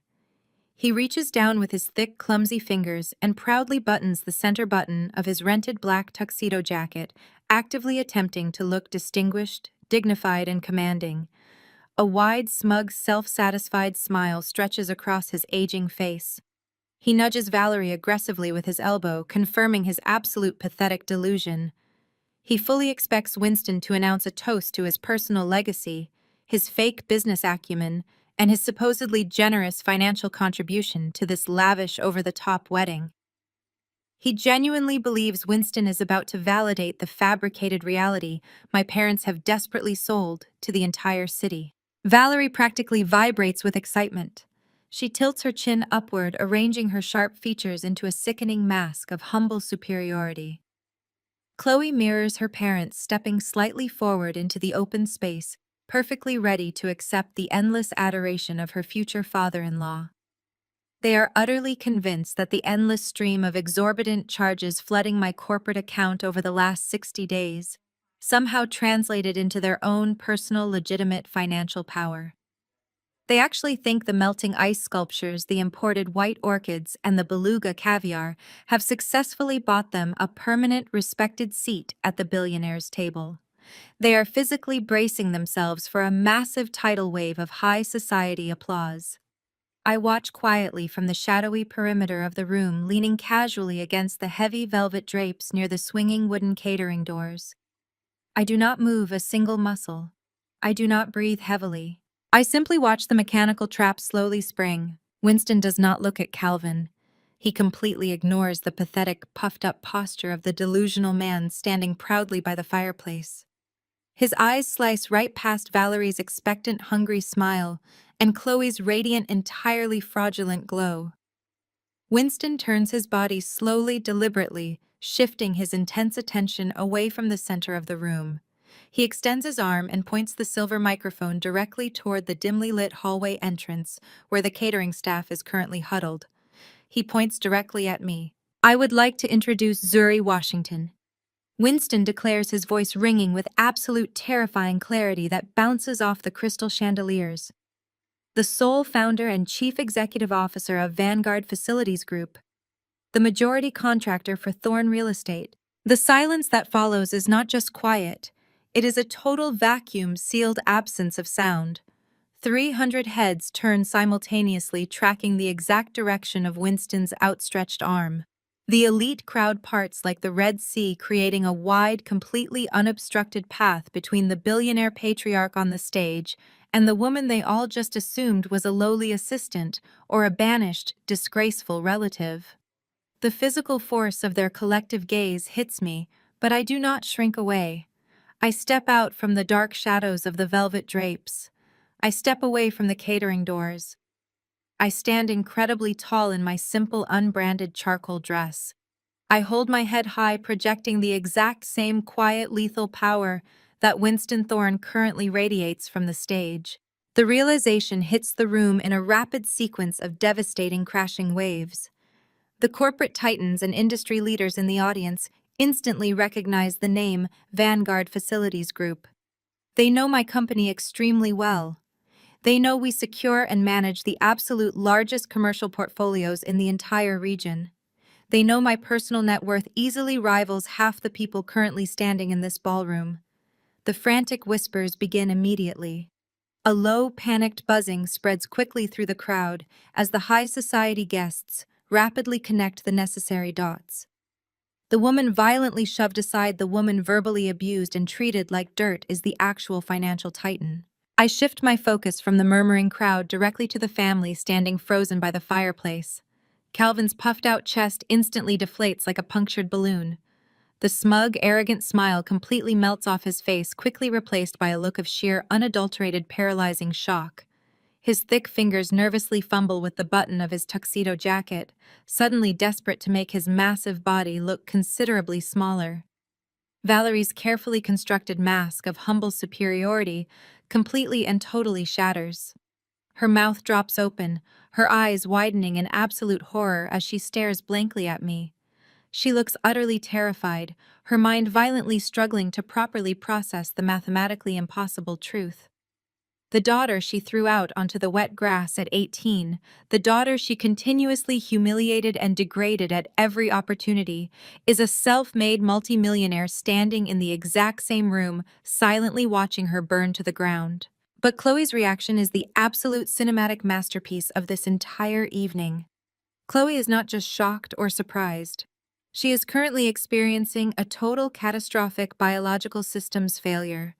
He reaches down with his thick, clumsy fingers and proudly buttons the center button of his rented black tuxedo jacket, actively attempting to look distinguished, dignified, and commanding. A wide, smug, self-satisfied smile stretches across his aging face. He nudges Valerie aggressively with his elbow, confirming his absolute pathetic delusion. He fully expects Winston to announce a toast to his personal legacy, his fake business acumen, and his supposedly generous financial contribution to this lavish, over-the-top wedding. He genuinely believes Winston is about to validate the fabricated reality my parents have desperately sold to the entire city. Valerie practically vibrates with excitement. She tilts her chin upward, arranging her sharp features into a sickening mask of humble superiority. Chloe mirrors her parents, stepping slightly forward into the open space, perfectly ready to accept the endless adoration of her future father-in-law. They are utterly convinced that the endless stream of exorbitant charges flooding my corporate account over the last 60 days somehow translated into their own personal legitimate financial power. They actually think the melting ice sculptures, the imported white orchids, and the beluga caviar have successfully bought them a permanent, respected seat at the billionaire's table. They are physically bracing themselves for a massive tidal wave of high society applause. I watch quietly from the shadowy perimeter of the room, leaning casually against the heavy velvet drapes near the swinging wooden catering doors. I do not move a single muscle. I do not breathe heavily. I simply watch the mechanical trap slowly spring. Winston does not look at Calvin. He completely ignores the pathetic, puffed-up posture of the delusional man standing proudly by the fireplace. His eyes slice right past Valerie's expectant, hungry smile and Chloe's radiant, entirely fraudulent glow. Winston turns his body slowly, deliberately, shifting his intense attention away from the center of the room. He extends his arm and points the silver microphone directly toward the dimly lit hallway entrance where the catering staff is currently huddled. He points directly at me. "I would like to introduce Zuri Washington." Winston declares, his voice ringing with absolute terrifying clarity that bounces off the crystal chandeliers. "The sole founder and chief executive officer of Vanguard Facilities Group, the majority contractor for Thorn Real Estate." The silence that follows is not just quiet, it is a total vacuum, sealed absence of sound. 300 heads turn simultaneously, tracking the exact direction of Winston's outstretched arm. The elite crowd parts like the Red Sea, creating a wide, completely unobstructed path between the billionaire patriarch on the stage and the woman they all just assumed was a lowly assistant or a banished, disgraceful relative. The physical force of their collective gaze hits me, but I do not shrink away. I step out from the dark shadows of the velvet drapes. I step away from the catering doors. I stand incredibly tall in my simple, unbranded charcoal dress. I hold my head high, projecting the exact same quiet, lethal power that Winston Thorne currently radiates from the stage. The realization hits the room in a rapid sequence of devastating crashing waves. The corporate titans and industry leaders in the audience instantly recognize the name Vanguard Facilities Group. They know my company extremely well. They know we secure and manage the absolute largest commercial portfolios in the entire region. They know my personal net worth easily rivals half the people currently standing in this ballroom. The frantic whispers begin immediately. A low, panicked buzzing spreads quickly through the crowd as the high society guests rapidly connect the necessary dots. The woman violently shoved aside, the woman verbally abused and treated like dirt, is the actual financial titan. I shift my focus from the murmuring crowd directly to the family standing frozen by the fireplace. Calvin's puffed-out chest instantly deflates like a punctured balloon. The smug, arrogant smile completely melts off his face, quickly replaced by a look of sheer, unadulterated, paralyzing shock. His thick fingers nervously fumble with the button of his tuxedo jacket, suddenly desperate to make his massive body look considerably smaller. Valerie's carefully constructed mask of humble superiority completely and totally shatters. Her mouth drops open, her eyes widening in absolute horror as she stares blankly at me. She looks utterly terrified, her mind violently struggling to properly process the mathematically impossible truth. The daughter she threw out onto the wet grass at 18, the daughter she continuously humiliated and degraded at every opportunity, is a self-made multimillionaire standing in the exact same room, silently watching her burn to the ground. But Chloe's reaction is the absolute cinematic masterpiece of this entire evening. Chloe is not just shocked or surprised. She is currently experiencing a total catastrophic biological systems failure.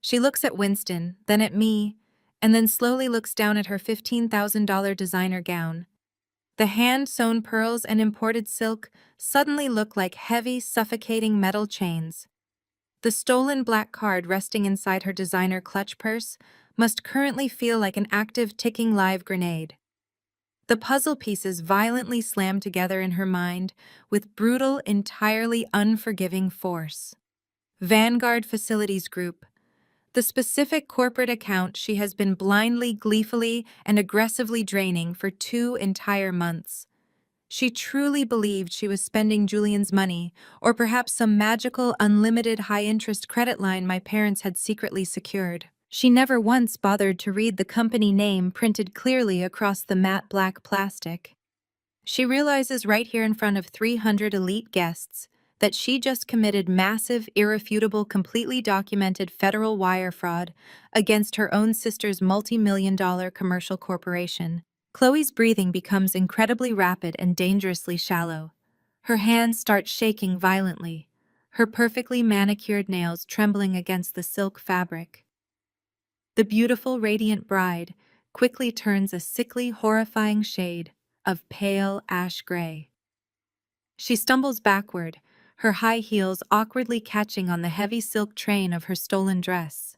She looks at Winston, then at me, and then slowly looks down at her $15,000 designer gown. The hand-sewn pearls and imported silk suddenly look like heavy, suffocating metal chains. The stolen black card resting inside her designer clutch purse must currently feel like an active, ticking live grenade. The puzzle pieces violently slam together in her mind with brutal, entirely unforgiving force. Vanguard Facilities Group. The specific corporate account she has been blindly, gleefully, and aggressively draining for 2 entire months. She truly believed she was spending Julian's money, or perhaps some magical, unlimited high-interest credit line my parents had secretly secured. She never once bothered to read the company name printed clearly across the matte black plastic. She realizes right here in front of 300 elite guests that she just committed massive, irrefutable, completely documented federal wire fraud against her own sister's multi-million-dollar commercial corporation. Chloe's breathing becomes incredibly rapid and dangerously shallow. Her hands start shaking violently, her perfectly manicured nails trembling against the silk fabric. The beautiful, radiant bride quickly turns a sickly, horrifying shade of pale ash gray. She stumbles backward, her high heels awkwardly catching on the heavy silk train of her stolen dress.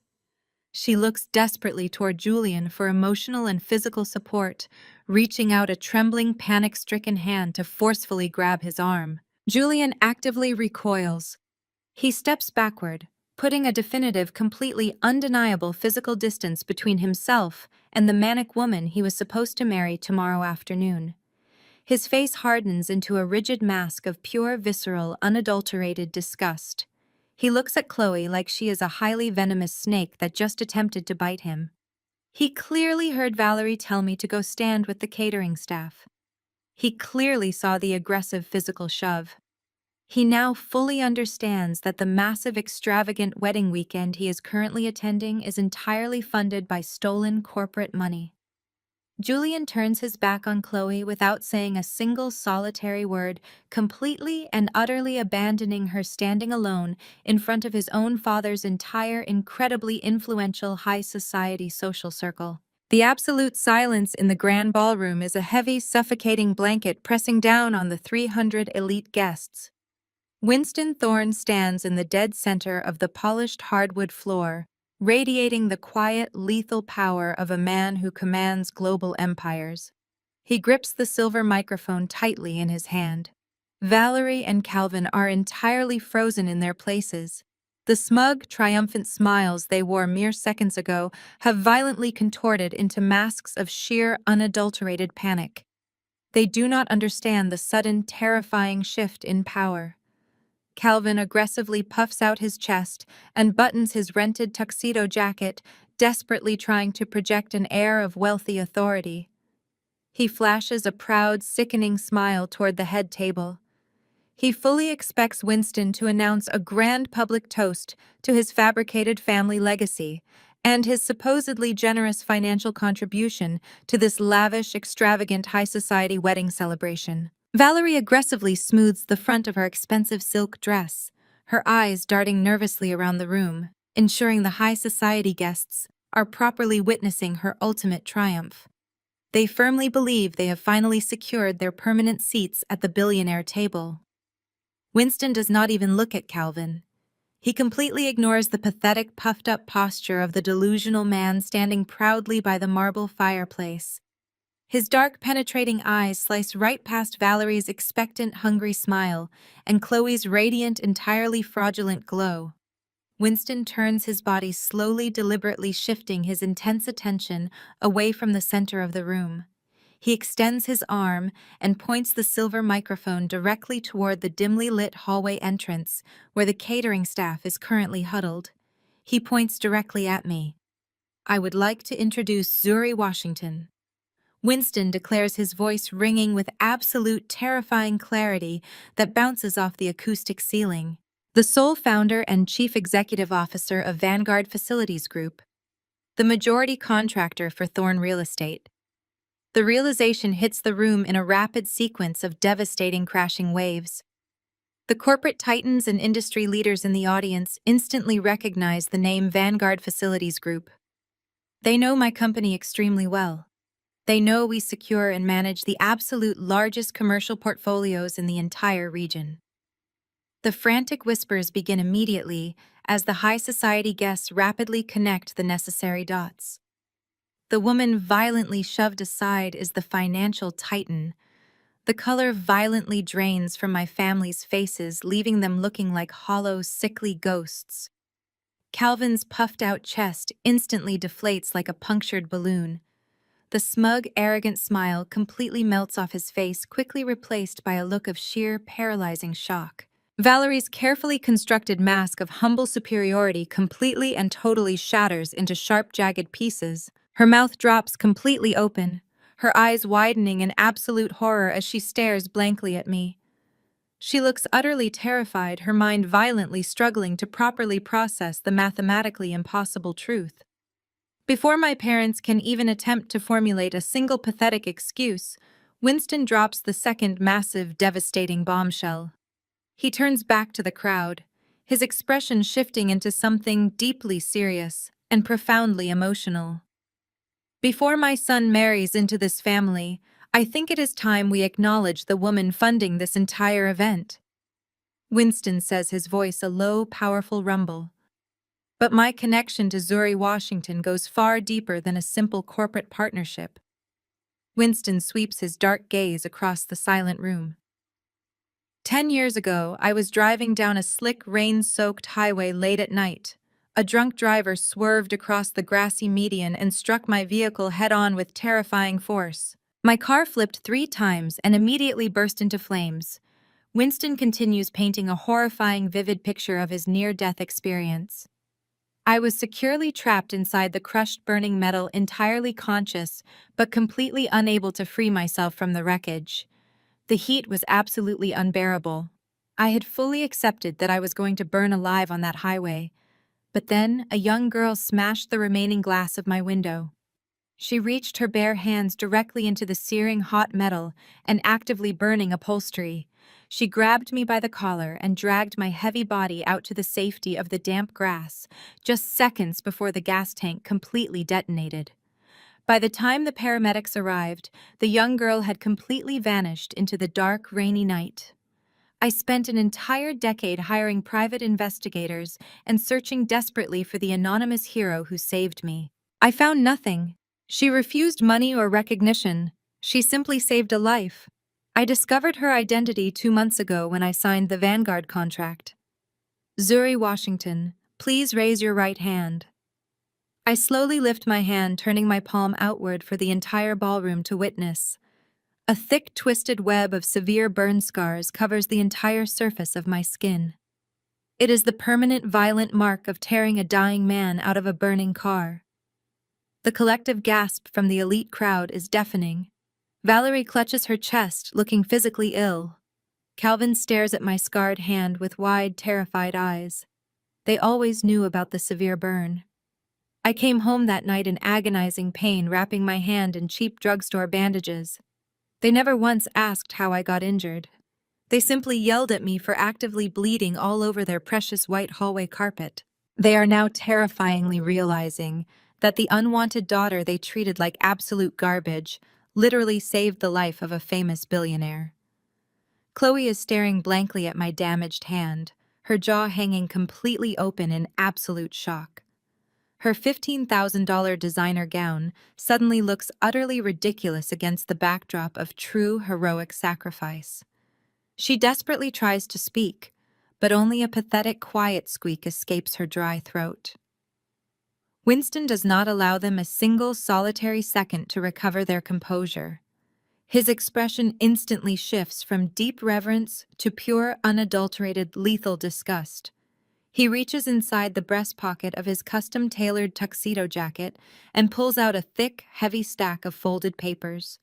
She looks desperately toward Julian for emotional and physical support, reaching out a trembling, panic-stricken hand to forcefully grab his arm. Julian actively recoils. He steps backward, putting a definitive, completely undeniable physical distance between himself and the manic woman he was supposed to marry tomorrow afternoon. His face hardens into a rigid mask of pure, visceral, unadulterated disgust. He looks at Chloe like she is a highly venomous snake that just attempted to bite him. He clearly heard Valerie tell me to go stand with the catering staff. He clearly saw the aggressive physical shove. He now fully understands that the massive, extravagant wedding weekend he is currently attending is entirely funded by stolen corporate money. Julian turns his back on Chloe without saying a single solitary word, completely and utterly abandoning her standing alone in front of his own father's entire, incredibly influential high society social circle. The absolute silence in the grand ballroom is a heavy, suffocating blanket pressing down on the 300 elite guests. Winston Thorne stands in the dead center of the polished hardwood floor, radiating the quiet, lethal power of a man who commands global empires. He grips the silver microphone tightly in his hand. Valerie and Calvin are entirely frozen in their places. The smug, triumphant smiles they wore mere seconds ago have violently contorted into masks of sheer, unadulterated panic. They do not understand the sudden, terrifying shift in power. Calvin aggressively puffs out his chest and buttons his rented tuxedo jacket, desperately trying to project an air of wealthy authority. He flashes a proud, sickening smile toward the head table. He fully expects Winston to announce a grand public toast to his fabricated family legacy and his supposedly generous financial contribution to this lavish, extravagant high society wedding celebration. Valerie aggressively smooths the front of her expensive silk dress, her eyes darting nervously around the room, ensuring the high society guests are properly witnessing her ultimate triumph. They firmly believe they have finally secured their permanent seats at the billionaire table. Winston does not even look at Calvin. He completely ignores the pathetic, puffed-up posture of the delusional man standing proudly by the marble fireplace. His dark, penetrating eyes slice right past Valerie's expectant, hungry smile and Chloe's radiant, entirely fraudulent glow. Winston turns his body slowly, deliberately shifting his intense attention away from the center of the room. He extends his arm and points the silver microphone directly toward the dimly lit hallway entrance where the catering staff is currently huddled. He points directly at me. "I would like to introduce Zuri Washington." Winston declares, his voice ringing with absolute terrifying clarity that bounces off the acoustic ceiling. The sole founder and chief executive officer of Vanguard Facilities Group, the majority contractor for Thorne Real Estate. The realization hits the room in a rapid sequence of devastating crashing waves. The corporate titans and industry leaders in the audience instantly recognize the name Vanguard Facilities Group. They know my company extremely well. They know we secure and manage the absolute largest commercial portfolios in the entire region. The frantic whispers begin immediately as the high society guests rapidly connect the necessary dots. The woman violently shoved aside is the financial titan. The color violently drains from my family's faces, leaving them looking like hollow, sickly ghosts. Calvin's puffed-out chest instantly deflates like a punctured balloon. The smug, arrogant smile completely melts off his face, quickly replaced by a look of sheer, paralyzing shock. Valerie's carefully constructed mask of humble superiority completely and totally shatters into sharp, jagged pieces. Her mouth drops completely open, her eyes widening in absolute horror as she stares blankly at me. She looks utterly terrified, her mind violently struggling to properly process the mathematically impossible truth. Before my parents can even attempt to formulate a single pathetic excuse, Winston drops the second massive, devastating bombshell. He turns back to the crowd, his expression shifting into something deeply serious and profoundly emotional. Before my son marries into this family, I think it is time we acknowledge the woman funding this entire event. Winston says, his voice a low, powerful rumble. But my connection to Zuri Washington goes far deeper than a simple corporate partnership. Winston sweeps his dark gaze across the silent room. 10 years ago, I was driving down a slick, rain-soaked highway late at night. A drunk driver swerved across the grassy median and struck my vehicle head-on with terrifying force. My car flipped 3 times and immediately burst into flames. Winston continues painting a horrifying, vivid picture of his near-death experience. I was securely trapped inside the crushed, burning metal, entirely conscious, but completely unable to free myself from the wreckage. The heat was absolutely unbearable. I had fully accepted that I was going to burn alive on that highway. But then, a young girl smashed the remaining glass of my window. She reached her bare hands directly into the searing hot metal and actively burning upholstery. She grabbed me by the collar and dragged my heavy body out to the safety of the damp grass, just seconds before the gas tank completely detonated. By the time the paramedics arrived, the young girl had completely vanished into the dark, rainy night. I spent an entire decade hiring private investigators and searching desperately for the anonymous hero who saved me. I found nothing. She refused money or recognition. She simply saved a life. I discovered her identity 2 months ago when I signed the Vanguard contract. Zuri Washington, please raise your right hand. I slowly lift my hand, turning my palm outward for the entire ballroom to witness. A thick, twisted web of severe burn scars covers the entire surface of my skin. It is the permanent, violent mark of tearing a dying man out of a burning car. The collective gasp from the elite crowd is deafening. Valerie clutches her chest, looking physically ill. Calvin stares at my scarred hand with wide, terrified eyes. They always knew about the severe burn. I came home that night in agonizing pain, wrapping my hand in cheap drugstore bandages. They never once asked how I got injured. They simply yelled at me for actively bleeding all over their precious white hallway carpet. They are now terrifyingly realizing that the unwanted daughter they treated like absolute garbage literally saved the life of a famous billionaire. Chloe is staring blankly at my damaged hand, her jaw hanging completely open in absolute shock. Her $15,000 designer gown suddenly looks utterly ridiculous against the backdrop of true heroic sacrifice. She desperately tries to speak, but only a pathetic, quiet squeak escapes her dry throat. Winston does not allow them a single solitary second to recover their composure. His expression instantly shifts from deep reverence to pure, unadulterated, lethal disgust. He reaches inside the breast pocket of his custom-tailored tuxedo jacket and pulls out a thick, heavy stack of folded papers.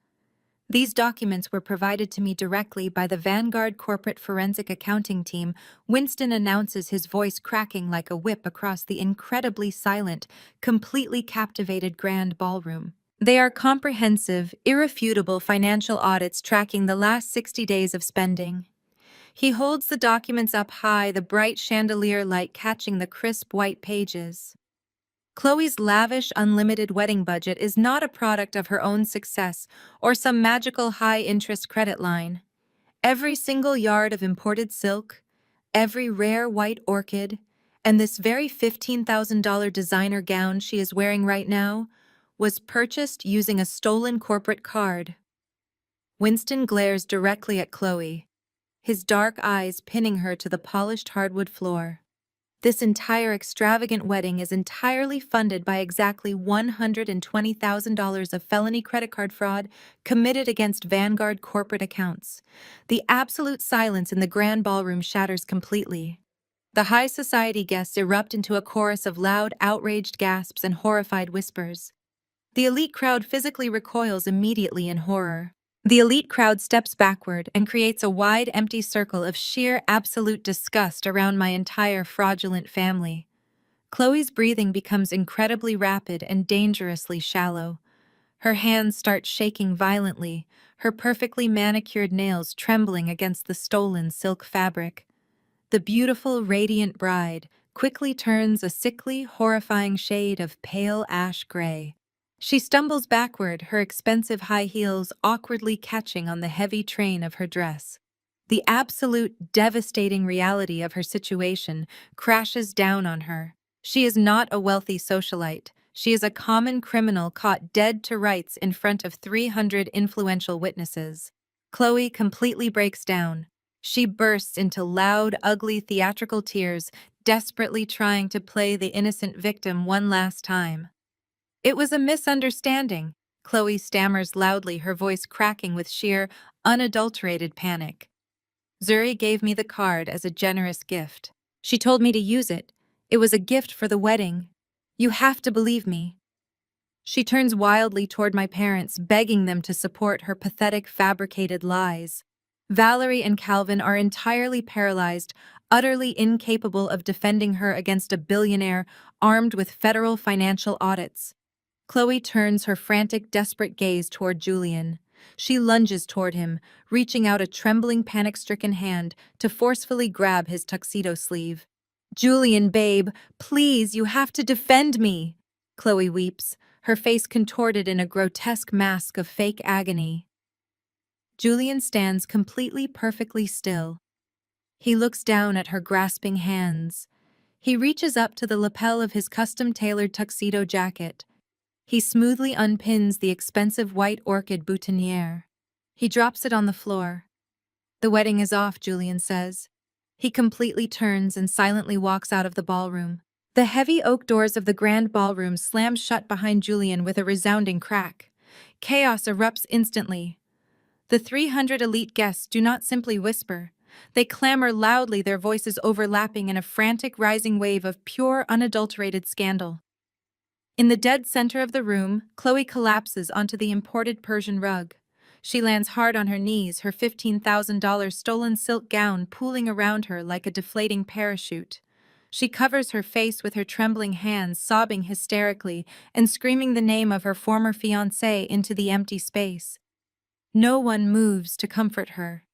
These documents were provided to me directly by the Vanguard corporate forensic accounting team. Winston announces, his voice cracking like a whip across the incredibly silent, completely captivated grand ballroom. They are comprehensive, irrefutable financial audits tracking the last 60 days of spending. He holds the documents up high, the bright chandelier light catching the crisp white pages. Chloe's lavish, unlimited wedding budget is not a product of her own success or some magical high-interest credit line. Every single yard of imported silk, every rare white orchid, and this very $15,000 designer gown she is wearing right now was purchased using a stolen corporate card. Winston glares directly at Chloe, his dark eyes pinning her to the polished hardwood floor. This entire extravagant wedding is entirely funded by exactly $120,000 of felony credit card fraud committed against Vanguard corporate accounts. The absolute silence in the grand ballroom shatters completely. The high society guests erupt into a chorus of loud, outraged gasps and horrified whispers. The elite crowd physically recoils immediately in horror. The elite crowd steps backward and creates a wide, empty circle of sheer, absolute disgust around my entire fraudulent family. Chloe's breathing becomes incredibly rapid and dangerously shallow. Her hands start shaking violently, her perfectly manicured nails trembling against the stolen silk fabric. The beautiful, radiant bride quickly turns a sickly, horrifying shade of pale ash gray. She stumbles backward, her expensive high heels awkwardly catching on the heavy train of her dress. The absolute devastating reality of her situation crashes down on her. She is not a wealthy socialite. She is a common criminal caught dead to rights in front of 300 influential witnesses. Chloe completely breaks down. She bursts into loud, ugly theatrical tears, desperately trying to play the innocent victim one last time. "It was a misunderstanding," Chloe stammers loudly, her voice cracking with sheer, unadulterated panic. "Zuri gave me the card as a generous gift. She told me to use it. It was a gift for the wedding. You have to believe me." She turns wildly toward my parents, begging them to support her pathetic, fabricated lies. Valerie and Calvin are entirely paralyzed, utterly incapable of defending her against a billionaire armed with federal financial audits. Chloe turns her frantic, desperate gaze toward Julian. She lunges toward him, reaching out a trembling, panic-stricken hand to forcefully grab his tuxedo sleeve. "Julian, babe, please, you have to defend me!" Chloe weeps, her face contorted in a grotesque mask of fake agony. Julian stands completely perfectly still. He looks down at her grasping hands. He reaches up to the lapel of his custom-tailored tuxedo jacket. He smoothly unpins the expensive white orchid boutonniere. He drops it on the floor. "The wedding is off," Julian says. He completely turns and silently walks out of the ballroom. The heavy oak doors of the grand ballroom slam shut behind Julian with a resounding crack. Chaos erupts instantly. The 300 elite guests do not simply whisper. They clamor loudly, their voices overlapping in a frantic rising wave of pure, unadulterated scandal. In the dead center of the room, Chloe collapses onto the imported Persian rug. She lands hard on her knees, her $15,000 stolen silk gown pooling around her like a deflating parachute. She covers her face with her trembling hands, sobbing hysterically and screaming the name of her former fiancé into the empty space. No one moves to comfort her.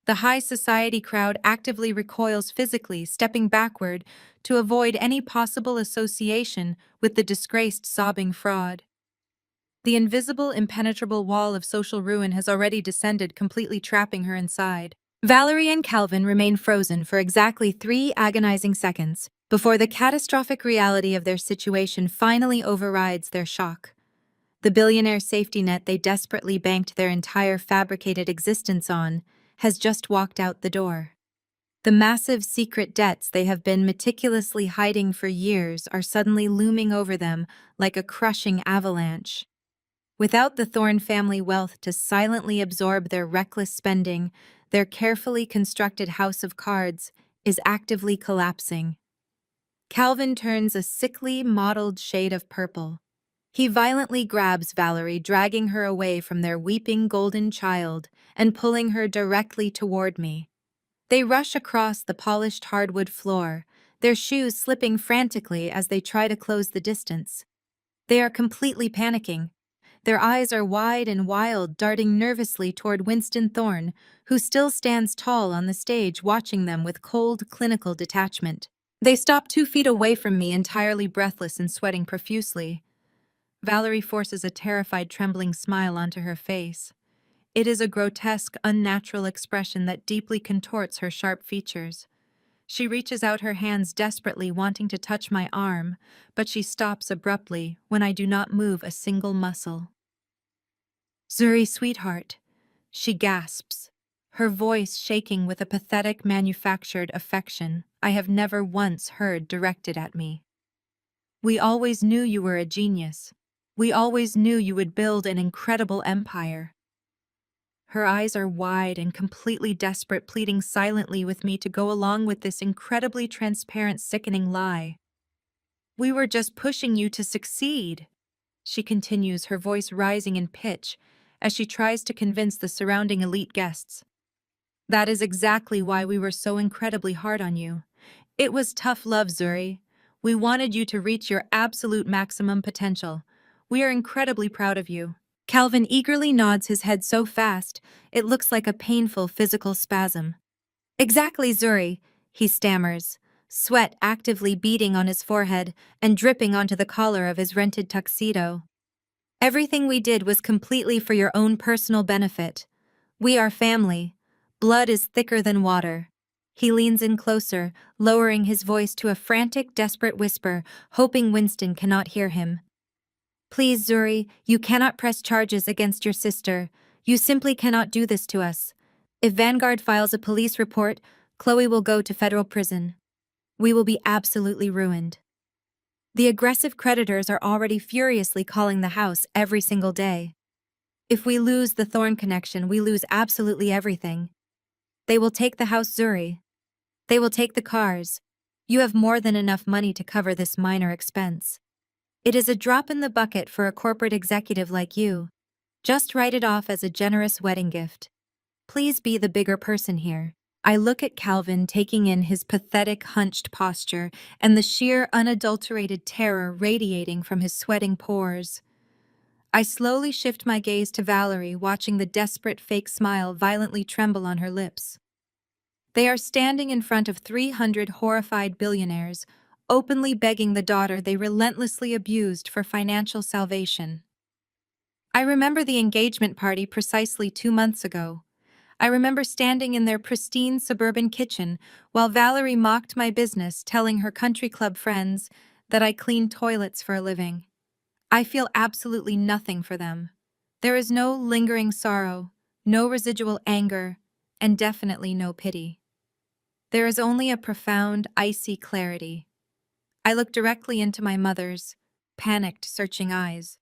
The high society crowd actively recoils physically, stepping backward to avoid any possible association with the disgraced, sobbing fraud. The invisible, impenetrable wall of social ruin has already descended, completely trapping her inside. Valerie and Calvin remain frozen for exactly 3 agonizing seconds before the catastrophic reality of their situation finally overrides their shock. The billionaire safety net they desperately banked their entire fabricated existence on has just walked out the door. The massive secret debts they have been meticulously hiding for years are suddenly looming over them like a crushing avalanche. Without the Thorne family wealth to silently absorb their reckless spending, their carefully constructed house of cards is actively collapsing. Calvin turns a sickly, mottled shade of purple. He violently grabs Valerie, dragging her away from their weeping golden child and pulling her directly toward me. They rush across the polished hardwood floor, their shoes slipping frantically as they try to close the distance. They are completely panicking. Their eyes are wide and wild, darting nervously toward Winston Thorne, who still stands tall on the stage watching them with cold, clinical detachment. They stop 2 feet away from me, entirely breathless and sweating profusely. Valerie forces a terrified, trembling smile onto her face. It is a grotesque, unnatural expression that deeply contorts her sharp features. She reaches out her hands desperately, wanting to touch my arm, but she stops abruptly when I do not move a single muscle. "Zuri, sweetheart," she gasps, her voice shaking with a pathetic manufactured affection I have never once heard directed at me. "We always knew you were a genius. We always knew you would build an incredible empire." Her eyes are wide and completely desperate, pleading silently with me to go along with this incredibly transparent, sickening lie. "We were just pushing you to succeed," she continues, her voice rising in pitch as she tries to convince the surrounding elite guests. "That is exactly why we were so incredibly hard on you. It was tough love, Zuri. We wanted you to reach your absolute maximum potential. We are incredibly proud of you." Calvin eagerly nods his head so fast, it looks like a painful physical spasm. "Exactly, Zuri," he stammers, sweat actively beading on his forehead and dripping onto the collar of his rented tuxedo. "Everything we did was completely for your own personal benefit. We are family. Blood is thicker than water." He leans in closer, lowering his voice to a frantic, desperate whisper, hoping Winston cannot hear him. "Please, Zuri, you cannot press charges against your sister. You simply cannot do this to us. If Vanguard files a police report, Chloe will go to federal prison. We will be absolutely ruined. The aggressive creditors are already furiously calling the house every single day. If we lose the Thorn connection, we lose absolutely everything. They will take the house, Zuri. They will take the cars. You have more than enough money to cover this minor expense. It is a drop in the bucket for a corporate executive like you. Just write it off as a generous wedding gift. Please be the bigger person here." I look at Calvin taking in his pathetic hunched posture and the sheer unadulterated terror radiating from his sweating pores. I slowly shift my gaze to Valerie, watching the desperate fake smile violently tremble on her lips. They are standing in front of 300 horrified billionaires, openly begging the daughter they relentlessly abused for financial salvation. I remember the engagement party precisely 2 months ago. I remember standing in their pristine suburban kitchen while Valerie mocked my business, telling her country club friends that I cleaned toilets for a living. I feel absolutely nothing for them. There is no lingering sorrow, no residual anger, and definitely no pity. There is only a profound, icy clarity. I look directly into my mother's panicked, searching eyes.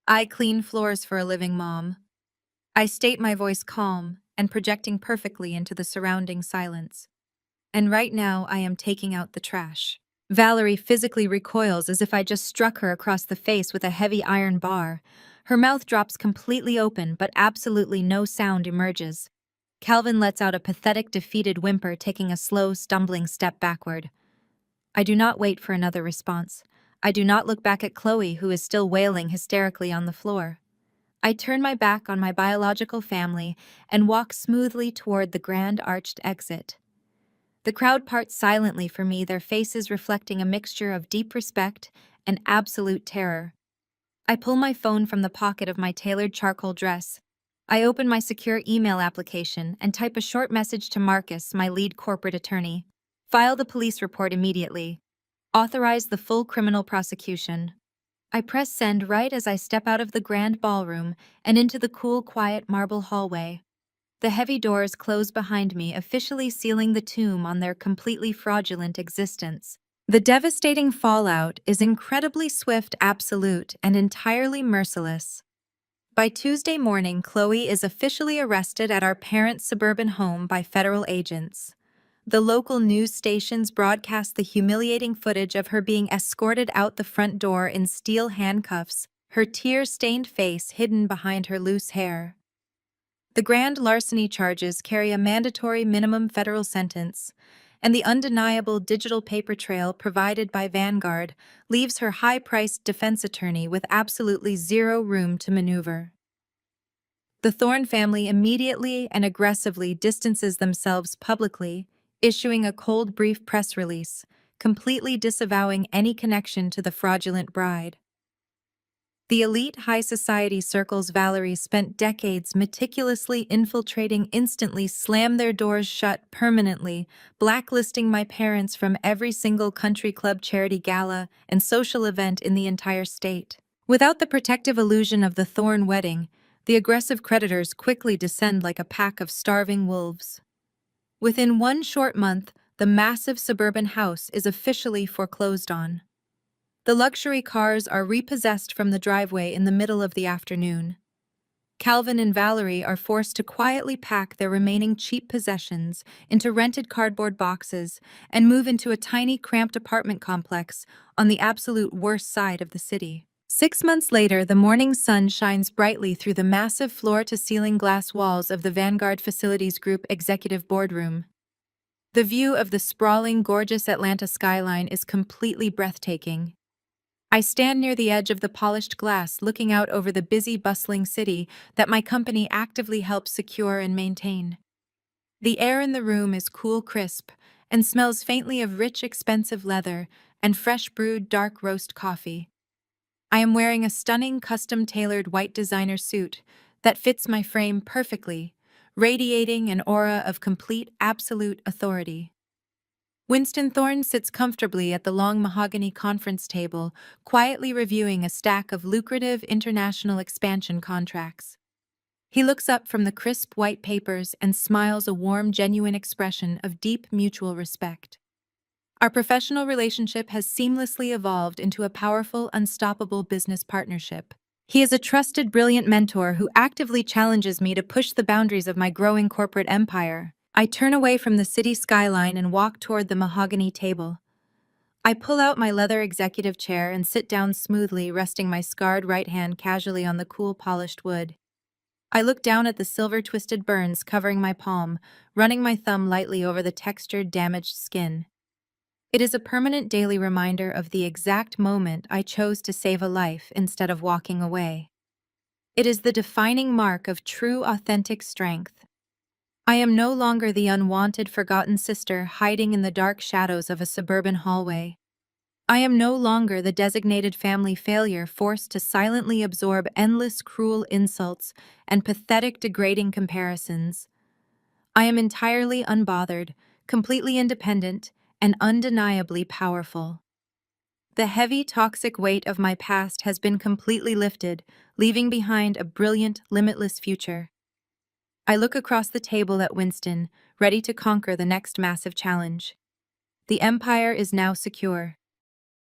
"I clean floors for a living, Mom." I state, my voice calm and projecting perfectly into the surrounding silence. "And right now I am taking out the trash." Valerie physically recoils as if I just struck her across the face with a heavy iron bar. Her mouth drops completely open, but absolutely no sound emerges. Calvin lets out a pathetic, defeated whimper, taking a slow, stumbling step backward. I do not wait for another response. I do not look back at Chloe, who is still wailing hysterically on the floor. I turn my back on my biological family and walk smoothly toward the grand arched exit. The crowd parts silently for me, their faces reflecting a mixture of deep respect and absolute terror. I pull my phone from the pocket of my tailored charcoal dress. I open my secure email application and type a short message to Marcus, my lead corporate attorney. File the police report immediately. Authorize the full criminal prosecution. I press send right as I step out of the grand ballroom and into the cool, quiet marble hallway. The heavy doors close behind me, officially sealing the tomb on their completely fraudulent existence. The devastating fallout is incredibly swift, absolute, and entirely merciless. By Tuesday morning, Chloe is officially arrested at our parents' suburban home by federal agents. The local news stations broadcast the humiliating footage of her being escorted out the front door in steel handcuffs, her tear-stained face hidden behind her loose hair. The grand larceny charges carry a mandatory minimum federal sentence, and the undeniable digital paper trail provided by Vanguard leaves her high-priced defense attorney with absolutely zero room to maneuver. The Thorne family immediately and aggressively distances themselves publicly, issuing a cold, brief press release, completely disavowing any connection to the fraudulent bride. The elite high society circles Valerie spent decades meticulously infiltrating instantly slammed their doors shut permanently, blacklisting my parents from every single country club charity gala and social event in the entire state. Without the protective illusion of the Thorne wedding, the aggressive creditors quickly descend like a pack of starving wolves. Within one short month, the massive suburban house is officially foreclosed on. The luxury cars are repossessed from the driveway in the middle of the afternoon. Calvin and Valerie are forced to quietly pack their remaining cheap possessions into rented cardboard boxes and move into a tiny, cramped apartment complex on the absolute worst side of the city. 6 months later, the morning sun shines brightly through the massive floor-to-ceiling glass walls of the Vanguard Facilities Group executive boardroom. The view of the sprawling, gorgeous Atlanta skyline is completely breathtaking. I stand near the edge of the polished glass, looking out over the busy, bustling city that my company actively helps secure and maintain. The air in the room is cool, crisp, and smells faintly of rich, expensive leather and fresh brewed dark roast coffee. I am wearing a stunning, custom-tailored white designer suit that fits my frame perfectly, radiating an aura of complete, absolute authority. Winston Thorne sits comfortably at the long mahogany conference table, quietly reviewing a stack of lucrative international expansion contracts. He looks up from the crisp white papers and smiles a warm, genuine expression of deep mutual respect. Our professional relationship has seamlessly evolved into a powerful, unstoppable business partnership. He is a trusted, brilliant mentor who actively challenges me to push the boundaries of my growing corporate empire. I turn away from the city skyline and walk toward the mahogany table. I pull out my leather executive chair and sit down smoothly, resting my scarred right hand casually on the cool, polished wood. I look down at the silver-twisted burns covering my palm, running my thumb lightly over the textured, damaged skin. It is a permanent daily reminder of the exact moment I chose to save a life instead of walking away. It is the defining mark of true, authentic strength. I am no longer the unwanted, forgotten sister hiding in the dark shadows of a suburban hallway. I am no longer the designated family failure forced to silently absorb endless cruel insults and pathetic, degrading comparisons. I am entirely unbothered, completely independent, and undeniably powerful. The heavy, toxic weight of my past has been completely lifted, leaving behind a brilliant, limitless future. I look across the table at Winston, ready to conquer the next massive challenge. The empire is now secure.